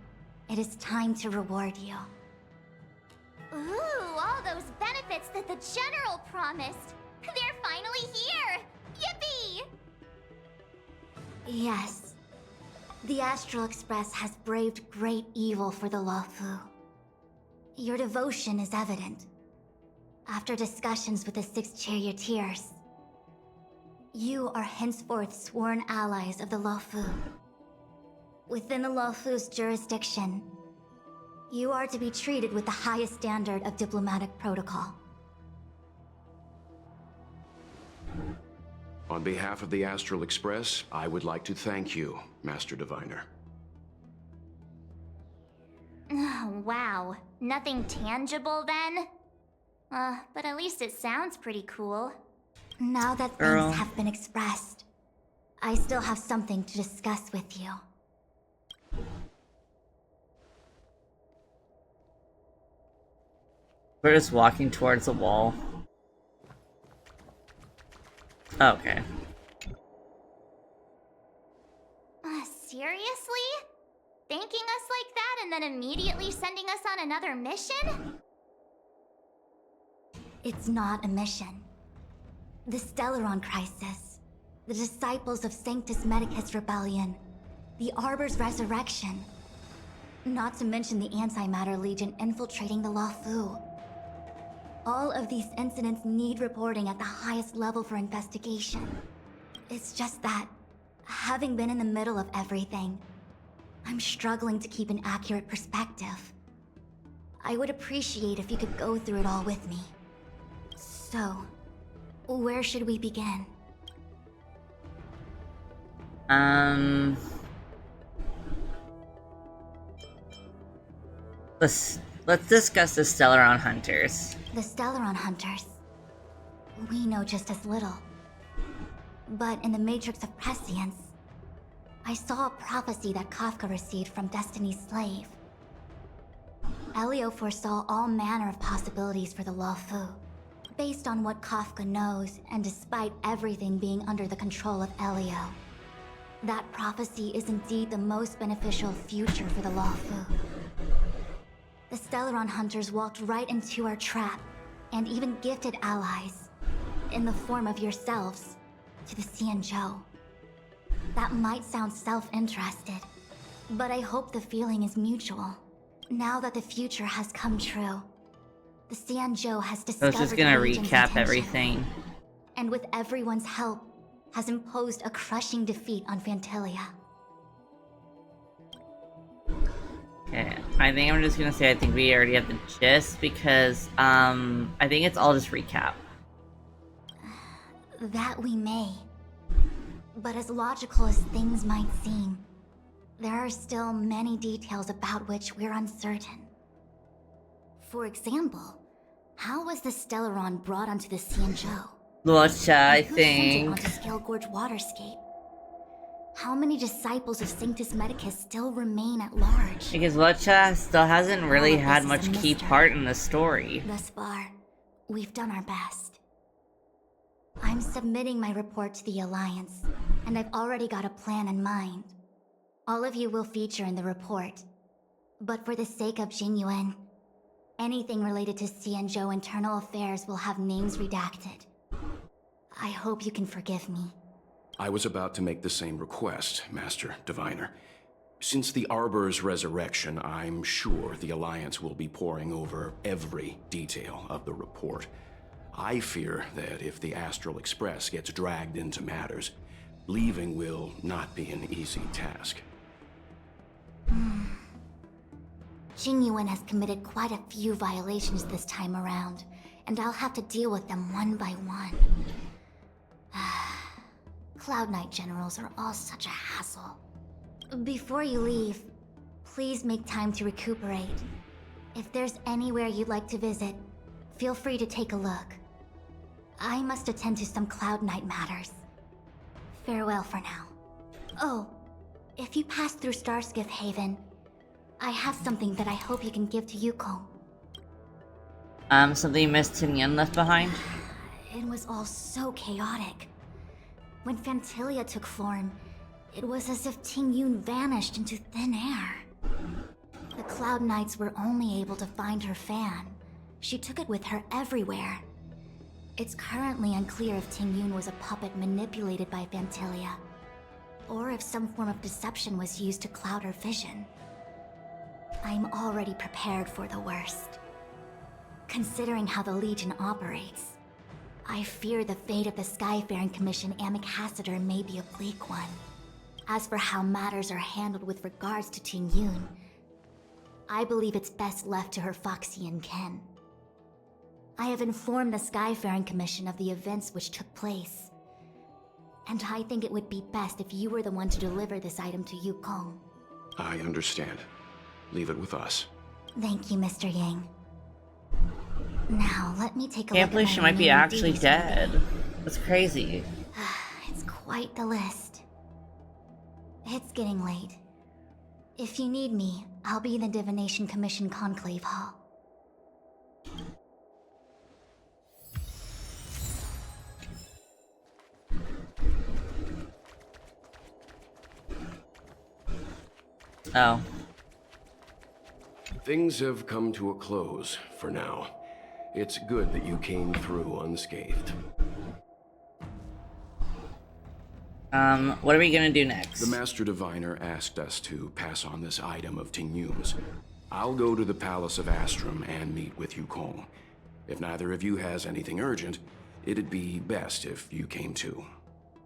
it is time to reward you. Ooh, all those benefits that the general promised. They're finally here! Yippee! Yes. The Astral Express has braved great evil for the Luofu. Your devotion is evident. After discussions with the 6 charioteers, you are henceforth sworn allies of the Luofu. Within the Luofu's jurisdiction, you are to be treated with the highest standard of diplomatic protocol. On behalf of the Astral Express, I would like to thank you, Master Diviner. Wow, nothing tangible then? But at least it sounds pretty cool. Now that things have been expressed, I still have something to discuss with you. We're just walking towards the wall. Okay. Seriously? Thanking us like that and then immediately sending us on another mission? It's not a mission. The Stellaron Crisis, the Disciples of Sanctus Medicus Rebellion, the Arbor's resurrection, not to mention the Antimatter Legion infiltrating the Luofu. All of these incidents need reporting at the highest level for investigation. It's just that, having been in the middle of everything, I'm struggling to keep an accurate perspective. I would appreciate if you could go through it all with me. So, where should we begin? Let's discuss the Stellaron Hunters. The Stellaron Hunters. We know just as little. But in the Matrix of Prescience, I saw a prophecy that Kafka received from Destiny's slave. Elio foresaw all manner of possibilities for the Luofu. Based on what Kafka knows, and despite everything being under the control of Elio, that prophecy is indeed the most beneficial future for the Luofu. The Stellaron Hunters walked right into our trap, and even gifted allies, in the form of yourselves, to the Xianzhou. That might sound self-interested, but I hope the feeling is mutual. Now that the future has come true, the Xianzhou has I discovered was just gonna the Legion's recap intention, everything. and with everyone's help, has imposed a crushing defeat on Phantilia. Okay, I think I'm just gonna say I think we already have the gist because I think it's all just recap. That we may. But as logical as things might seem, there are still many details about which we're uncertain. For example, how was the Stellaron brought onto the Xianzhou? Luocha, I And who sent it think. onto Scale Gorge Waterscape? How many disciples of Sanctus Medicus still remain at large? Because Lucha still hasn't really All of had this is much a key mystery. part in the story. Thus far, we've done our best. I'm submitting my report to the Alliance, and I've already got a plan in mind. All of you will feature in the report. But for the sake of Jingyuan, anything related to Xianzhou internal affairs will have names redacted. I hope you can forgive me. I was about to make the same request, Master Diviner. Since the Arbor's resurrection, I'm sure the Alliance will be poring over every detail of the report. I fear that if the Astral Express gets dragged into matters, leaving will not be an easy task. Jingyuan has committed quite a few violations this time around, and I'll have to deal with them one by one. Cloud Knight generals are all such a hassle. Before you leave, please make time to recuperate. If there's anywhere you'd like to visit, feel free to take a look. I must attend to some Cloud Knight matters. Farewell for now. Oh, if you pass through Starskiff Haven, I have something that I hope you can give to Yukong. Something Miss Tingyun left behind? It was all so chaotic. When Phantilia took form, it was as if Tingyun vanished into thin air. The Cloud Knights were only able to find her fan. She took it with her everywhere. It's currently unclear if Tingyun was a puppet manipulated by Phantilia, or if some form of deception was used to cloud her vision. I'm already prepared for the worst. Considering how the Legion operates, I fear the fate of the Skyfaring Commission Amichacitor may be a bleak one. As for how matters are handled with regards to Tingyun, I believe it's best left to her Foxian ken. I have informed the Skyfaring Commission of the events which took place, and I think it would be best if you were the one to deliver this item to Yukong. I understand. Leave it with us. Thank you, Mr. Yang. Now, let me take a Can't look believe at she my might be remaining actually duties. dead. That's crazy. It's quite the list. It's getting late. If you need me, I'll be in the Divination Commission Conclave Hall. Oh. Things have come to a close for now. It's good that you came through unscathed. What are we gonna do next? The Master Diviner asked us to pass on this item of Tingyun's. I'll go to the Palace of Astrum and meet with Yukong. If neither of you has anything urgent, it'd be best if you came too.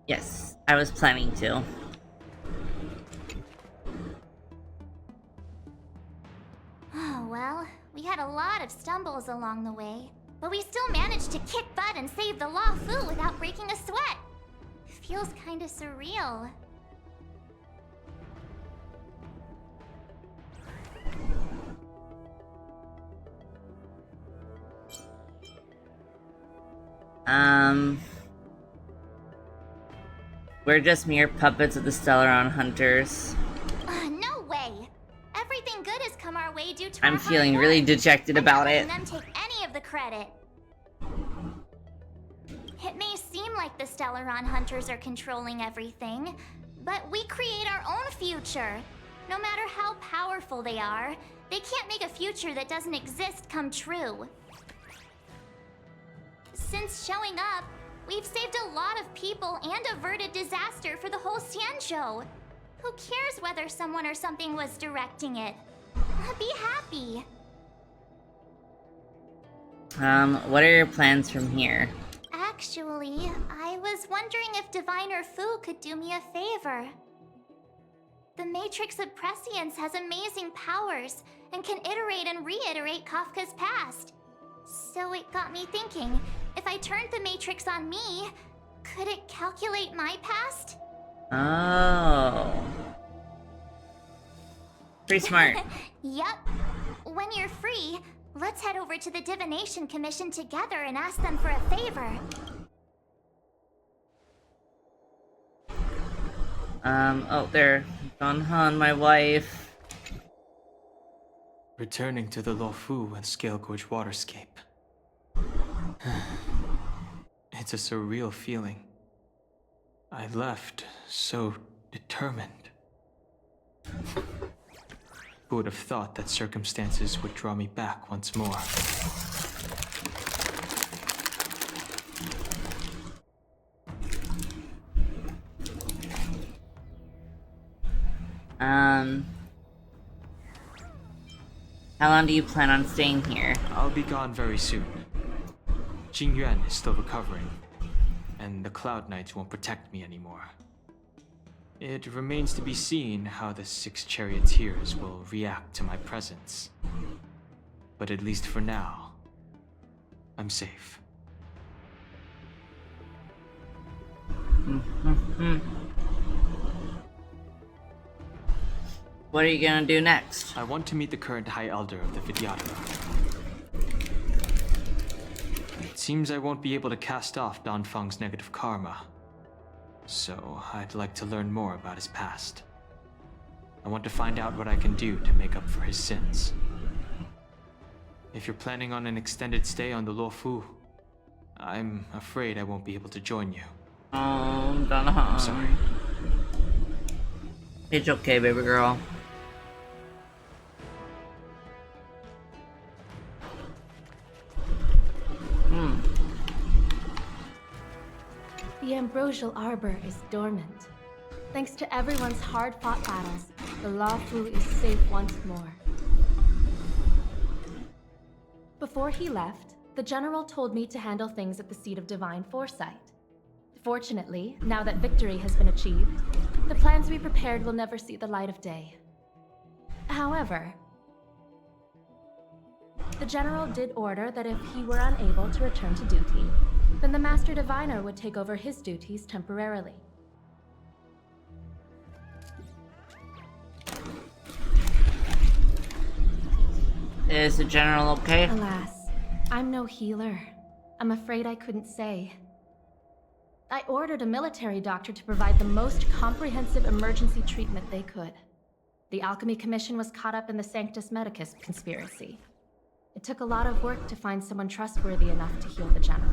Yes, I was planning to. Oh, well, we had a lot of stumbles along the way, but we still managed to kick butt and save the Law Fu without breaking a sweat. Feels kinda surreal. We're just mere puppets of the Stellaron Hunters. No way! Everything good has come our way due to I'm our feeling hard really work. dejected about I'm it. not letting them take any of the credit. It may seem like the Stellaron Hunters are controlling everything, but we create our own future. No matter how powerful they are, they can't make a future that doesn't exist come true. Since showing up, we've saved a lot of people and averted disaster for the whole Xianzhou. Who cares whether someone or something was directing it? Be happy. What are your plans from here? Actually, I was wondering if Diviner Fu could do me a favor. The Matrix of Prescience has amazing powers and can iterate and reiterate Kafka's past. So it got me thinking, if I turned the Matrix on me, could it calculate my past? Oh. Pretty smart. Yup. When you're free, let's head over to the Divination Commission together and ask them for a favor. Oh, there. Han, my wife. Returning to the Luofu and Scale Gorge waterscape. It's a surreal feeling. I left so determined. Who would have thought that circumstances would draw me back once more? How long do you plan on staying here? I'll be gone very soon. Jingyuan is still recovering, and the Cloud Knights won't protect me anymore. It remains to be seen how the 6 charioteers will react to my presence. But at least for now, I'm safe. What are you gonna do next? I want to meet the current High Elder of the Vidyadhara. It seems I won't be able to cast off Danfeng's negative karma. So, I'd like to learn more about his past. I want to find out what I can do to make up for his sins. If you're planning on an extended stay on the Luofu, I'm afraid I won't be able to join you. Oh, Donna. I'm sorry. It's okay, baby girl. The Ambrosial Arbor is dormant. Thanks to everyone's hard-fought battles, the Luofu is safe once more. Before he left, the General told me to handle things at the Seat of Divine Foresight. Fortunately, now that victory has been achieved, the plans we prepared will never see the light of day. However, the General did order that if he were unable to return to duty, then the Master Diviner would take over his duties temporarily. Is the General okay? Alas, I'm no healer. I'm afraid I couldn't say. I ordered a military doctor to provide the most comprehensive emergency treatment they could. The Alchemy Commission was caught up in the Sanctus Medicus conspiracy. It took a lot of work to find someone trustworthy enough to heal the General.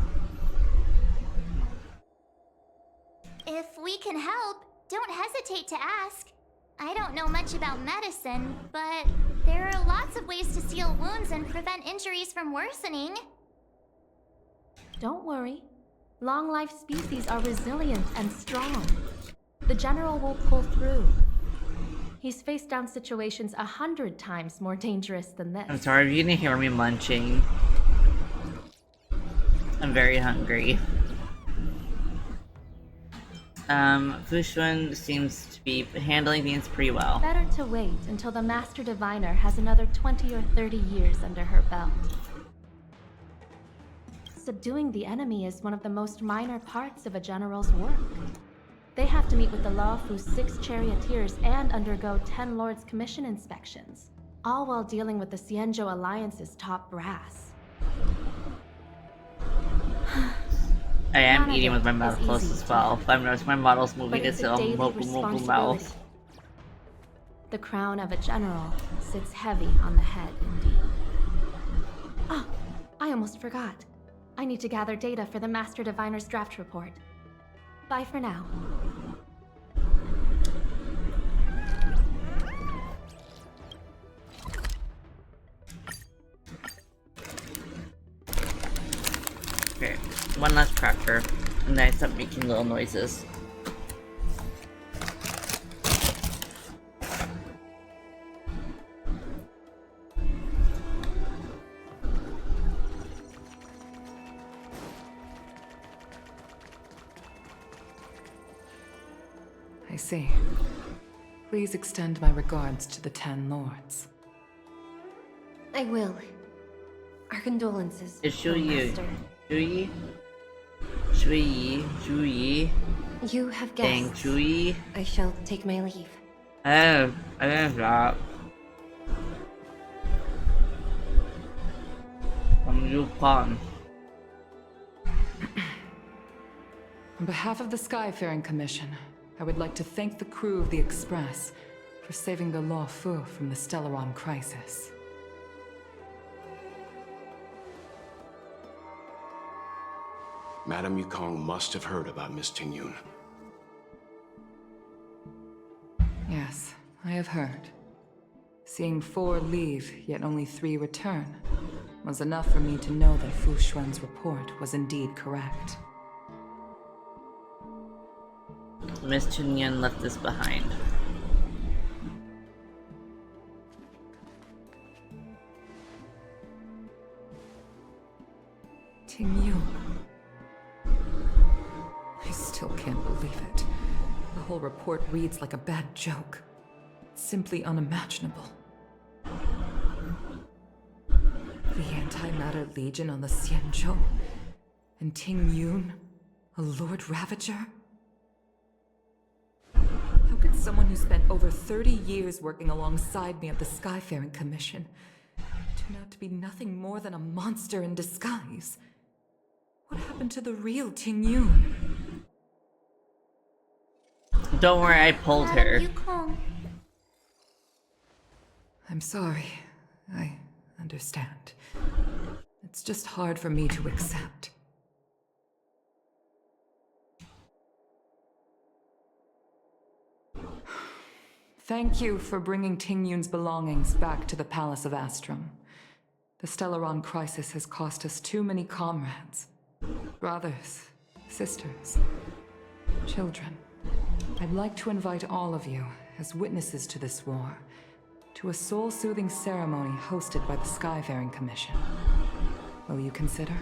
If we can help, don't hesitate to ask. I don't know much about medicine, but there are lots of ways to seal wounds and prevent injuries from worsening. Don't worry. Long-life species are resilient and strong. The General will pull through. He's faced down situations 100 times more dangerous than this. I'm sorry if you didn't hear me munching. I'm very hungry. Fushun seems to be handling things pretty well. Better to wait until the Master Diviner has another 20 or 30 years under her belt. Subduing the enemy is one of the most minor parts of a general's work. They have to meet with the Luofu's 6 charioteers and undergo 10 Lords Commission inspections, all while dealing with the Xianzhou Alliance's top brass. I am eating with my mouth closed as well. I've noticed my model's moving its own mouth. The crown of a general sits heavy on the head indeed. Ah, I almost forgot. I need to gather data for the Master Diviner's draft report. Bye for now. Okay, one last cracker, and then I stop making little noises. I see. Please extend my regards to the 10 lords. I will. Our condolences, It's Shuyi. Master. Shuyi? Shuyi? You have Dang, guessed. Shuyi? I shall take my leave. Oh, I didn't stop. From Yukon. On behalf of the Skyfaring Commission, I would like to thank the crew of the Express for saving the Law Fu from the Stellaron crisis. Madame Yukong must have heard about Miss Tingyun. Yes, I have heard. Seeing 4 leave, yet only 3 return, was enough for me to know that Fu Xuan's report was indeed correct. Miss Tingyun left us behind. Tingyun. I still can't believe it. The whole report reads like a bad joke. It's simply unimaginable. The Anti-Matter Legion on the Xianzhou, and Tingyun, a Lord Ravager? How could someone who spent over 30 years working alongside me at the Skyfaring Commission turn out to be nothing more than a monster in disguise? What happened to the real Tingyun? Don't worry, I pulled her. I'm sorry. I understand. It's just hard for me to accept. Thank you for bringing Tingyun's belongings back to the Palace of Astrum. The Stellaron crisis has cost us too many comrades. Brothers, sisters, children. I'd like to invite all of you, as witnesses to this war, to a soul-soothing ceremony hosted by the Skyfaring Commission. Will you consider?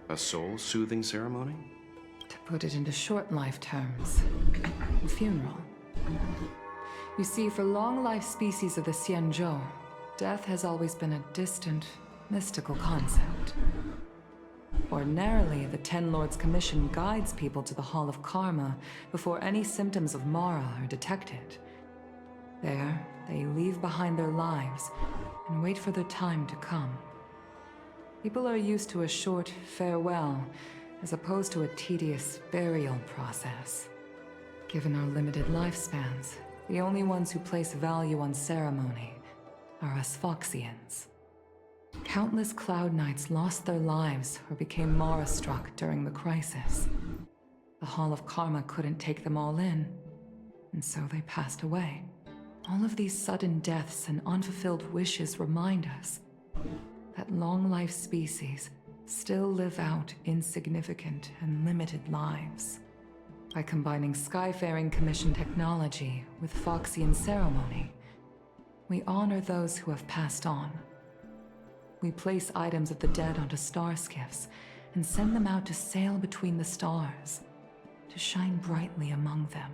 A soul-soothing ceremony? To put it into short life terms, a funeral. You see, for long-life species of the Xianzhou, death has always been a distant, mystical concept. Ordinarily, the Ten Lords Commission guides people to the Hall of Karma before any symptoms of Mara are detected. There, they leave behind their lives and wait for their time to come. People are used to a short farewell as opposed to a tedious burial process. Given our limited lifespans, the only ones who place value on ceremony are us Foxians. Countless Cloud Knights lost their lives or became Mara-struck during the crisis. The Hall of Karma couldn't take them all in, and so they passed away. All of these sudden deaths and unfulfilled wishes remind us that long-life species still live out insignificant and limited lives. By combining Skyfaring Commission technology with Foxian ceremony, we honor those who have passed on. We place items of the dead onto star skiffs and send them out to sail between the stars, to shine brightly among them.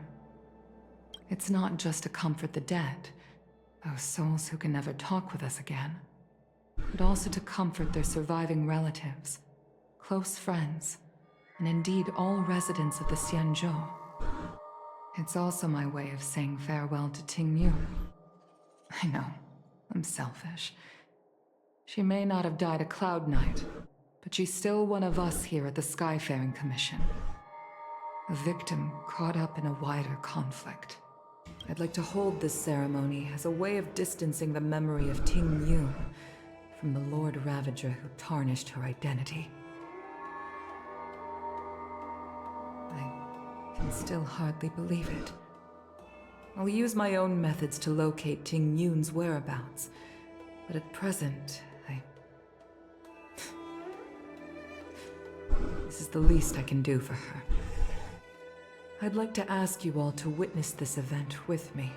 It's not just to comfort the dead, those souls who can never talk with us again, but also to comfort their surviving relatives, close friends, and indeed all residents of the Xianzhou. It's also my way of saying farewell to Tingyun. I know, I'm selfish. She may not have died a Cloud Knight, but she's still one of us here at the Skyfaring Commission. A victim caught up in a wider conflict. I'd like to hold this ceremony as a way of distancing the memory of Tingyun from the Lord Ravager who tarnished her identity. I can still hardly believe it. I'll use my own methods to locate Tingyun's whereabouts, but at present, this is the least I can do for her. I'd like to ask you all to witness this event with me.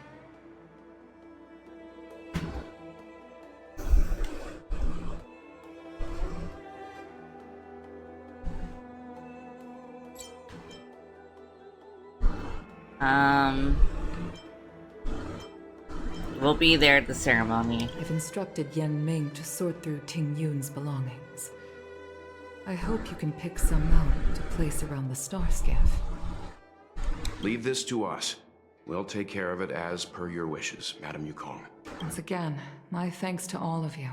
We'll be there at the ceremony. I've instructed Yan Ming to sort through Tingyun's belongings. I hope you can pick some out to place around the star skiff. Leave this to us. We'll take care of it as per your wishes, Madame Yukong. Once again, my thanks to all of you.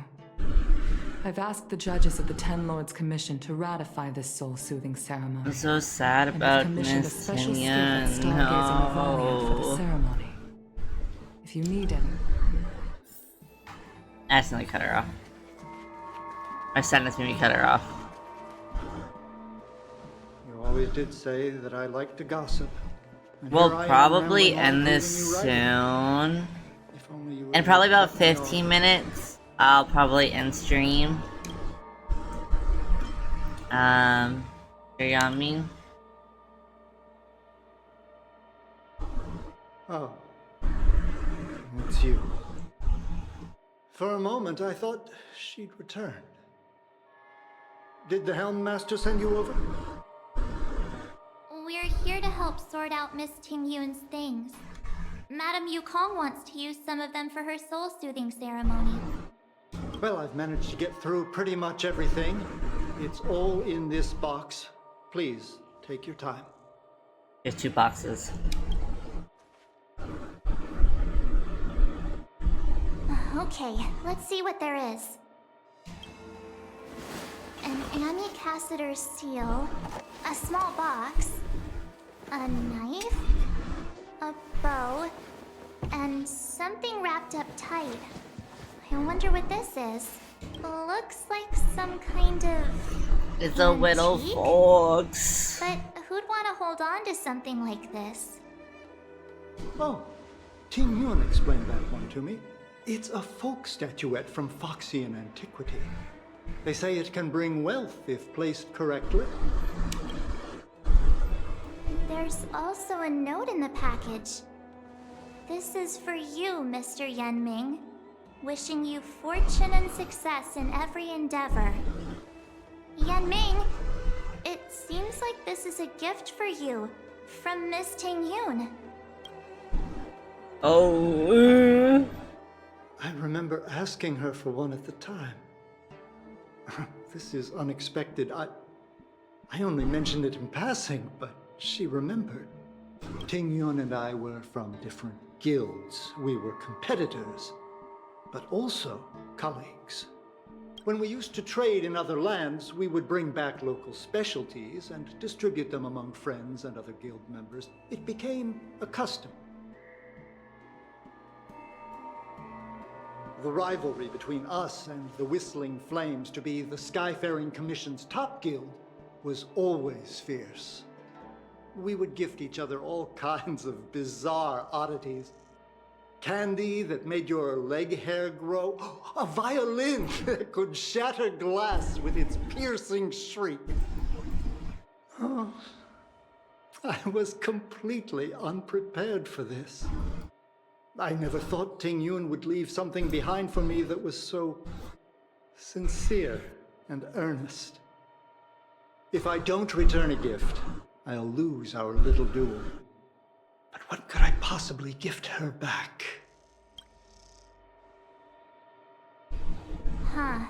I've asked the judges of the Ten Lords Commission to ratify this soul-soothing ceremony. I'm so sad And about I've commissioned a Miss special skiff at Tingyun. Stargazing Rivalia for the No. ceremony. If you need any. I accidentally cut her off. My sadness made me cut her off. You always did say that I like to gossip. And We'll here I am probably rambling on, end this proving you right. soon. If only you In would probably about let me know. 15 minutes, I'll probably end stream. You mean? Oh. It's you. For a moment, I thought she'd returned. Did the Helm Master send you over? We're here to help sort out Miss Tingyun's things. Madame Yukong wants to use some of them for her soul-soothing ceremony. Well, I've managed to get through pretty much everything. It's all in this box. Please, take your time. There's 2 boxes. Okay, let's see what there is. An Amucassitor seal, a small box, a knife, a bow, and something wrapped up tight. I wonder what this is. Looks like some kind of... It's a little antique? fox. But who'd want to hold on to something like this? Oh, Tingyun explained that one to me. It's a folk statuette from Foxian antiquity. They say it can bring wealth if placed correctly. There's also a note in the package. This is for you, Mr. Yenming. Wishing you fortune and success in every endeavor. Yenming, it seems like this is a gift for you from Miss Tingyun. Oh. I remember asking her for one at the time. This is unexpected. I only mentioned it in passing, but she remembered. Tingyun and I were from different guilds. We were competitors, but also colleagues. When we used to trade in other lands, we would bring back local specialties and distribute them among friends and other guild members. It became a custom. The rivalry between us and the Whistling Flames to be the Skyfaring Commission's top guild was always fierce. We would gift each other all kinds of bizarre oddities. Candy that made your leg hair grow. A violin that could shatter glass with its piercing shriek. Oh, I was completely unprepared for this. I never thought Tingyun would leave something behind for me that was so sincere and earnest. If I don't return a gift, I'll lose our little duel. But what could I possibly gift her back? Huh.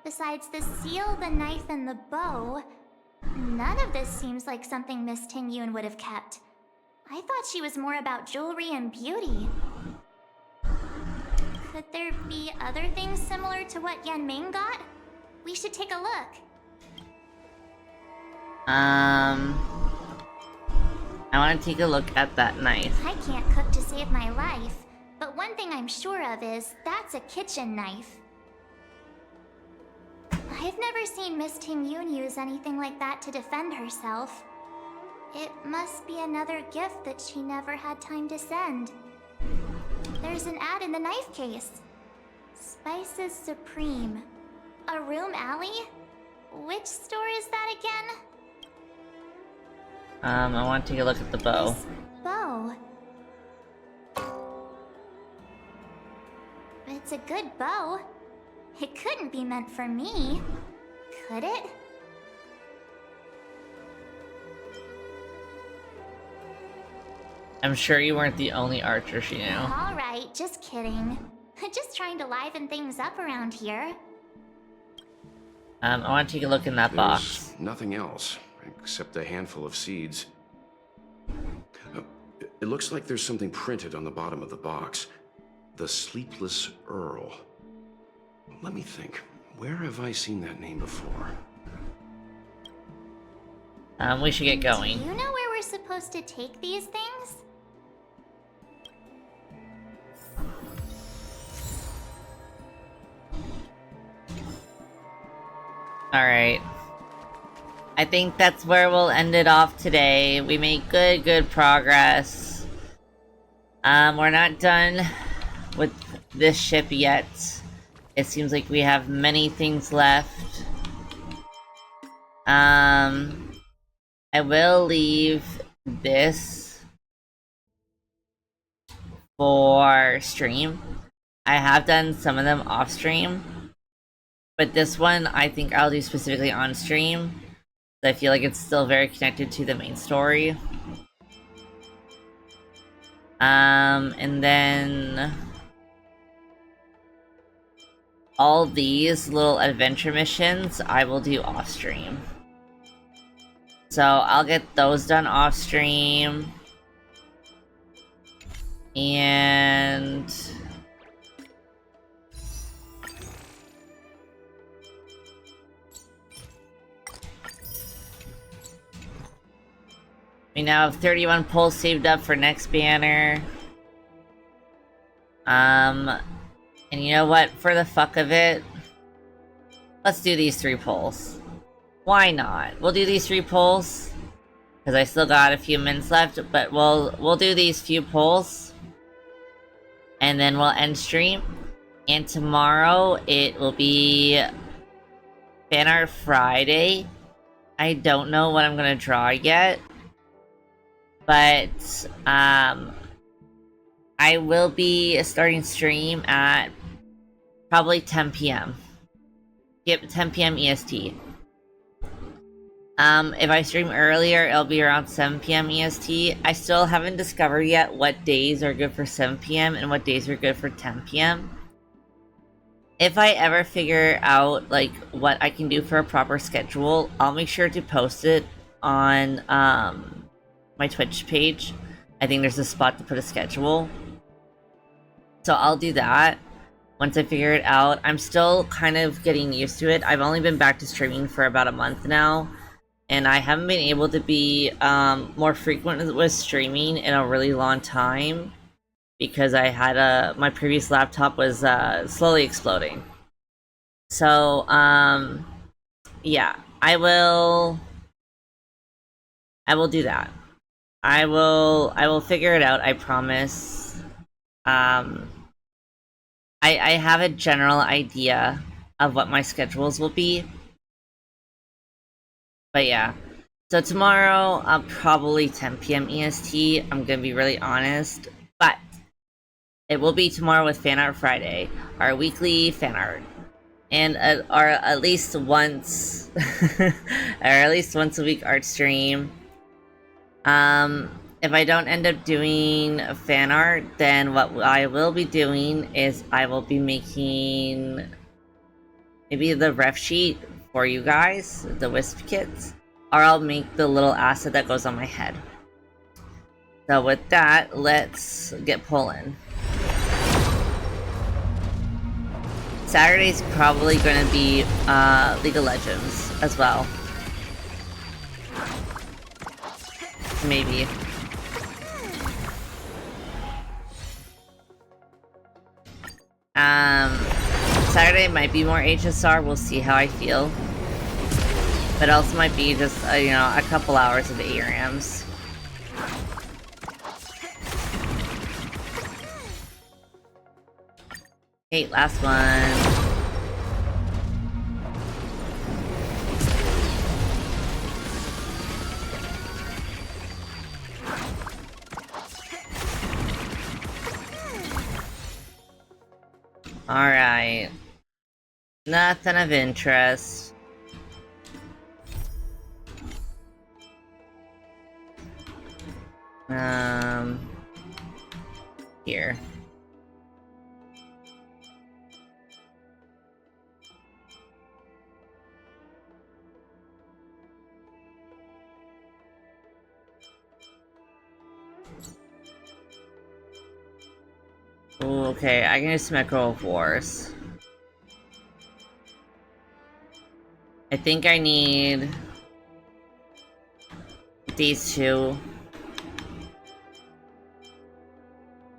Besides the seal, the knife, and the bow, none of this seems like something Miss Tingyun would have kept. I thought she was more about jewelry and beauty. Could there be other things similar to what Yenming got? We should take a look. I want to take a look at that knife. I can't cook to save my life, but one thing I'm sure of is that's a kitchen knife. I've never seen Miss Tingyun use anything like that to defend herself. It must be another gift that she never had time to send. There's an ad in the knife case. Spices Supreme. A room alley? Which store is that again? I want to take a look at the bow. This bow. It's a good bow. It couldn't be meant for me, could it? I'm sure you weren't the only archer she knew. Alright, just kidding. Just trying to liven things up around here. I want to take a look in that There's box. nothing else, except a handful of seeds. It looks like there's something printed on the bottom of the box. The Sleepless Earl. Let me think. Where have I seen that name before? We should get going. Do you know where we're supposed to take these things? Alright. I think that's where we'll end it off today. We made good progress. We're not done with this ship yet. It seems like we have many things left. I will leave this for stream. I have done some of them off stream, but this one I think I'll do specifically on stream. I feel like it's still very connected to the main story. And then all these little adventure missions I will do off stream. So I'll get those done off stream. And we now have 31 pulls saved up for next banner. And you know what? For the fuck of it, let's do these 3 pulls. Why not? We'll do these 3 pulls because I still got a few minutes left, but we'll do these few pulls, and then we'll end stream. And tomorrow it will be Fan Art Friday. I don't know what I'm gonna draw yet, but I will be starting stream at probably 10 p.m. Yep, 10 p.m. EST. If I stream earlier, it'll be around 7 p.m. EST. I still haven't discovered yet what days are good for 7 p.m. and what days are good for 10 p.m. If I ever figure out, like, what I can do for a proper schedule, I'll make sure to post it on, my Twitch page. I think there's a spot to put a schedule. So I'll do that once I figure it out. I'm still kind of getting used to it. I've only been back to streaming for about a month now, and I haven't been able to be more frequent with streaming in a really long time because I had my previous laptop was slowly exploding. So yeah, I will do that. I will figure it out, I promise. I have a general idea of what my schedules will be. But yeah. So tomorrow, probably 10 p.m. EST. I'm gonna be really honest. But it will be tomorrow with Fan Art Friday, our weekly fan art. And or at least once or at least once a week art stream. If I don't end up doing fan art, then what I will be doing is I will be making maybe the ref sheet for you guys, the Wisp kits, or I'll make the little asset that goes on my head. So with that, let's get pulling. Saturday's probably going to be League of Legends as well. Maybe. Saturday might be more HSR, we'll see how I feel. But also might be just, you know, a couple hours of ARAMs. Okay, last one. Alright. Nothing of interest. Here. Ooh, okay, I can use Macro of Wars. I think I need these two.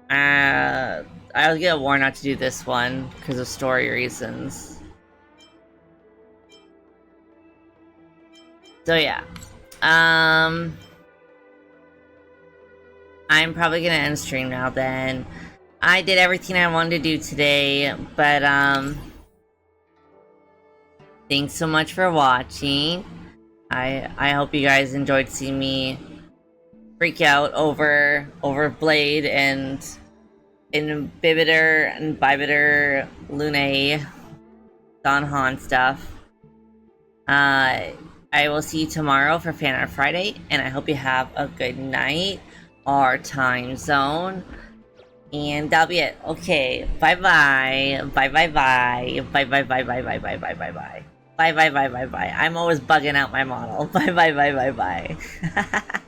I'll get warned not to do this one because of story reasons. So yeah. I'm probably gonna end stream now then. I did everything I wanted to do today, but thanks so much for watching. I hope you guys enjoyed seeing me freak out over Blade and Bibiter and Bibiter Lune Don Han stuff. I will see you tomorrow for Fan Art Friday, and I hope you have a good night or time zone. And that'll be it. Okay, bye-bye. Bye-bye-bye. Bye-bye-bye-bye-bye-bye-bye-bye. Bye-bye-bye-bye-bye. I'm always bugging out my model. Bye-bye-bye-bye-bye.